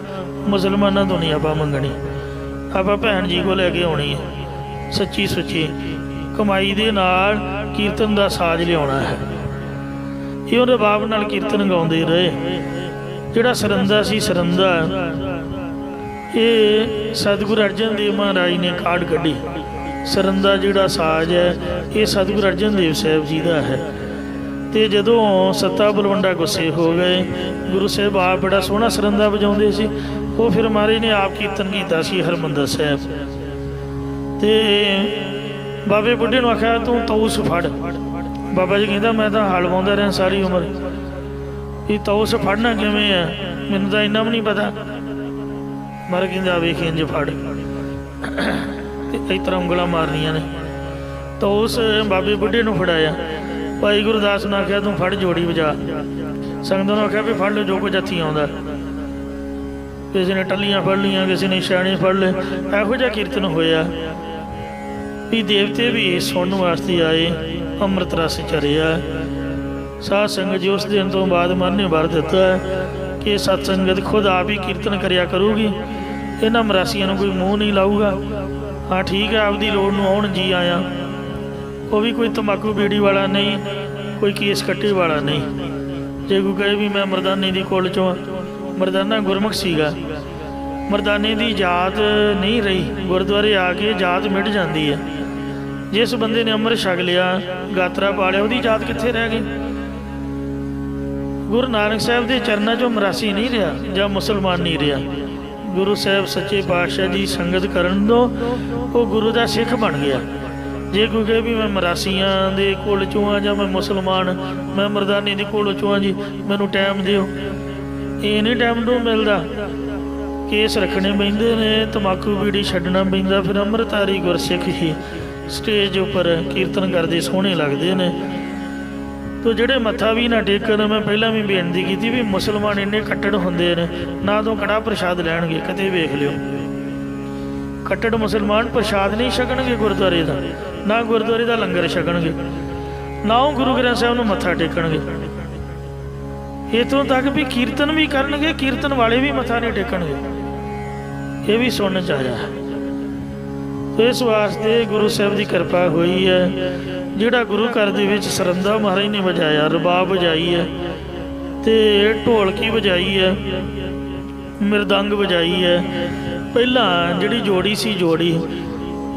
ਮੁਸਲਮਾਨਾਂ ਤੋਂ ਨਹੀਂ ਆਪਾਂ ਮੰਗਣੀ, ਆਪਾਂ ਭੈਣ ਜੀ ਕੋਲ ਲੈ ਕੇ ਆਉਣੀ ਹੈ। ਸੱਚੀ ਸੁੱਚੀ ਕਮਾਈ ਦੇ ਨਾਲ ਕੀਰਤਨ ਦਾ ਸਾਜ਼ ਲਿਆਉਣਾ ਹੈ। ਇਹ ਉਹਦੇ ਬਾਪ ਨਾਲ ਕੀਰਤਨ ਗਾਉਂਦੇ ਰਹੇ। ਜਿਹੜਾ ਸਰੰਦਾ ਸੀ, ਸਰੰਦਾ ਇਹ ਸਤਿਗੁਰੂ ਅਰਜਨ ਦੇਵ ਮਹਾਰਾਜ ਨੇ ਕਾਢ ਕੱਢੀ। ਸਰੰਦਾ ਜਿਹੜਾ ਸਾਜ਼ ਹੈ ਇਹ ਸਤਿਗੁਰੂ ਅਰਜਨ ਦੇਵ ਸਾਹਿਬ ਜੀ ਦਾ ਹੈ। ਤੇ ਜਦੋਂ ਸੱਤਾ ਬਲਵੰਡਾ ਗੁੱਸੇ ਹੋ ਗਏ, ਗੁਰੂ ਸਾਹਿਬ ਆਪ ਬੜਾ ਸੋਹਣਾ ਸਰੰਦਾ ਵਜਾਉਂਦੇ ਸੀ। ਉਹ ਫਿਰ ਮਹਾਰਾਜ ਨੇ ਆਪ ਕੀਰਤਨ ਕੀਤਾ ਸੀ ਹਰਿਮੰਦਰ ਸਾਹਿਬ। ਤੇ ਬਾਬੇ ਬੁੱਢੇ ਨੂੰ ਆਖਿਆ ਤੂੰ ਤਊਸ ਫੜ। ਬਾਬਾ ਜੀ ਕਹਿੰਦਾ ਮੈਂ ਤਾਂ ਹਲ ਵਾਉਂਦਾ ਰਿਹਾ ਸਾਰੀ ਉਮਰ, ਇਹ ਤਊਸ ਫੜਨਾ ਕਿਵੇਂ ਆ, ਮੈਨੂੰ ਤਾਂ ਇੰਨਾ ਵੀ ਨਹੀਂ ਪਤਾ। ਮਰ ਕਹਿੰਦਾ ਵੇਖ ਇੰਝ ਫੜ, ਤੇ ਇਸ ਤਰ੍ਹਾਂ ਉਂਗਲਾਂ ਮਾਰਨੀਆਂ ਨੇ। ਤਊਸ ਬਾਬੇ ਬੁੱਢੇ ਨੂੰ ਫੜਾਇਆ। ਭਾਈ ਗੁਰਦਾਸ ਨੂੰ ਆਖਿਆ ਤੂੰ ਫੜ ਜੋੜੀ ਵਜਾ। ਸੰਗਤਾਂ ਨੂੰ ਆਖਿਆ ਵੀ ਫੜ ਲਓ ਜੋ ਕੁਝ ਹੱਥੀਂ ਆਉਂਦਾ। ਕਿਸੇ ਨੇ ਟੱਲੀਆਂ ਫੜ ਲਈਆਂ, ਕਿਸੇ ਨੇ ਛਾਣੇ ਫੜ ਲਏ। ਇਹੋ ਜਿਹਾ ਕੀਰਤਨ ਹੋਇਆ ਵੀ ਦੇਵਤੇ ਵੀ ਸੁਣਨ ਵਾਸਤੇ ਆਏ। ਅੰਮ੍ਰਿਤ ਰਸ ਚਰਿਆ। ਸਾਧ ਸੰਗਤ ਜੀ ਉਸ ਦਿਨ ਤੋਂ ਬਾਅਦ ਮਨ ਨੇ ਵਰ ਦਿੱਤਾ ਕਿ ਸਤ ਸੰਗਤ ਖੁਦ ਆਪ ਹੀ ਕੀਰਤਨ ਕਰਿਆ ਕਰੂਗੀ, ਇਹਨਾਂ ਮਰਾਸੀਆਂ ਨੂੰ ਕੋਈ ਮੂੰਹ ਨਹੀਂ ਲਾਊਗਾ। ਹਾਂ ਠੀਕ ਹੈ, ਆਪਦੀ ਲੋੜ ਨੂੰ ਆਉਣ ਜੀ ਆਇਆ। ਉਹ ਵੀ ਕੋਈ ਤੰਬਾਕੂ ਬੀੜੀ ਵਾਲਾ ਨਹੀਂ, ਕੋਈ ਕੇਸ ਕੱਟੇ ਵਾਲਾ ਨਹੀਂ। ਜੇ ਕੋਈ ਕਹੇ ਵੀ ਮੈਂ ਮਰਦਾਨੇ ਦੀ ਕੁਲ ਚੋਂ, ਮਰਦਾਨਾ ਗੁਰਮੁਖ ਸੀਗਾ, ਮਰਦਾਨੇ ਦੀ ਜਾਤ ਨਹੀਂ ਰਹੀ। ਗੁਰਦੁਆਰੇ ਆ ਕੇ ਜਾਤ ਮਿਟ ਜਾਂਦੀ ਹੈ। ਜਿਸ ਬੰਦੇ ਨੇ ਅੰਮ੍ਰਿਤ ਛਕ ਲਿਆ, ਗਾਤਰਾ ਪਾ ਲਿਆ, ਉਹਦੀ ਜਾਤ ਕਿੱਥੇ ਰਹਿ ਗਈ? ਗੁਰੂ ਨਾਨਕ ਸਾਹਿਬ ਦੇ ਚਰਨਾਂ 'ਚੋਂ ਮਰਾਸੀ ਨਹੀਂ ਰਿਹਾ ਜਾਂ ਮੁਸਲਮਾਨ ਨਹੀਂ ਰਿਹਾ। ਗੁਰੂ ਸਾਹਿਬ ਸੱਚੇ ਪਾਤਸ਼ਾਹ ਦੀ ਸੰਗਤ ਕਰਨ ਤੋਂ ਉਹ ਗੁਰੂ ਦਾ ਸਿੱਖ ਬਣ ਗਿਆ। ਜੇ ਕੋਈ ਕਹੇ ਵੀ ਮੈਂ ਮਰਾਸੀਆਂ ਦੇ ਕੁਲ 'ਚੋਂ ਆ ਜਾਂ ਮੈਂ ਮੁਸਲਮਾਨ, ਮੈਂ ਮਰਦਾਨੇ ਦੀ ਕੁਲ 'ਚੋਂ ਆ ਜੀ, ਮੈਨੂੰ ਟਾਈਮ ਦਿਓ, ਇਹ ਨਹੀਂ ਟਾਈਮ ਨੂੰ ਮਿਲਦਾ। ਕੇਸ ਰੱਖਣੇ ਪੈਂਦੇ ਨੇ, ਤੰਬਾਕੂ ਬੀੜੀ ਛੱਡਣਾ ਪੈਂਦਾ। ਫਿਰ ਅੰਮ੍ਰਿਤਧਾਰੀ ਗੁਰਸਿੱਖ ਹੀ ਸਟੇਜ ਉੱਪਰ ਕੀਰਤਨ ਕਰਦੇ ਸੋਹਣੇ ਲੱਗਦੇ ਨੇ। ਤੋ ਜਿਹੜੇ ਮੱਥਾ ਵੀ ਨਾ ਟੇਕਣ, ਮੈਂ ਪਹਿਲਾਂ ਵੀ ਬੇਨਤੀ ਕੀਤੀ ਵੀ ਮੁਸਲਮਾਨ ਇੰਨੇ ਕੱਟੜ ਹੁੰਦੇ ਨੇ, ਨਾ ਤੋਂ ਕੜਾਹ ਪ੍ਰਸ਼ਾਦ ਲੈਣਗੇ, ਕਦੇ ਵੇਖ ਲਿਓ। ਕੱਟੜ ਮੁਸਲਮਾਨ ਪ੍ਰਸ਼ਾਦ ਨਹੀਂ ਛਕਣਗੇ ਗੁਰਦੁਆਰੇ ਦਾ, ਨਾ ਗੁਰਦੁਆਰੇ ਦਾ ਲੰਗਰ ਛਕਣਗੇ, ਨਾ ਉਹ ਗੁਰੂ ਗ੍ਰੰਥ ਸਾਹਿਬ ਨੂੰ ਮੱਥਾ ਟੇਕਣਗੇ। ਇੱਥੋਂ ਤੱਕ ਵੀ ਕੀਰਤਨ ਵੀ ਕਰਨਗੇ, ਕੀਰਤਨ ਵਾਲੇ ਵੀ ਮੱਥਾ ਨਹੀਂ ਟੇਕਣਗੇ। ਇਹ ਵੀ ਸੁਣਨ 'ਚ ਆਇਆ। ਇਸ ਵਾਸਤੇ ਗੁਰੂ ਸਾਹਿਬ ਦੀ ਕਿਰਪਾ ਹੋਈ ਹੈ। ਜਿਹੜਾ ਗੁਰੂ ਘਰ ਦੇ ਵਿੱਚ ਸਰੰਦਾ ਮਹਾਰਾਜ ਨੇ ਵਜਾਇਆ, ਰਬਾਬ ਵਜਾਈ ਹੈ, ਤੇ ਢੋਲਕੀ ਵਜਾਈ ਹੈ, ਮਿਰਦੰਗ ਵਜਾਈ ਹੈ। ਪਹਿਲਾਂ ਜਿਹੜੀ ਜੋੜੀ ਸੀ, ਜੋੜੀ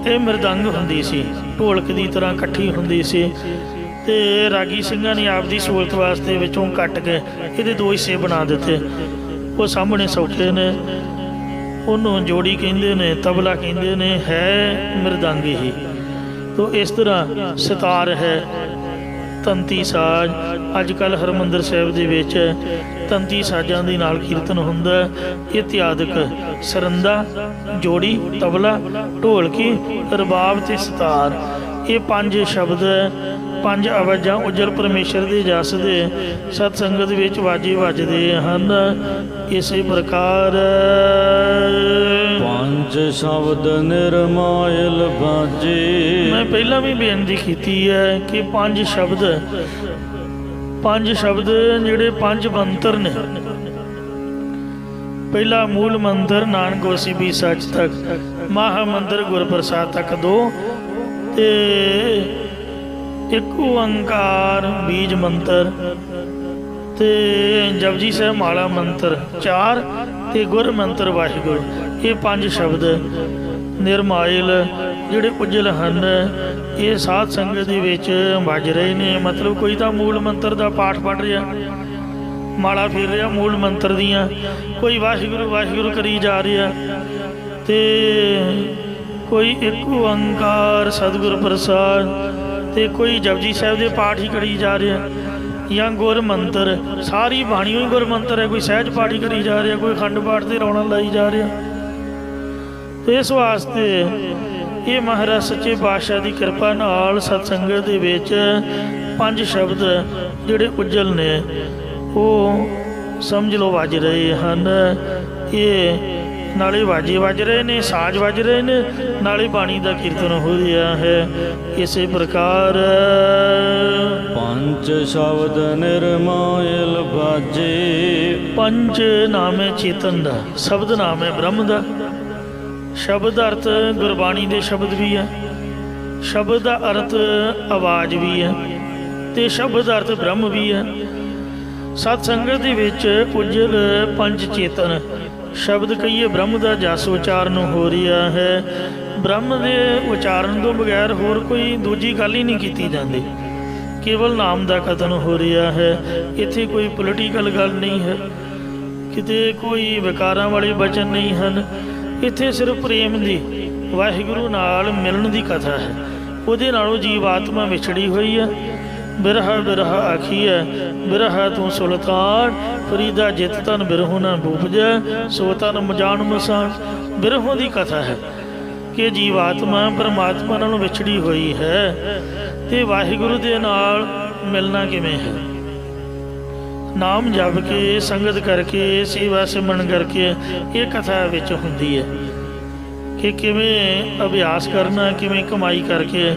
ਇਹ ਮਿਰਦੰਗ ਹੁੰਦੀ ਸੀ, ਢੋਲਕ ਦੀ ਤਰ੍ਹਾਂ ਇਕੱਠੀ ਹੁੰਦੀ ਸੀ, ਤੇ ਰਾਗੀ ਸਿੰਘਾਂ ਨੇ ਆਪਦੀ ਸਹੂਲਤ ਵਾਸਤੇ ਵਿੱਚੋਂ ਕੱਟ ਕੇ ਇਹਦੇ ਦੋ ਹਿੱਸੇ ਬਣਾ ਦਿੱਤੇ। ਉਹ ਸਾਹਮਣੇ ਸੌਖੇ ਨੇ, ਉਹਨੂੰ ਜੋੜੀ ਕਹਿੰਦੇ ਨੇ, ਤਬਲਾ ਕਹਿੰਦੇ ਨੇ, ਹੈ ਮਿਰਦੰਗ ਹੀ। ਤੋ ਇਸ ਤਰ੍ਹਾਂ ਸਿਤਾਰ ਹੈ, ਤੰਤੀ ਸਾਜ਼। ਅੱਜ ਕੱਲ੍ਹ ਹਰਿਮੰਦਰ ਸਾਹਿਬ ਦੇ ਵਿੱਚ ਤੰਤੀ ਸਾਜ਼ਾਂ ਦੇ ਨਾਲ ਕੀਰਤਨ ਹੁੰਦਾ। ਇਤਿਆਦਿਕ ਸਰੰਦਾ, ਜੋੜੀ, ਤਬਲਾ, ਢੋਲਕੀ, ਰਬਾਬ ਅਤੇ ਸਿਤਾਰ, ਇਹ ਪੰਜ ਸ਼ਬਦ, ਪੰਜ ਆਵਾਜ਼ਾਂ ਉਜਲ ਪਰਮੇਸ਼ਰ ਦੇ ਜਸ ਦੇ ਸਤ ਸੰਗਤ ਵਿੱਚ ਵਾਜੇ ਵੱਜਦੇ ਹਨ। ਇਸੇ ਪ੍ਰਕਾਰ ਪੰਜ ਸ਼ਬਦ ਨਿਰਮਾਇਲ ਬਾਜੇ। ਮੈਂ ਪਹਿਲਾਂ ਵੀ ਬੇਨਤੀ ਕੀਤੀ ਹੈ ਕਿ ਪੰਜ ਸ਼ਬਦ ਜਿਹੜੇ ਪੰਜ ਮੰਤਰ ਨੇ। ਪਹਿਲਾ ਮੂਲ ਮੰਤਰ ਨਾਨਕ ਹੋਸੀ ਵੀ ਸੱਚ ਤੱਕ, ਮਹਾ ਮੰਤਰ ਗੁਰ ਪ੍ਰਸਾਦ ਤੱਕ 2, ਤੇ ਇੱਕ ਓੰਕਾਰ ਬੀਜ ਮੰਤਰ, ਤੇ ਜਪਜੀ ਸਾਹਿਬ ਮਾਲਾ ਮੰਤਰ 4, ਤੇ ਗੁਰ ਮੰਤਰ ਵਾਹਿਗੁਰੂ। ਇਹ ਪੰਜ ਸ਼ਬਦ ਨਿਰਮਾਇਲ ਜਿਹੜੇ ਉਜਲ ਹਨ, ਇਹ ਸਾਧ ਸੰਗਤ ਦੇ ਵਿੱਚ ਵੱਜ ਰਹੇ ਨੇ। ਮਤਲਬ ਕੋਈ ਤਾਂ ਮੂਲ ਮੰਤਰ ਦਾ ਪਾਠ ਪੜ੍ਹ ਰਿਹਾ, ਮਾਲਾ ਫੇਰ ਰਿਹਾ ਮੂਲ ਮੰਤਰ ਦੀਆਂ, ਕੋਈ ਵਾਹਿਗੁਰੂ ਵਾਹਿਗੁਰੂ ਕਰੀ ਜਾ ਰਿਹਾ, ਤੇ ਕੋਈ ਇੱਕ ਓੰਕਾਰ ਸਤਿਗੁਰ ਪ੍ਰਸਾਦ, ਤੇ ਕੋਈ ਜਪਜੀ ਸਾਹਿਬ ਦੇ ਪਾਠ ਹੀ ਕਰੀ ਜਾ ਰਿਹਾ, ਜਾਂ ਗੁਰ ਮੰਤਰ। ਸਾਰੀ ਬਾਣੀ ਹੀ ਗੁਰ ਮੰਤਰ ਹੈ। ਕੋਈ ਸਹਿਜ ਪਾਠ ਹੀ ਕਰੀ ਜਾ ਰਿਹਾ, ਕੋਈ ਅਖੰਡ ਪਾਠ ਤੇ ਰੌਣਾ ਲਾਈ ਜਾ ਰਿਹਾ। ਤੇ ਇਸ ਵਾਸਤੇ ਇਹ ਮਹਾਰਾਜ ਸੱਚੇ ਪਾਤਸ਼ਾਹ ਦੀ ਕਿਰਪਾ ਨਾਲ ਸਤ ਸੰਗਤ ਦੇ ਵਿੱਚ ਪੰਜ ਸ਼ਬਦ ਜਿਹੜੇ ਉਜਲ ਨੇ, ਉਹ ਸਮਝ ਲਓ ਵੱਜ ਰਹੇ ਹਨ। ਇਹ ਨਾਲੇ ਵਾਜੇ ਵੱਜ ਰਹੇ ਨੇ, ਸਾਜ਼ ਵੱਜ ਰਹੇ ਨੇ, ਨਾਲੇ ਬਾਣੀ ਦਾ ਕੀਰਤਨ ਹੋ ਰਿਹਾ ਹੈ। ਇਸੇ ਪ੍ਰਕਾਰ ਪੰਜ ਸ਼ਬਦ ਨਿਰਮਾਇਲ ਬਾਜੇ। ਪੰਜ ਨਾਮ ਹੈ ਚੇਤਨ ਦਾ, ਸ਼ਬਦ ਨਾਮ ਹੈ ਬ੍ਰਹਮ ਦਾ। ਸ਼ਬਦ ਅਰਥ ਗੁਰਬਾਣੀ ਦੇ ਸ਼ਬਦ ਵੀ ਹੈ, ਸ਼ਬਦ ਦਾ ਅਰਥ ਆਵਾਜ਼ ਵੀ ਹੈ, ਤੇ ਸ਼ਬਦ ਅਰਥ ਬ੍ਰਹਮ ਵੀ ਹੈ। ਸਤ ਸੰਗਤ ਦੇ ਵਿੱਚ ਉਜਲ ਪੰਜ ਚੇਤਨ ਸ਼ਬਦ ਕਹੀਏ, ਬ੍ਰਹਮ ਦਾ ਜਸ ਉਚਾਰਨ ਹੋ ਰਿਹਾ ਹੈ। ਬ੍ਰਹਮ ਦੇ ਉਚਾਰਨ ਤੋਂ ਬਗੈਰ ਹੋਰ ਕੋਈ ਦੂਜੀ ਗੱਲ ਹੀ ਨਹੀਂ ਕੀਤੀ ਜਾਂਦੀ, ਕੇਵਲ ਨਾਮ ਦਾ ਕਥਨ ਹੋ ਰਿਹਾ ਹੈ। ਇੱਥੇ ਕੋਈ ਪੋਲੀਟੀਕਲ ਗੱਲ ਨਹੀਂ ਹੈ, ਕਿਤੇ ਕੋਈ ਵਿਕਾਰਾਂ ਵਾਲੇ ਬਚਨ ਨਹੀਂ ਹਨ। ਇੱਥੇ ਸਿਰਫ ਪ੍ਰੇਮ ਦੀ, ਵਾਹਿਗੁਰੂ ਨਾਲ ਮਿਲਣ ਦੀ ਕਥਾ ਹੈ। ਉਹਦੇ ਨਾਲੋਂ ਜੀਵ ਆਤਮਾ ਵਿਛੜੀ ਹੋਈ ਹੈ। ਬਿਰਹਾ ਬਿਰਹਾ ਆਖੀਐ, ਬਿਰਹਾ ਤੂੰ ਸੁਲਤਾਨ, ਫਰੀਦਾ ਜਿਤ ਤਨ ਬਿਰਹੂ ਨਾ ਬੂਪਜੈ, ਸੋ ਤਨ ਜਾਣ ਮਸਾਨ। ਬਿਰਹੋਂ ਦੀ ਕਥਾ ਹੈ ਕਿ ਜੀਵ ਆਤਮਾ ਪਰਮਾਤਮਾ ਨਾਲੋਂ ਵਿਛੜੀ ਹੋਈ ਹੈ, ਤੇ ਵਾਹਿਗੁਰੂ ਦੇ ਨਾਲ ਮਿਲਣਾ ਕਿਵੇਂ ਹੈ? ਨਾਮ ਜਪ ਕੇ, ਸੰਗਤ ਕਰਕੇ, ਸੇਵਾ ਸਿਮਰਨ ਕਰਕੇ ਇਹ ਕਥਾ ਵਿੱਚ ਹੁੰਦੀ ਹੈ ਕਿ ਕਿਵੇਂ ਅਭਿਆਸ ਕਰਨਾ, ਕਿਵੇਂ ਕਮਾਈ ਕਰਕੇ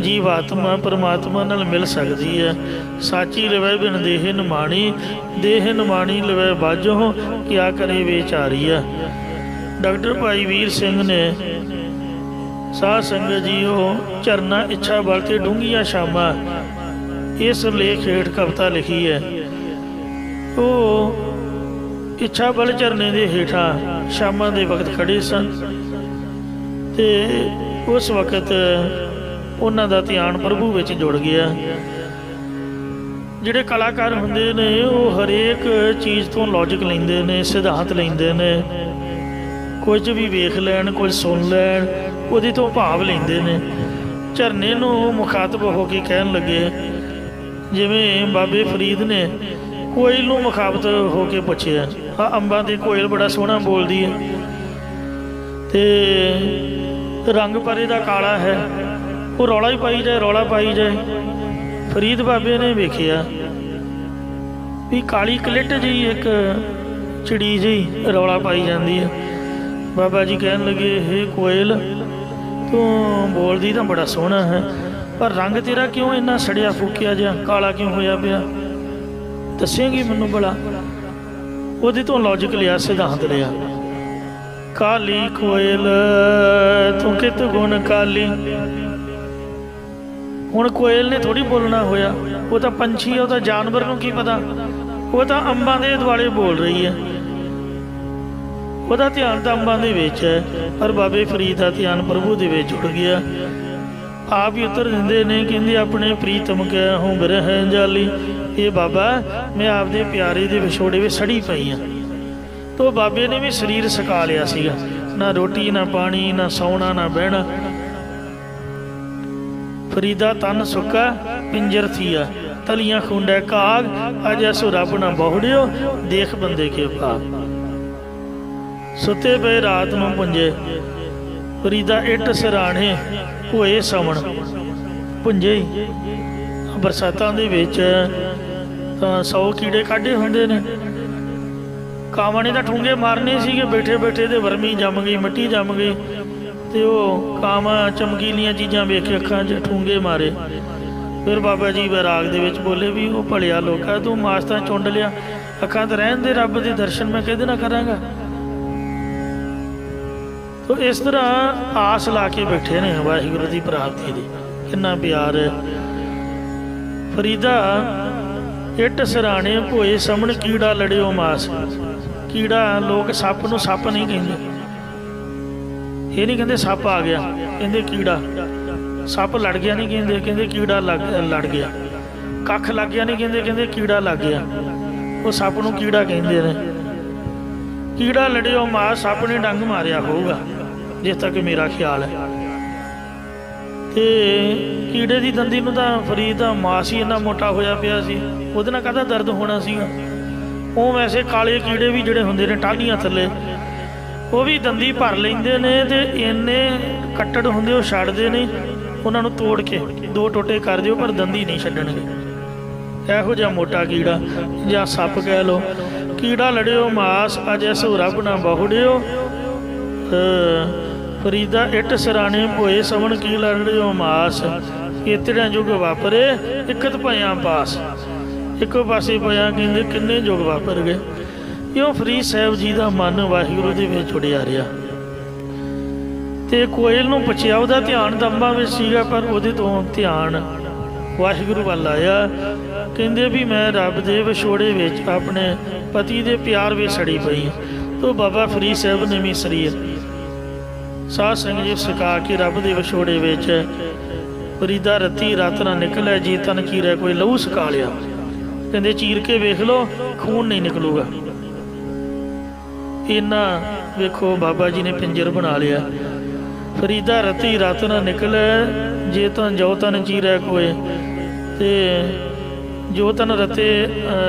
ਜੀਵ ਆਤਮਾ ਪਰਮਾਤਮਾ ਨਾਲ ਮਿਲ ਸਕਦੀ ਹੈ। ਸਾਚੀ ਲਵੈ ਬਿਨ ਦੇਹ ਨਿਮਾਣੀ, ਦੇਹ ਨਿਮਾਣੀ ਲਵੈ ਬਾਝੋ, ਕਿਆ ਕਰੇ ਵਿਚਾਰੀਆ। ਡਾਕਟਰ ਭਾਈ ਵੀਰ ਸਿੰਘ ਨੇ ਸਾਧ ਸੰਗਤ ਜੀਓ ਝਰਨਾ ਇੱਛਾ ਬਲ ਤੇ ਡੂੰਘੀਆਂ ਸ਼ਾਮਾਂ ਇਸ ਲੇਖ ਹੇਠ ਕਵਿਤਾ ਲਿਖੀ ਹੈ ਉਹ ਇੱਛਾ ਬਲ ਝਰਨੇ ਦੇ ਹੇਠਾਂ ਸ਼ਾਮਾਂ ਦੇ ਵਕਤ ਖੜੇ ਸਨ ਤੇ ਉਸ ਵਕਤ ਉਹਨਾਂ ਦਾ ਧਿਆਨ ਪ੍ਰਭੂ ਵਿੱਚ ਜੁੜ ਗਿਆ। ਜਿਹੜੇ ਕਲਾਕਾਰ ਹੁੰਦੇ ਨੇ ਉਹ ਹਰੇਕ ਚੀਜ਼ ਤੋਂ ਲੌਜਿਕ ਲੈਂਦੇ ਨੇ, ਸਿਧਾਂਤ ਲੈਂਦੇ ਨੇ, ਕੁਝ ਵੀ ਵੇਖ ਲੈਣ, ਕੁਝ ਸੁਣ ਲੈਣ, ਉਹਦੇ ਤੋਂ ਭਾਵ ਲੈਂਦੇ ਨੇ। ਝਰਨੇ ਨੂੰ ਮੁਖਾਤਬ ਹੋ ਕੇ ਕਹਿਣ ਲੱਗੇ, ਜਿਵੇਂ ਬਾਬੇ ਫਰੀਦ ਨੇ ਕੋਇਲ ਨੂੰ ਮੁਖਾਤਬ ਹੋ ਕੇ ਪੁੱਛਿਆ, ਹਾਂ ਅੰਬਾਂ ਦੀ ਕੋਇਲ ਬੜਾ ਸੋਹਣਾ ਬੋਲਦੀ ਹੈ ਤੇ ਰੰਗ ਪਰ ਇਹਦਾ ਕਾਲਾ ਹੈ, ਉਹ ਰੌਲਾ ਹੀ ਪਾਈ ਜਾਏ, ਰੌਲਾ ਪਾਈ ਜਾਏ। ਫਰੀਦ ਬਾਬੇ ਨੇ ਵੇਖਿਆ ਵੀ ਕਾਲੀ ਕਲਿੱਟ ਜਿਹੀ ਇੱਕ ਚਿੜੀ ਜਿਹੀ ਰੌਲਾ ਪਾਈ ਜਾਂਦੀ ਹੈ। ਬਾਬਾ ਜੀ ਕਹਿਣ ਲੱਗੇ, ਹੇ ਕੋਇਲ ਤੂੰ ਬੋਲਦੀ ਤਾਂ ਬੜਾ ਸੋਹਣਾ ਹੈ, ਪਰ ਰੰਗ ਤੇਰਾ ਕਿਉਂ ਇੰਨਾ ਸੜਿਆ ਫੂਕਿਆ ਜਿਹਾ, ਕਾਲਾ ਕਿਉਂ ਹੋਇਆ ਪਿਆ, ਦੱਸੇਂਗੀ ਮੈਨੂੰ ਭਲਾ? ਉਹਦੇ ਤੋਂ ਲੌਜਿਕ ਲਿਆ, ਸਿਧਾਂਤ ਲਿਆ। ਕਾਲੀ ਕੋਇਲ ਤੂੰ ਕਿਤ ਗੁਣ ਕਾਲੀ। ਹੁਣ ਕੋਇਲ ਨੇ ਥੋੜ੍ਹੀ ਬੋਲਣਾ ਹੋਇਆ, ਉਹ ਤਾਂ ਪੰਛੀ ਹੈ, ਉਹ ਤਾਂ ਜਾਨਵਰ ਨੂੰ ਕੀ ਪਤਾ, ਉਹ ਤਾਂ ਅੰਬਾਂ ਦੇ ਦੁਆਲੇ ਬੋਲ ਰਹੀ ਹੈ, ਉਹਦਾ ਧਿਆਨ ਤਾਂ ਅੰਬਾਂ ਦੇ ਵਿੱਚ ਹੈ। ਪਰ ਬਾਬੇ ਫਰੀਦ ਦਾ ਧਿਆਨ ਪ੍ਰਭੂ ਦੇ ਵਿੱਚ ਜੁੜ ਗਿਆ। ਆਪ ਹੀ ਉੱਤਰ ਦਿੰਦੇ ਨੇ, ਕਹਿੰਦੇ ਆਪਣੇ ਪ੍ਰੀਤਮ ਕਹਿ ਹੂੰ ਬਿਰਹਿ ਜਾਲੀ। ਇਹ ਬਾਬਾ ਮੈਂ ਆਪਦੇ ਪਿਆਰੇ ਦੇ ਵਿਛੋੜੇ ਵਿੱਚ ਸੜੀ ਪਈ ਹਾਂ। ਤੋ ਬਾਬੇ ਨੇ ਵੀ ਸਰੀਰ ਸੁਕਾ ਲਿਆ ਸੀਗਾ, ਨਾ ਰੋਟੀ ਨਾ ਪਾਣੀ, ਨਾ ਸੌਣਾ ਨਾ ਬਹਿਣਾ। ਫਰੀਦਾ ਤਨ ਸੁੱਕਾ ਪਿੰਜਰ ਥੀਆ, ਤਲੀਆਂ ਖੁੰਡੈ ਕਾਗ, ਅਜ ਐਸੋ ਰੱਬ ਨਾ ਬਹੁੜਿਓ, ਦੇਖ ਬੰਦੇ ਕੇ ਭਾਗ। ਸੁੱਤੇ ਪਏ ਰਾਤ ਨੂੰ ਪੁੰਜੇ, ਫਰੀਦਾ ਇੱਟ ਸਿਰਾਣੇ ਹੋਏ ਸਵਣ। ਪੁੰਜੇ ਬਰਸਾਤਾਂ ਦੇ ਵਿੱਚ ਤਾਂ 100 ਕੀੜੇ ਕਾਢੇ ਹੁੰਦੇ ਨੇ। ਕਾਵਾਂ ਨੇ ਤਾਂ ਠੂੰਗੇ ਮਾਰਨੇ ਸੀਗੇ, ਬੈਠੇ ਬੈਠੇ ਤੇ ਵਰਮੀ ਜੰਮ ਗਈ, ਮਿੱਟੀ ਜੰਮ ਗਈ, ਤੇ ਉਹ ਕਾਵਾਂ ਚਮਕੀਲੀਆਂ ਚੀਜ਼ਾਂ ਵੇਖ ਕੇ ਅੱਖਾਂ 'ਚ ਠੂੰਗੇ ਮਾਰੇ। ਫਿਰ ਬਾਬਾ ਜੀ ਵੈਰਾਗ ਦੇ ਵਿੱਚ ਬੋਲੇ ਵੀ ਉਹ ਭਲਿਆ ਲੋਕਾ, ਤੂੰ ਮਾਸ ਤਾਂ ਚੁੰਡ ਲਿਆ, ਅੱਖਾਂ ਤਾਂ ਰਹਿਣ ਦੇ, ਰੱਬ ਦੇ ਦਰਸ਼ਨ ਮੈਂ ਕਿਹਦੇ ਨਾਲ ਕਰਾਂਗਾ। ਤੋ ਇਸ ਤਰ੍ਹਾਂ ਆਸ ਲਾ ਕੇ ਬੈਠੇ ਨੇ ਵਾਹਿਗੁਰੂ ਦੀ ਪ੍ਰਾਪਤੀ ਦੀ। ਕਿੰਨਾ ਪਿਆਰ ਹੈ। ਫਰੀਦਾ ਇੱਟ ਸਿਰਾਣੇ ਭੋਏ ਸਾਹਮਣੇ, ਕੀੜਾ ਲੜਿਓ ਮਾਸ। ਕੀੜਾ, ਲੋਕ ਸੱਪ ਨੂੰ ਸੱਪ ਨਹੀਂ ਕਹਿੰਦੇ, ਇਹ ਨਹੀਂ ਕਹਿੰਦੇ ਸੱਪ ਆ ਗਿਆ, ਕਹਿੰਦੇ ਕੀੜਾ। ਸੱਪ ਲੜ ਗਿਆ ਨਹੀਂ ਕਹਿੰਦੇ, ਕਹਿੰਦੇ ਕੀੜਾ ਲੜ ਗਿਆ। ਕੱਖ ਲੱਗ ਗਿਆ ਨਹੀਂ ਕਹਿੰਦੇ, ਕਹਿੰਦੇ ਕੀੜਾ ਲੱਗ ਗਿਆ। ਉਹ ਸੱਪ ਨੂੰ ਕੀੜਾ ਕਹਿੰਦੇ ਨੇ। ਕੀੜਾ ਲੜਿਓ ਮਾਸ, ਸੱਪ ਨੇ ਡੰਗ ਮਾਰਿਆ ਹੋਊਗਾ, ਜਿਸ ਤੱਕ ਮੇਰਾ ਖਿਆਲ ਹੈ। ਤੇ ਕੀੜੇ ਦੀ ਦੰਦੀ ਨੂੰ ਤਾਂ ਫਰੀਦ ਦਾ ਮਾਸ ਹੀ ਇੰਨਾ ਮੋਟਾ ਹੋਇਆ ਪਿਆ ਸੀ, ਉਹਦੇ ਨਾਲ ਕਾਹਦਾ ਦਰਦ ਹੋਣਾ ਸੀਗਾ। ਉਹ ਵੈਸੇ ਕਾਲੇ ਕੀੜੇ ਵੀ ਜਿਹੜੇ ਹੁੰਦੇ ਨੇ ਟਾਹਲੀਆਂ ਥੱਲੇ, ਉਹ ਵੀ ਦੰਦੀ ਭਰ ਲੈਂਦੇ ਨੇ, ਤੇ ਇੰਨੇ ਕੱਟੜ ਹੁੰਦੇ ਉਹ ਛੱਡਦੇ ਨਹੀਂ। ਉਹਨਾਂ ਨੂੰ ਤੋੜ ਕੇ 2 ਟੋਟੇ ਕਰ ਦਿਓ, ਪਰ ਦੰਦੀ ਨਹੀਂ ਛੱਡਣਗੇ। ਇਹੋ ਜਿਹਾ ਮੋਟਾ ਕੀੜਾ ਜਾਂ ਸੱਪ ਕਹਿ ਲਓ। ਕੀੜਾ ਲੜਿਓ ਮਾਸ, ਅਜ ਐਸੋ ਰੱਬ ਨਾ ਬਹੁੜਿਓ। ਫਰੀਦਾ ਇੱਟ ਸਿਰਾਣੇ ਭੋਏ ਸਵਣ, ਕੀ ਲੜਿਓ ਮਾਸ। ਇਤੜਿਆਂ ਯੁੱਗ ਵਾਪਰੇ ਇਕਤ ਭਇਆ ਪਾਸ। ਇੱਕੋ ਪਾਸੇ ਪਿਆ ਕਹਿੰਦੇ ਕਿੰਨੇ ਯੁੱਗ ਵਾਪਰ ਗਏ। ਇਉਂ ਫਰੀਦ ਸਾਹਿਬ ਜੀ ਦਾ ਮਨ ਵਾਹਿਗੁਰੂ ਦੇ ਵਿੱਚ ਜੁੜਿਆ ਰਿਹਾ। ਤੇ ਕੋਇਲ ਨੂੰ ਪੁੱਛਿਆ, ਉਹਦਾ ਧਿਆਨ ਤਾਂ ਅੰਬਾਂ ਵਿੱਚ ਸੀਗਾ, ਪਰ ਉਹਦੇ ਤੋਂ ਧਿਆਨ ਵਾਹਿਗੁਰੂ ਵੱਲ ਆਇਆ। ਕਹਿੰਦੇ ਵੀ ਮੈਂ ਰੱਬ ਦੇ ਵਿਛੋੜੇ ਵਿੱਚ ਆਪਣੇ ਪਤੀ ਦੇ ਪਿਆਰ ਵਿੱਚ ਸੜੀ ਪਈ। ਤੋ ਬਾਬਾ ਫਰੀਦ ਸਾਹਿਬ ਨੇ ਵੀ ਸਰੀਰ ਸਾਧ ਸੰਗਤ ਜੀ ਸਿਖਾ ਕੇ ਰੱਬ ਦੇ ਵਿਛੋੜੇ ਵਿੱਚ ਫਰੀਦਾ ਰੱਤੀ ਰਾਤ ਨਾ ਨਿਕਲਿਆ, ਜੀ ਤਨ ਚੀਰੇ ਕੋਈ ਲਹੂ ਸੁਕਾ ਲਿਆ। ਕਹਿੰਦੇ ਚੀਰ ਕੇ ਵੇਖ ਲਓ, ਖੂਨ ਨਹੀਂ ਨਿਕਲੂਗਾ। ਇੰਨਾ ਵੇਖੋ ਬਾਬਾ ਜੀ ਨੇ ਪਿੰਜਰ ਬਣਾ ਲਿਆ। ਫਰੀਦਾ ਰਤੀ ਰਤ ਨਾ ਨਿਕਲੇ, ਜੇ ਤਨ ਜੋ ਤਨ ਚੀਰੇ ਕੋਏ। ਤੇ ਜੋ ਤਨ ਰਤੇ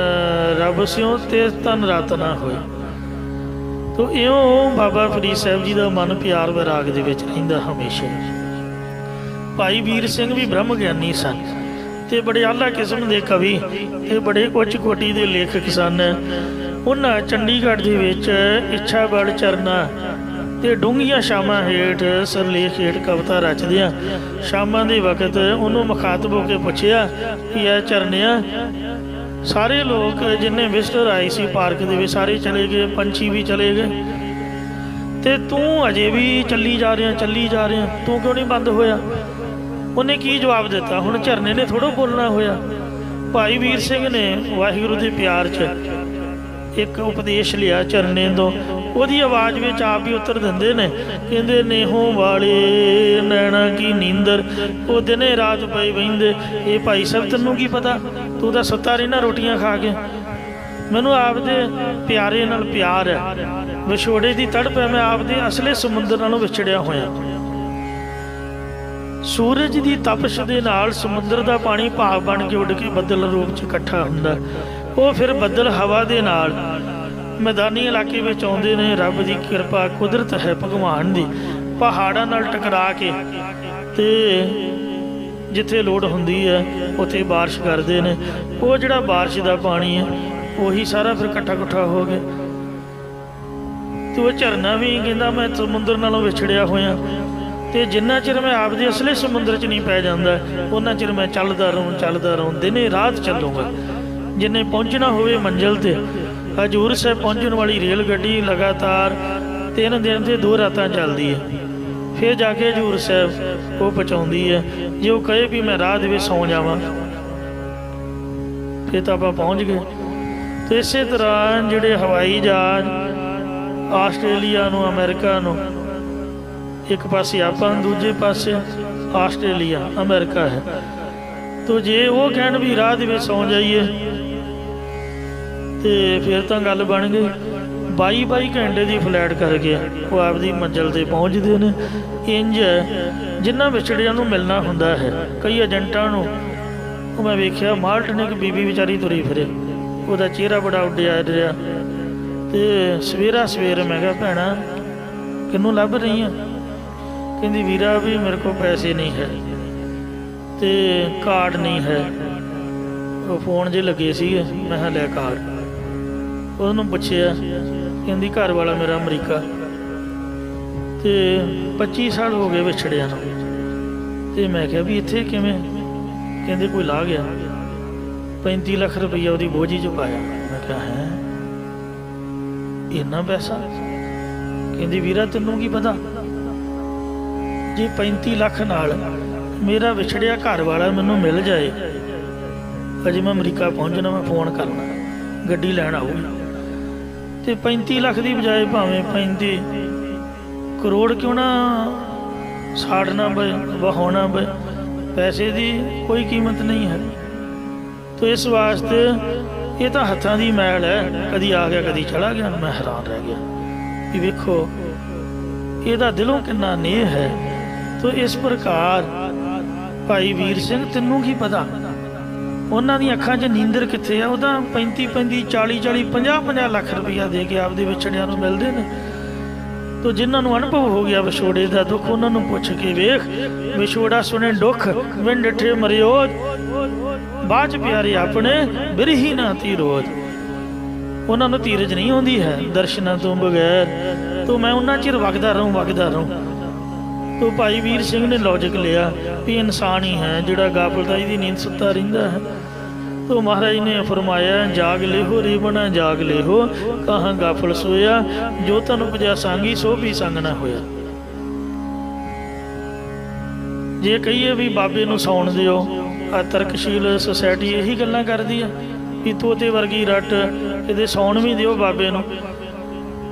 ਰੱਬ ਸਿਓ, ਤੇ ਤਨ ਰਤ ਨਾ ਹੋਏ। ਤੋ ਇਉਂ ਬਾਬਾ ਫਰੀਦ ਸਾਹਿਬ ਜੀ ਦਾ ਮਨ ਪਿਆਰ ਵੈਰਾਗ ਦੇ ਵਿੱਚ ਰਹਿੰਦਾ ਹਮੇਸ਼ਾ। ਭਾਈ ਵੀਰ ਸਿੰਘ ਵੀ ਬ੍ਰਹਮ ਗਿਆਨੀ ਸਨ, ਤੇ ਬੜੇ ਆਲਾ ਕਿਸਮ ਦੇ ਕਵੀ ਤੇ ਬੜੇ ਉੱਚ ਕੋਟੀ ਦੇ ਲੇਖਕ ਸਨ। ਉਹਨਾਂ ਚੰਡੀਗੜ੍ਹ ਦੇ ਵਿੱਚ ਇੱਛਾ ਬਲ ਚਰਨਾ ਤੇ ਡੂੰਘੀਆਂ ਸ਼ਾਮਾਂ ਹੇਠ ਸਰਲੇਖ ਹੇਠ ਕਵਿਤਾ ਰਚਦਿਆਂ ਸ਼ਾਮਾਂ ਦੇ ਵਕਤ ਉਹਨੂੰ ਮੁਖਾਤਬ ਹੋ ਕੇ ਪੁੱਛਿਆ ਕਿ ਇਹ ਚਰਨਿਆ, ਸਾਰੇ ਲੋਕ ਜਿੰਨੇ ਵਿਜ਼ਟਰ ਆਏ ਸੀ ਪਾਰਕ ਦੇ ਵਿੱਚ ਸਾਰੇ ਚਲੇ ਗਏ, ਪੰਛੀ ਵੀ ਚਲੇ ਗਏ, ਤੇ ਤੂੰ ਅਜੇ ਵੀ ਚੱਲੀ ਜਾ ਰਿਹਾ, ਤੂੰ ਕਿਉਂ ਨਹੀਂ ਬੰਦ ਹੋਇਆ? ਉਹਨੇ ਕੀ ਜਵਾਬ ਦਿੱਤਾ? ਹੁਣ ਝਰਨੇ ਨੇ ਥੋੜ੍ਹਾ ਬੋਲਣਾ ਹੋਇਆ। ਭਾਈ ਵੀਰ ਸਿੰਘ ਨੇ ਵਾਹਿਗੁਰੂ ਦੇ ਪਿਆਰ 'ਚ ਇੱਕ ਉਪਦੇਸ਼ ਲਿਆ ਚਰਨੇ ਤੋਂ, ਉਹਦੀ ਆਵਾਜ਼ ਵਿੱਚ ਆਪ ਵੀ ਉਤਰ ਦਿੰਦੇ ਨੇ, ਕਹਿੰਦੇ ਨੇਹੋਂ ਵਾਲੇ ਨੈਣਾ ਕੀ ਨੀਂਦਰ, ਉਹ ਦਿਨੇ ਰਾਤ ਪਏ ਬਹਿੰਦੇ। ਇਹ ਭਾਈ ਸਾਹਿਬ ਤੈਨੂੰ ਕੀ ਪਤਾ, ਤੂੰ ਤਾਂ ਸੁੱਤਾ ਰਹਿਣਾ ਰੋਟੀਆਂ ਖਾ ਕੇ। ਮੈਨੂੰ ਆਪਦੇ ਪਿਆਰੇ ਨਾਲ ਪਿਆਰ ਹੈ, ਵਿਛੋੜੇ ਦੀ ਤੜਪ ਹੈ, ਮੈਂ ਆਪਦੇ ਅਸਲੇ ਸਮੁੰਦਰ ਨਾਲੋਂ ਵਿਛੜਿਆ ਹੋਇਆ। ਸੂਰਜ ਦੀ ਤਪਸ਼ ਦੇ ਨਾਲ ਸਮੁੰਦਰ ਦਾ ਪਾਣੀ ਭਾਵ ਬਣ ਕੇ ਉੱਡ ਕੇ ਬੱਦਲ ਰੂਪ 'ਚ ਇਕੱਠਾ ਹੁੰਦਾ। ਉਹ ਫਿਰ ਬੱਦਲ ਹਵਾ ਦੇ ਨਾਲ ਮੈਦਾਨੀ ਇਲਾਕੇ ਵਿੱਚ ਆਉਂਦੇ ਨੇ। ਰੱਬ ਦੀ ਕਿਰਪਾ, ਕੁਦਰਤ ਹੈ ਭਗਵਾਨ ਦੀ, ਪਹਾੜਾਂ ਨਾਲ ਟਕਰਾ ਕੇ ਤੇ ਜਿੱਥੇ ਲੋੜ ਹੁੰਦੀ ਹੈ ਉੱਥੇ ਬਾਰਿਸ਼ ਕਰਦੇ ਨੇ। ਉਹ ਜਿਹੜਾ ਬਾਰਿਸ਼ ਦਾ ਪਾਣੀ ਹੈ ਉਹੀ ਸਾਰਾ ਫਿਰ ਇਕੱਠਾ ਹੋ ਗਿਆ। ਤੇ ਉਹ ਝਰਨਾ ਵੀ ਕਹਿੰਦਾ ਮੈਂ ਸਮੁੰਦਰ ਨਾਲੋਂ ਵਿਛੜਿਆ ਹੋਇਆ, ਤੇ ਜਿੰਨਾ ਚਿਰ ਮੈਂ ਆਪਦੇ ਅਸਲੇ ਸਮੁੰਦਰ 'ਚ ਨਹੀਂ ਪੈ ਜਾਂਦਾ ਉਹਨਾਂ ਚਿਰ ਮੈਂ ਚੱਲਦਾ ਰਹੂੰ, ਦਿਨੇ ਰਾਤ ਚੱਲੂਗਾ। ਜਿੰਨੇ ਪਹੁੰਚਣਾ ਹੋਵੇ ਮੰਜ਼ਿਲ 'ਤੇ, ਹਜ਼ੂਰ ਸਾਹਿਬ ਪਹੁੰਚਣ ਵਾਲੀ ਰੇਲ ਗੱਡੀ ਲਗਾਤਾਰ 3 ਦਿਨ ਤੇ 2 ਰਾਤਾਂ ਚੱਲਦੀ ਹੈ, ਫਿਰ ਜਾ ਕੇ ਹਜ਼ੂਰ ਸਾਹਿਬ ਉਹ ਪਹੁੰਚਾਉਂਦੀ ਹੈ। ਜੇ ਉਹ ਕਹੇ ਵੀ ਮੈਂ ਰਾਹ ਦੇ ਵਿੱਚ ਸੌਂ ਜਾਵਾਂ ਫਿਰ ਤਾਂ ਆਪਾਂ ਪਹੁੰਚ ਗਏ। ਤੇ ਇਸੇ ਤਰ੍ਹਾਂ ਜਿਹੜੇ ਹਵਾਈ ਜਹਾਜ਼ ਆਸਟ੍ਰੇਲੀਆ ਨੂੰ, ਅਮਰੀਕਾ ਨੂੰ, ਇੱਕ ਪਾਸੇ ਆਪਾਂ, ਦੂਜੇ ਪਾਸੇ ਆਸਟ੍ਰੇਲੀਆ ਅਮਰੀਕਾ ਹੈ। ਤੋ ਜੇ ਉਹ ਕਹਿਣ ਵੀ ਰਾਹ ਦੇ ਵਿੱਚ ਸੌਂ ਜਾਈਏ ਤੇ ਫਿਰ ਤਾਂ ਗੱਲ ਬਣ ਗਈ। 22 ਘੰਟੇ ਦੀ ਫਲਾਈਟ ਕਰਕੇ ਉਹ ਆਪਦੀ ਮੰਜ਼ਿਲ 'ਤੇ ਪਹੁੰਚਦੇ ਨੇ। ਇੰਝ ਜਿਨ੍ਹਾਂ ਵਿਛੜਿਆਂ ਨੂੰ ਮਿਲਣਾ ਹੁੰਦਾ ਹੈ, ਕਈ ਏਜੰਟਾਂ ਨੂੰ ਉਹ ਮੈਂ ਵੇਖਿਆ, ਮਾਲਟਨਿਕ ਬੀਬੀ ਵਿਚਾਰੀ ਤੁਰੀ ਫਿਰੇ, ਉਹਦਾ ਚਿਹਰਾ ਬੜਾ ਉੱਡਿਆ ਰਿਹਾ। ਤੇ ਸਵੇਰ ਮੈਂ ਕਿਹਾ ਭੈਣਾ ਕਿਹਨੂੰ ਲੱਭ ਰਹੀ ਆ? ਕਹਿੰਦੀ ਵੀਰਾ ਵੀ ਮੇਰੇ ਕੋਲ ਪੈਸੇ ਨਹੀਂ ਹੈ ਤੇ ਕਾਰਡ ਨਹੀਂ ਹੈ। ਉਹ ਫੋਨ ਜੇ ਲੱਗੇ ਸੀਗੇ, ਮੈਂ ਕਿਹਾ ਲੈ ਕਾਰਡ। ਉਹਨੂੰ ਪੁੱਛਿਆ, ਕਹਿੰਦੀ ਘਰ ਵਾਲਾ ਮੇਰਾ ਅਮਰੀਕਾ ਤੇ 25 ਸਾਲ ਹੋ ਗਏ ਵਿਛੜਿਆਂ ਨੂੰ। ਤੇ ਮੈਂ ਕਿਹਾ ਵੀ ਇੱਥੇ ਕਿਵੇਂ? ਕਹਿੰਦੇ ਕੋਈ ਲਾ ਗਿਆ, 35 ਲੱਖ ਰੁਪਈਆ ਉਹਦੀ ਬੋਝੀ 'ਚ ਪਾਇਆ। ਮੈਂ ਕਿਹਾ ਹੈ ਇੰਨਾ ਪੈਸਾ? ਕਹਿੰਦੀ ਵੀਰਾ ਤੈਨੂੰ ਕੀ ਪਤਾ, ਜੇ 35 ਲੱਖ ਨਾਲ ਮੇਰਾ ਵਿਛੜਿਆ ਘਰ ਵਾਲਾ ਮੈਨੂੰ ਮਿਲ ਜਾਏ, ਅਜੇ ਮੈਂ ਅਮਰੀਕਾ ਪਹੁੰਚਣਾ, ਮੈਂ ਫੋਨ ਕਰਨਾ, ਗੱਡੀ ਲੈਣ ਆਊਗੀ, ਤੇ 35 ਲੱਖ ਦੀ ਬਜਾਏ ਭਾਵੇਂ 35 ਕਰੋੜ ਕਿਉਂ ਨਾ ਸਾੜਨਾ ਪਏ, ਵਹਾਉਣਾ ਪਏ, ਪੈਸੇ ਦੀ ਕੋਈ ਕੀਮਤ ਨਹੀਂ ਹੈ। ਤੋ ਇਸ ਵਾਸਤੇ ਇਹ ਤਾਂ ਹੱਥਾਂ ਦੀ ਮੈਲ ਹੈ, ਕਦੀ ਆ ਗਿਆ ਕਦੀ ਚਲਾ ਗਿਆ। ਮੈਂ ਹੈਰਾਨ ਰਹਿ ਗਿਆ ਵੀ ਵੇਖੋ ਇਹਦਾ ਦਿਲੋਂ ਕਿੰਨਾ ਨੇਹ ਹੈ। ਤੋ ਇਸ ਪ੍ਰਕਾਰ ਭਾਈ ਵੀਰ ਸਿੰਘ ਤੈਨੂੰ ਕੀ ਪਤਾ ਉਹਨਾਂ ਦੀਆਂ ਅੱਖਾਂ 'ਚ ਨੀਂਦਰ ਕਿੱਥੇ ਆ? ਉਹਦਾ 35 40 50 ਲੱਖ ਰੁਪਈਆ ਦੇ ਕੇ ਆਪਦੇ ਵਿਛੜਿਆਂ ਨੂੰ ਮਿਲਦੇ ਨੇ। ਤੋ ਜਿਨ੍ਹਾਂ ਨੂੰ ਅਨੁਭਵ ਹੋ ਗਿਆ ਵਿਛੋੜੇ ਦਾ ਦੁੱਖ, ਉਹਨਾਂ ਨੂੰ ਪੁੱਛ ਕੇ ਵੇਖ, ਵਿਛੋੜਾ ਸੁਣੇ ਦੁੱਖ ਵਿਣ ਡਿਠੇ ਮਰਿਓ, ਬਾਝ ਪਿਆਰੇ ਆਪਣੇ ਬਿਰਹੀ ਨਾ ਧੀਰੋਜ। ਉਹਨਾਂ ਨੂੰ ਧੀਰਜ ਨਹੀਂ ਆਉਂਦੀ ਹੈ ਦਰਸ਼ਨਾਂ ਤੋਂ ਬਗੈਰ। ਤੋ ਮੈਂ ਉਹਨਾਂ ਚਿਰ ਵਗਦਾ ਰਹੂੰ। ਤੋ ਭਾਈ ਵੀਰ ਸਿੰਘ ਨੇ ਲੌਜਿਕ ਲਿਆ ਵੀ ਇਨਸਾਨ ਹੀ ਹੈ ਜਿਹੜਾ ਗਾਫਲਤਾਈ ਦੀ ਨੀਂਦ ਸੁੱਤਾ ਰਹਿੰਦਾ ਹੈ। ਤੋ ਮਹਾਰਾਜ ਨੇ ਫਰਮਾਇਆ ਜਾਗ ਲੇਹੋ ਰੇਵਣਾ ਜਾਗ ਲੇਹੋ, ਕਹਾਂ ਗਾਫਲ ਸੋਇਆ, ਜੋ ਤਨ ਉਪਜਿਆ ਸਾਂਗੀ ਸੋ ਵੀ ਸੰਗ ਨਾ ਹੋਇਆ। ਜੇ ਕਹੀਏ ਵੀ ਬਾਬੇ ਨੂੰ ਸੌਣ ਦਿਓ, ਆ ਤਰਕਸ਼ੀਲ ਸੁਸਾਇਟੀ ਇਹੀ ਗੱਲਾਂ ਕਰਦੀ ਆ ਵੀ ਤੋਤੇ ਵਰਗੀ ਰੱਟ, ਇਹਦੇ ਸੌਣ ਵੀ ਦਿਓ ਬਾਬੇ ਨੂੰ।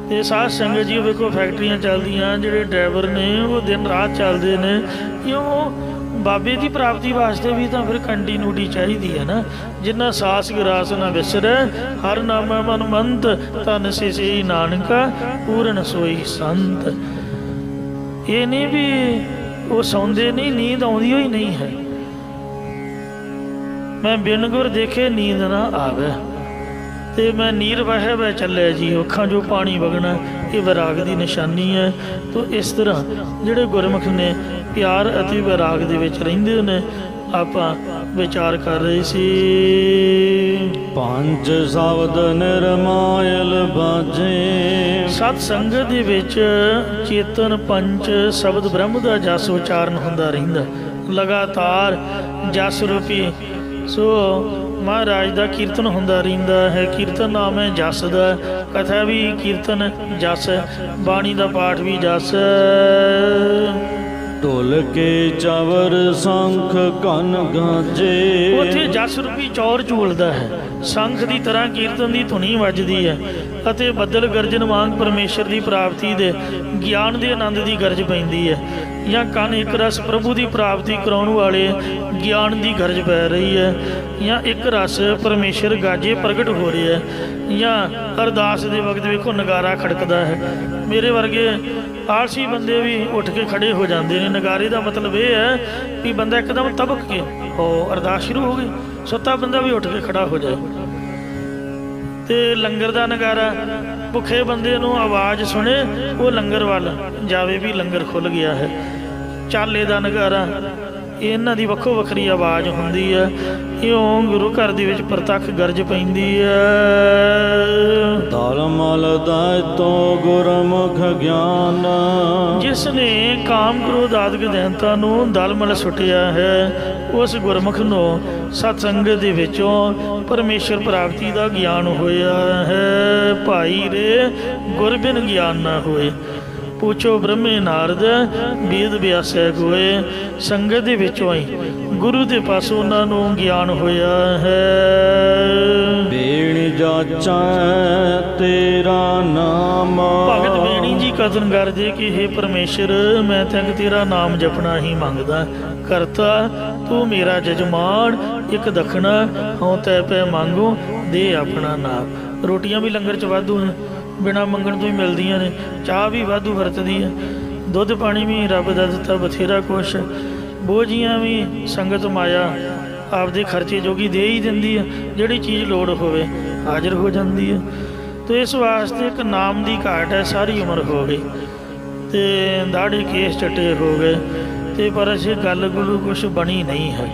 ਤੇ ਸਾਧ ਸੰਗਤ ਜੀ ਵੇਖੋ ਫੈਕਟਰੀਆਂ ਚੱਲਦੀਆਂ, ਜਿਹੜੇ ਡਰਾਈਵਰ ਨੇ ਉਹ ਦਿਨ ਰਾਤ ਚੱਲਦੇ ਨੇ, ਕਿਉਂ? ਬਾਬੇ ਦੀ ਪ੍ਰਾਪਤੀ ਵਾਸਤੇ ਵੀ ਤਾਂ ਫਿਰ ਕੰਟੀਨਿਊਟੀ ਚਾਹੀਦੀ ਹੈ ਨਾ। ਜਿੰਨਾ ਸਾਸ ਗਰਾਸ ਨਾ ਵਿਸਰੈ, ਹਰ ਨਾਮਾ ਮਨ ਮੰਤ, ਤਨ ਸਿਸੀ ਨਾਨਕਾ ਪੂਰਨ ਸੋਈ ਸੰਤ। ਇਹ ਨਹੀਂ ਵੀ ਉਹ ਸੌਂਦੇ ਨਹੀਂ, ਨੀਂਦ ਆਉਂਦੀ ਹੋਈ ਨਹੀਂ ਹੈ। ਮੈਂ ਬਿਨ ਗੁਰ ਦੇਖੇ ਨੀਂਦ ਨਾ ਆਵੇ, ਤੇ ਮੈਂ ਨੀਰ ਵਹਿ ਵਹਿ ਚੱਲਿਆ ਜੀ, ਅੱਖਾਂ 'ਚੋਂ ਪਾਣੀ ਵਗਣਾ, ਇਹ ਵਿਰਾਗ ਦੀ ਨਿਸ਼ਾਨੀ ਹੈ। ਤੋ ਇਸ ਤਰ੍ਹਾਂ ਜਿਹੜੇ ਗੁਰਮੁਖ ਨੇ ਪਿਆਰ ਅਤੇ ਵਿਰਾਗ ਦੇ ਵਿੱਚ ਰਹਿੰਦੇ ਨੇ, ਆਪਾਂ ਵਿਚਾਰ ਕਰ ਰਹੇ ਸੀ। ਪੰਜ ਸ਼ਬਦ ਨਿਰਮਾਇਲ ਬਾਜੇ, ਸਤ ਸੰਗਤ ਦੇ ਵਿੱਚ ਚੇਤਨ ਪੰਜ ਸ਼ਬਦ ਬ੍ਰਹਮ ਦਾ ਜਸ ਉਚਾਰਨ ਹੁੰਦਾ ਰਹਿੰਦਾ ਲਗਾਤਾਰ। ਜਸ ਰੂਪੀ ਸੋ ਮਹਾਰਾਜ ਦਾ ਕੀਰਤਨ ਹੁੰਦਾ ਰਹਿੰਦਾ ਹੈ। ਕੀਰਤਨ ਨਾਮ ਹੈ ਜਸ ਦਾ, ਕਥਾ ਵੀ ਕੀਰਤਨ ਜਸ, ਬਾਣੀ ਦਾ ਪਾਠ ਵੀ ਜਸ। ਢੋਲ ਕੇ ਚਵਰ ਸੰਖ ਕਨ ਗਾਜੇ। ਉੱਥੇ ਜਸ ਰੂਪੀ ਚੌਰ ਝੂਲਦਾ ਹੈ, ਸੰਖ ਦੀ ਤਰ੍ਹਾਂ ਕੀਰਤਨ ਦੀ ਧੁਨੀ ਵੱਜਦੀ ਹੈ ਅਤੇ ਬੱਦਲ ਗਰਜਨ ਵਾਂਗ ਪਰਮੇਸ਼ਰ ਦੀ ਪ੍ਰਾਪਤੀ ਦੇ ਗਿਆਨ ਦੇ ਆਨੰਦ ਦੀ ਗਰਜ ਪੈਂਦੀ ਹੈ, ਜਾਂ ਕੰਨ ਇੱਕ ਰਸ ਪ੍ਰਭੂ ਦੀ ਪ੍ਰਾਪਤੀ ਕਰਾਉਣ ਵਾਲੇ ਗਿਆਨ ਦੀ ਗਰਜ ਪੈ ਰਹੀ ਹੈ, ਜਾਂ ਇੱਕ ਰਸ ਪਰਮੇਸ਼ਰ ਗਾਜੇ ਪ੍ਰਗਟ ਹੋ ਰਿਹਾ ਹੈ, ਜਾਂ ਅਰਦਾਸ ਦੇ ਵਕਤ ਵੇਖੋ ਨਗਾਰਾ ਖੜਕਦਾ ਹੈ। ਮੇਰੇ ਵਰਗੇ ਆਲਸੀ ਬੰਦੇ ਵੀ ਉੱਠ ਕੇ ਖੜੇ ਹੋ ਜਾਂਦੇ ਨੇ। ਨਗਾਰੇ ਦਾ ਮਤਲਬ ਇਹ ਹੈ ਕਿ ਬੰਦਾ ਇੱਕਦਮ ਤਬਕ ਕੇ ਉਹ ਅਰਦਾਸ ਸ਼ੁਰੂ ਹੋ ਗਈ, ਸੁੱਤਾ ਬੰਦਾ ਵੀ ਉੱਠ ਕੇ ਖੜਾ ਹੋ ਜਾਏ। ਤੇ ਲੰਗਰ ਦਾ ਨਗਾਰਾ, ਭੁੱਖੇ ਬੰਦੇ ਨੂੰ ਆਵਾਜ਼ ਸੁਣੇ ਉਹ ਲੰਗਰ ਵੱਲ ਜਾਵੇ ਵੀ ਲੰਗਰ ਖੁੱਲ੍ਹ ਗਿਆ ਹੈ। ਚਾਲੇ ਦਾ ਨਗਾਰਾ, ਇਹਨਾਂ ਦੀ ਵੱਖੋ ਵੱਖਰੀ ਆਵਾਜ਼ ਹੁੰਦੀ ਹੈ। ਇਉਂ ਗੁਰੂ ਘਰ ਦੇ ਵਿੱਚ ਪ੍ਰਤੱਖ ਗਰਜ ਪੈਂਦੀ ਹੈ। ਦਲ ਮਲ ਦਾਇਤੋ ਗੁਰਮੁਖ ਗਿਆਨ। ਜਿਸ ਨੇ ਕਾਮ ਕ੍ਰੋਧ ਆਦਿਕ ਦੈਂਤਾਂ ਨੂੰ ਦਲ ਮਲ ਸੁੱਟਿਆ ਹੈ, ਉਸ ਗੁਰਮੁਖ ਨੂੰ ਸਤਸੰਗਤ ਦੇ ਵਿੱਚੋਂ ਪਰਮੇਸ਼ਰ ਪ੍ਰਾਪਤੀ ਦਾ ਗਿਆਨ ਹੋਇਆ ਹੈ। ਭਾਈ ਰੇ ਗੁਰ ਬਿਨ ਗਿਆਨ ਨਾ ਹੋਏ, ਪੁੱਛੋ ਬ੍ਰਹਮੇ ਨਾਰਦ ਵੇਦ ਵਿਆਸੈ ਕੋਏ। ਸੰਗਤ ਦੇ ਵਿੱਚੋਂ ਹੀ ਗੁਰੂ ਦੇ ਪਾਸੋਂ ਉਹਨਾਂ ਨੂੰ ਗਿਆਨ ਹੋਇਆ ਹੈ। ਬੇਣੀ ਜਾਚੈ ਤੇਰਾ ਨਾਮ। ਭਗਤ ਬੇਣੀ ਜੀ ਕਥਨ ਕਰਦੇ ਕਿ ਹੇ ਪਰਮੇਸ਼ਰ, ਮੈਂ ਤਾਂ ਤੇਰਾ ਨਾਮ ਜਪਣਾ ਹੀ ਮੰਗਦਾ। ਕਰਤਾ ਤੂੰ ਮੇਰਾ ਜਜਮਾਨ, ਇੱਕ ਦਖਣਾ ਹਉ ਤੈ ਪੈ ਮੰਗੋ, ਦੇ ਆਪਣਾ ਨਾਮ। ਰੋਟੀਆਂ ਵੀ ਲੰਗਰ 'ਚ ਵਾਧੂ ਨੇ, ਬਿਨਾਂ ਮੰਗਣ ਤੋਂ ਹੀ ਮਿਲਦੀਆਂ ਨੇ। ਚਾਹ ਵੀ ਵਾਧੂ ਵਰਤਦੀ ਹੈ, ਦੁੱਧ ਪਾਣੀ ਵੀ ਰੱਬ ਦਾ ਦਿੱਤਾ ਬਥੇਰਾ ਕੁਛ। ਬੋਝੀਆਂ ਵੀ ਸੰਗਤ ਮਾਇਆ ਆਪਦੇ ਖਰਚੇ ਜੋਗੀ ਦੇ ਹੀ ਦਿੰਦੀ ਹੈ, ਜਿਹੜੀ ਚੀਜ਼ ਲੋੜ ਹੋਵੇ ਹਾਜ਼ਰ ਹੋ ਜਾਂਦੀ ਹੈ। ਅਤੇ ਇਸ ਵਾਸਤੇ ਇੱਕ ਨਾਮ ਦੀ ਘਾਟ ਹੈ। ਸਾਰੀ ਉਮਰ ਹੋ ਗਈ ਅਤੇ ਦਾੜੀ ਕੇਸ ਚੱਟੇ ਹੋ ਗਏ, ਅਤੇ ਪਰ ਅਜੇ ਗੱਲ ਗੁੱਲ ਕੁਛ ਬਣੀ ਨਹੀਂ ਹੈ।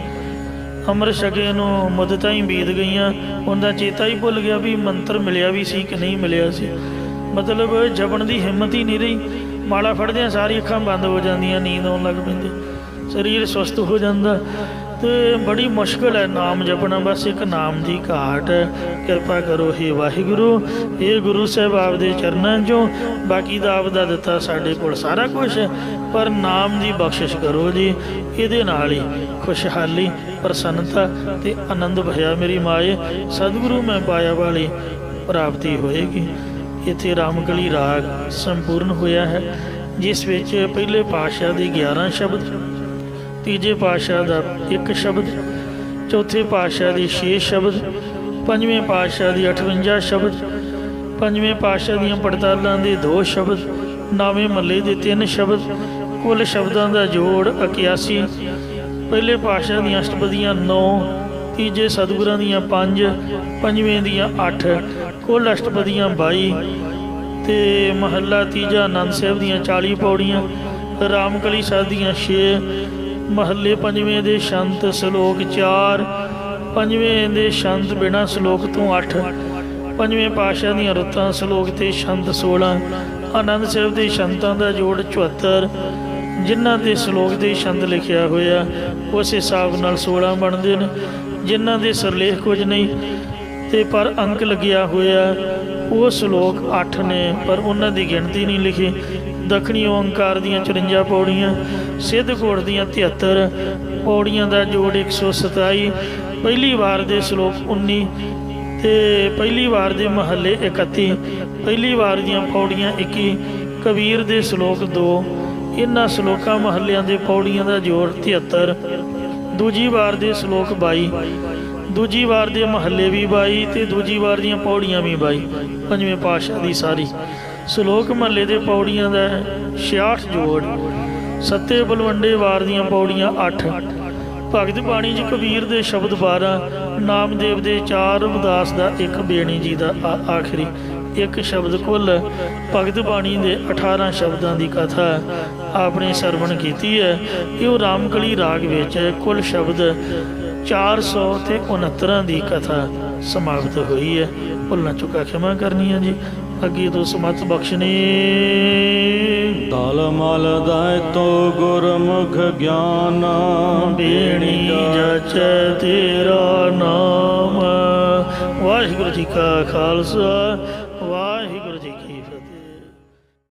ਅੰਮ੍ਰਿਤ ਛਕੇ ਨੂੰ ਮੁੱਦਤਾਂ ਹੀ ਬੀਤ ਗਈਆਂ, ਉਹਦਾ ਚੇਤਾ ਹੀ ਭੁੱਲ ਗਿਆ ਵੀ ਮੰਤਰ ਮਿਲਿਆ ਵੀ ਸੀ ਕਿ ਨਹੀਂ ਮਿਲਿਆ ਸੀ। ਮਤਲਬ ਜਪਣ ਦੀ ਹਿੰਮਤ ਹੀ ਨਹੀਂ ਰਹੀ। ਮਾਲਾ ਫੜਦਿਆਂ ਸਾਰੀ ਅੱਖਾਂ ਬੰਦ ਹੋ ਜਾਂਦੀਆਂ, ਨੀਂਦ ਆਉਣ ਲੱਗ ਪੈਂਦੀ, ਸਰੀਰ ਸੁਸਤ ਹੋ ਜਾਂਦਾ, ਅਤੇ ਬੜੀ ਮੁਸ਼ਕਿਲ ਹੈ ਨਾਮ ਜਪਣਾ। ਬਸ ਇੱਕ ਨਾਮ ਦੀ ਘਾਟ ਹੈ। ਕਿਰਪਾ ਕਰੋ ਹੇ ਵਾਹਿਗੁਰੂ, ਇਹ ਗੁਰੂ ਸਾਹਿਬ ਆਪਦੇ ਚਰਨਾਂ 'ਚੋਂ, ਬਾਕੀ ਦਾ ਆਪਦਾ ਦਿੱਤਾ ਸਾਡੇ ਕੋਲ ਸਾਰਾ ਕੁਛ ਹੈ, ਪਰ ਨਾਮ ਦੀ ਬਖਸ਼ਿਸ਼ ਕਰੋ ਜੀ। ਇਹਦੇ ਨਾਲ ਹੀ ਖੁਸ਼ਹਾਲੀ, ਪ੍ਰਸੰਨਤਾ ਅਤੇ ਆਨੰਦ ਭਇਆ ਮੇਰੀ ਮਾਏ ਸਤਿਗੁਰੂ ਮੈਂ ਪਾਇਆ ਵਾਲੀ ਪ੍ਰਾਪਤੀ ਹੋਏਗੀ। ਇੱਥੇ ਰਾਮਕਲੀ ਰਾਗ ਸੰਪੂਰਨ ਹੋਇਆ ਹੈ, ਜਿਸ ਵਿੱਚ ਪਹਿਲੇ ਪਾਤਸ਼ਾਹ ਦੇ 11 ਸ਼ਬਦ, ਤੀਜੇ ਪਾਤਸ਼ਾਹ ਦਾ 1 ਸ਼ਬਦ, ਚੌਥੇ ਪਾਤਸ਼ਾਹ ਦੇ 6 ਸ਼ਬਦ, ਪੰਜਵੇਂ ਪਾਤਸ਼ਾਹ ਦੀ 58 ਸ਼ਬਦ, ਪੰਜਵੇਂ ਪਾਤਸ਼ਾਹ ਦੀਆਂ ਪੜਤਾਲਾਂ ਦੇ 2 ਸ਼ਬਦ, ਨਾਵੇਂ ਮੱਲੇ ਦੇ 3 ਸ਼ਬਦ, ਕੁੱਲ ਸ਼ਬਦਾਂ ਦਾ ਜੋੜ 81। ਪਹਿਲੇ ਪਾਤਸ਼ਾਹ ਦੀਆਂ ਅਸ਼ਟਪਦੀਆਂ 9, ਤੀਜੇ ਸਤਿਗੁਰਾਂ ਦੀਆਂ 5, ਪੰਜਵੇਂ ਦੀਆਂ 8, ਕੁੱਲ ਅਸ਼ਟਪਦੀਆਂ 22, ਅਤੇ ਮਹੱਲਾ ਤੀਜਾ ਆਨੰਦ ਸਾਹਿਬ ਦੀਆਂ 40 ਪੌੜੀਆਂ, ਰਾਮਕਲੀ ਸਾਹਿਬ ਦੀਆਂ 6, ਮਹੱਲੇ ਪੰਜਵੇਂ ਦੇ ਸ਼ੰਤ ਸਲੋਕ 4, ਪੰਜਵੇਂ ਦੇ ਸ਼ੰਤ ਬਿਨਾਂ ਸਲੋਕ ਤੋਂ 8, ਪੰਜਵੇਂ ਪਾਤਸ਼ਾਹ ਦੀਆਂ ਰੁੱਤਾਂ ਸਲੋਕ ਤੇ ਸ਼ੰਤ 16, ਆਨੰਦ ਸਾਹਿਬ ਦੇ ਸ਼ੰਤਾਂ ਦਾ ਜੋੜ 74, ਜਿਨ੍ਹਾਂ ਦੇ ਸਲੋਕ ਦੇ ਸ਼ੰਤ ਲਿਖਿਆ ਹੋਇਆ ਉਸ ਹਿਸਾਬ ਨਾਲ 16 ਬਣਦੇ ਨੇ। ਜਿਨ੍ਹਾਂ ਦੇ ਸਰਲੇਖ ਕੁਝ ਨਹੀਂ ਅਤੇ ਪਰ ਅੰਕ ਲੱਗਿਆ ਹੋਇਆ ਉਹ ਸਲੋਕ 8 ਨੇ, ਪਰ ਉਹਨਾਂ ਦੀ ਗਿਣਤੀ ਨਹੀਂ ਲਿਖੀ। ਦੱਖਣੀ ਓਂਕਾਰ ਦੀਆਂ 54 ਪੌੜੀਆਂ, ਸਿੱਧ ਘੋੜ ਦੀਆਂ 73 ਪੌੜੀਆਂ ਦਾ ਜੋੜ 127, ਪਹਿਲੀ ਵਾਰ ਦੇ ਸਲੋਕ 19 ਅਤੇ ਪਹਿਲੀ ਵਾਰ ਦੇ ਮਹੱਲੇ 31, ਪਹਿਲੀ ਵਾਰ ਦੀਆਂ ਪੌੜੀਆਂ 21, ਕਬੀਰ ਦੇ ਸਲੋਕ 2, ਇਹਨਾਂ ਸਲੋਕਾਂ ਮਹੱਲਿਆਂ ਦੇ ਪੌੜੀਆਂ ਦਾ ਜੋੜ 73, ਦੂਜੀ ਵਾਰ ਦੇ ਸਲੋਕ 22, ਦੂਜੀ ਵਾਰ ਦੇ ਮਹੱਲੇ ਵੀ 22 ਅਤੇ ਦੂਜੀ ਵਾਰ ਦੀਆਂ ਪੌੜੀਆਂ ਵੀ 22, ਪੰਜਵੇਂ ਪਾਤਸ਼ਾਹ ਦੀ ਸਾਰੀ। ਸਲੋਕ ਮਹੱਲੇ ਦੇ ਪੌੜੀਆਂ ਦਾ 66 ਜੋੜ, ਸੱਤੇ ਬਲਵੰਡੇ ਵਾਰ ਦੀਆਂ ਪੌੜੀਆਂ 8, ਭਗਤ ਬਾਣੀ 'ਚ ਕਬੀਰ ਦੇ ਸ਼ਬਦ 12, ਨਾਮਦੇਵ ਦੇ 4, ਰਵਿਦਾਸ ਦਾ 1, ਬੇਣੀ ਜੀ ਦਾ ਆਖਰੀ 1 ਸ਼ਬਦ। ਕੁੱਲ ਭਗਤ ਬਾਣੀ ਦੇ 18 ਸ਼ਬਦਾਂ ਦੀ ਕਥਾ ਆਪਣੇ ਸਰਵਣ ਕੀਤੀ ਹੈ। ਇਹ ਉਹ ਰਾਮਕਲੀ ਰਾਗ ਵਿੱਚ ਕੁੱਲ ਸ਼ਬਦ 469 ਦੀ ਕਥਾ ਸਮਾਪਤ ਹੋਈ ਹੈ। ਭੁੱਲਾਂ ਚੁੱਕਾ ਖਿਮਾ ਕਰਨੀ ਹੈ ਜੀ, ਅੱਗੇ ਤੋਂ ਸਮਤ ਬਖਸ਼ਣੀ। ਤਲ ਮਲ ਦਾਇਤੋ ਗੁਰਮੁਖ ਗਿਆਨ, ਬੇਣੀ ਜਾਚੈ ਤੇਰਾ ਨਾਮ। ਵਾਹਿਗੁਰੂ ਜੀ ਕਾ ਖਾਲਸਾ, ਵਾਹਿਗੁਰੂ ਜੀ ਕੀ ਫਤਿਹ।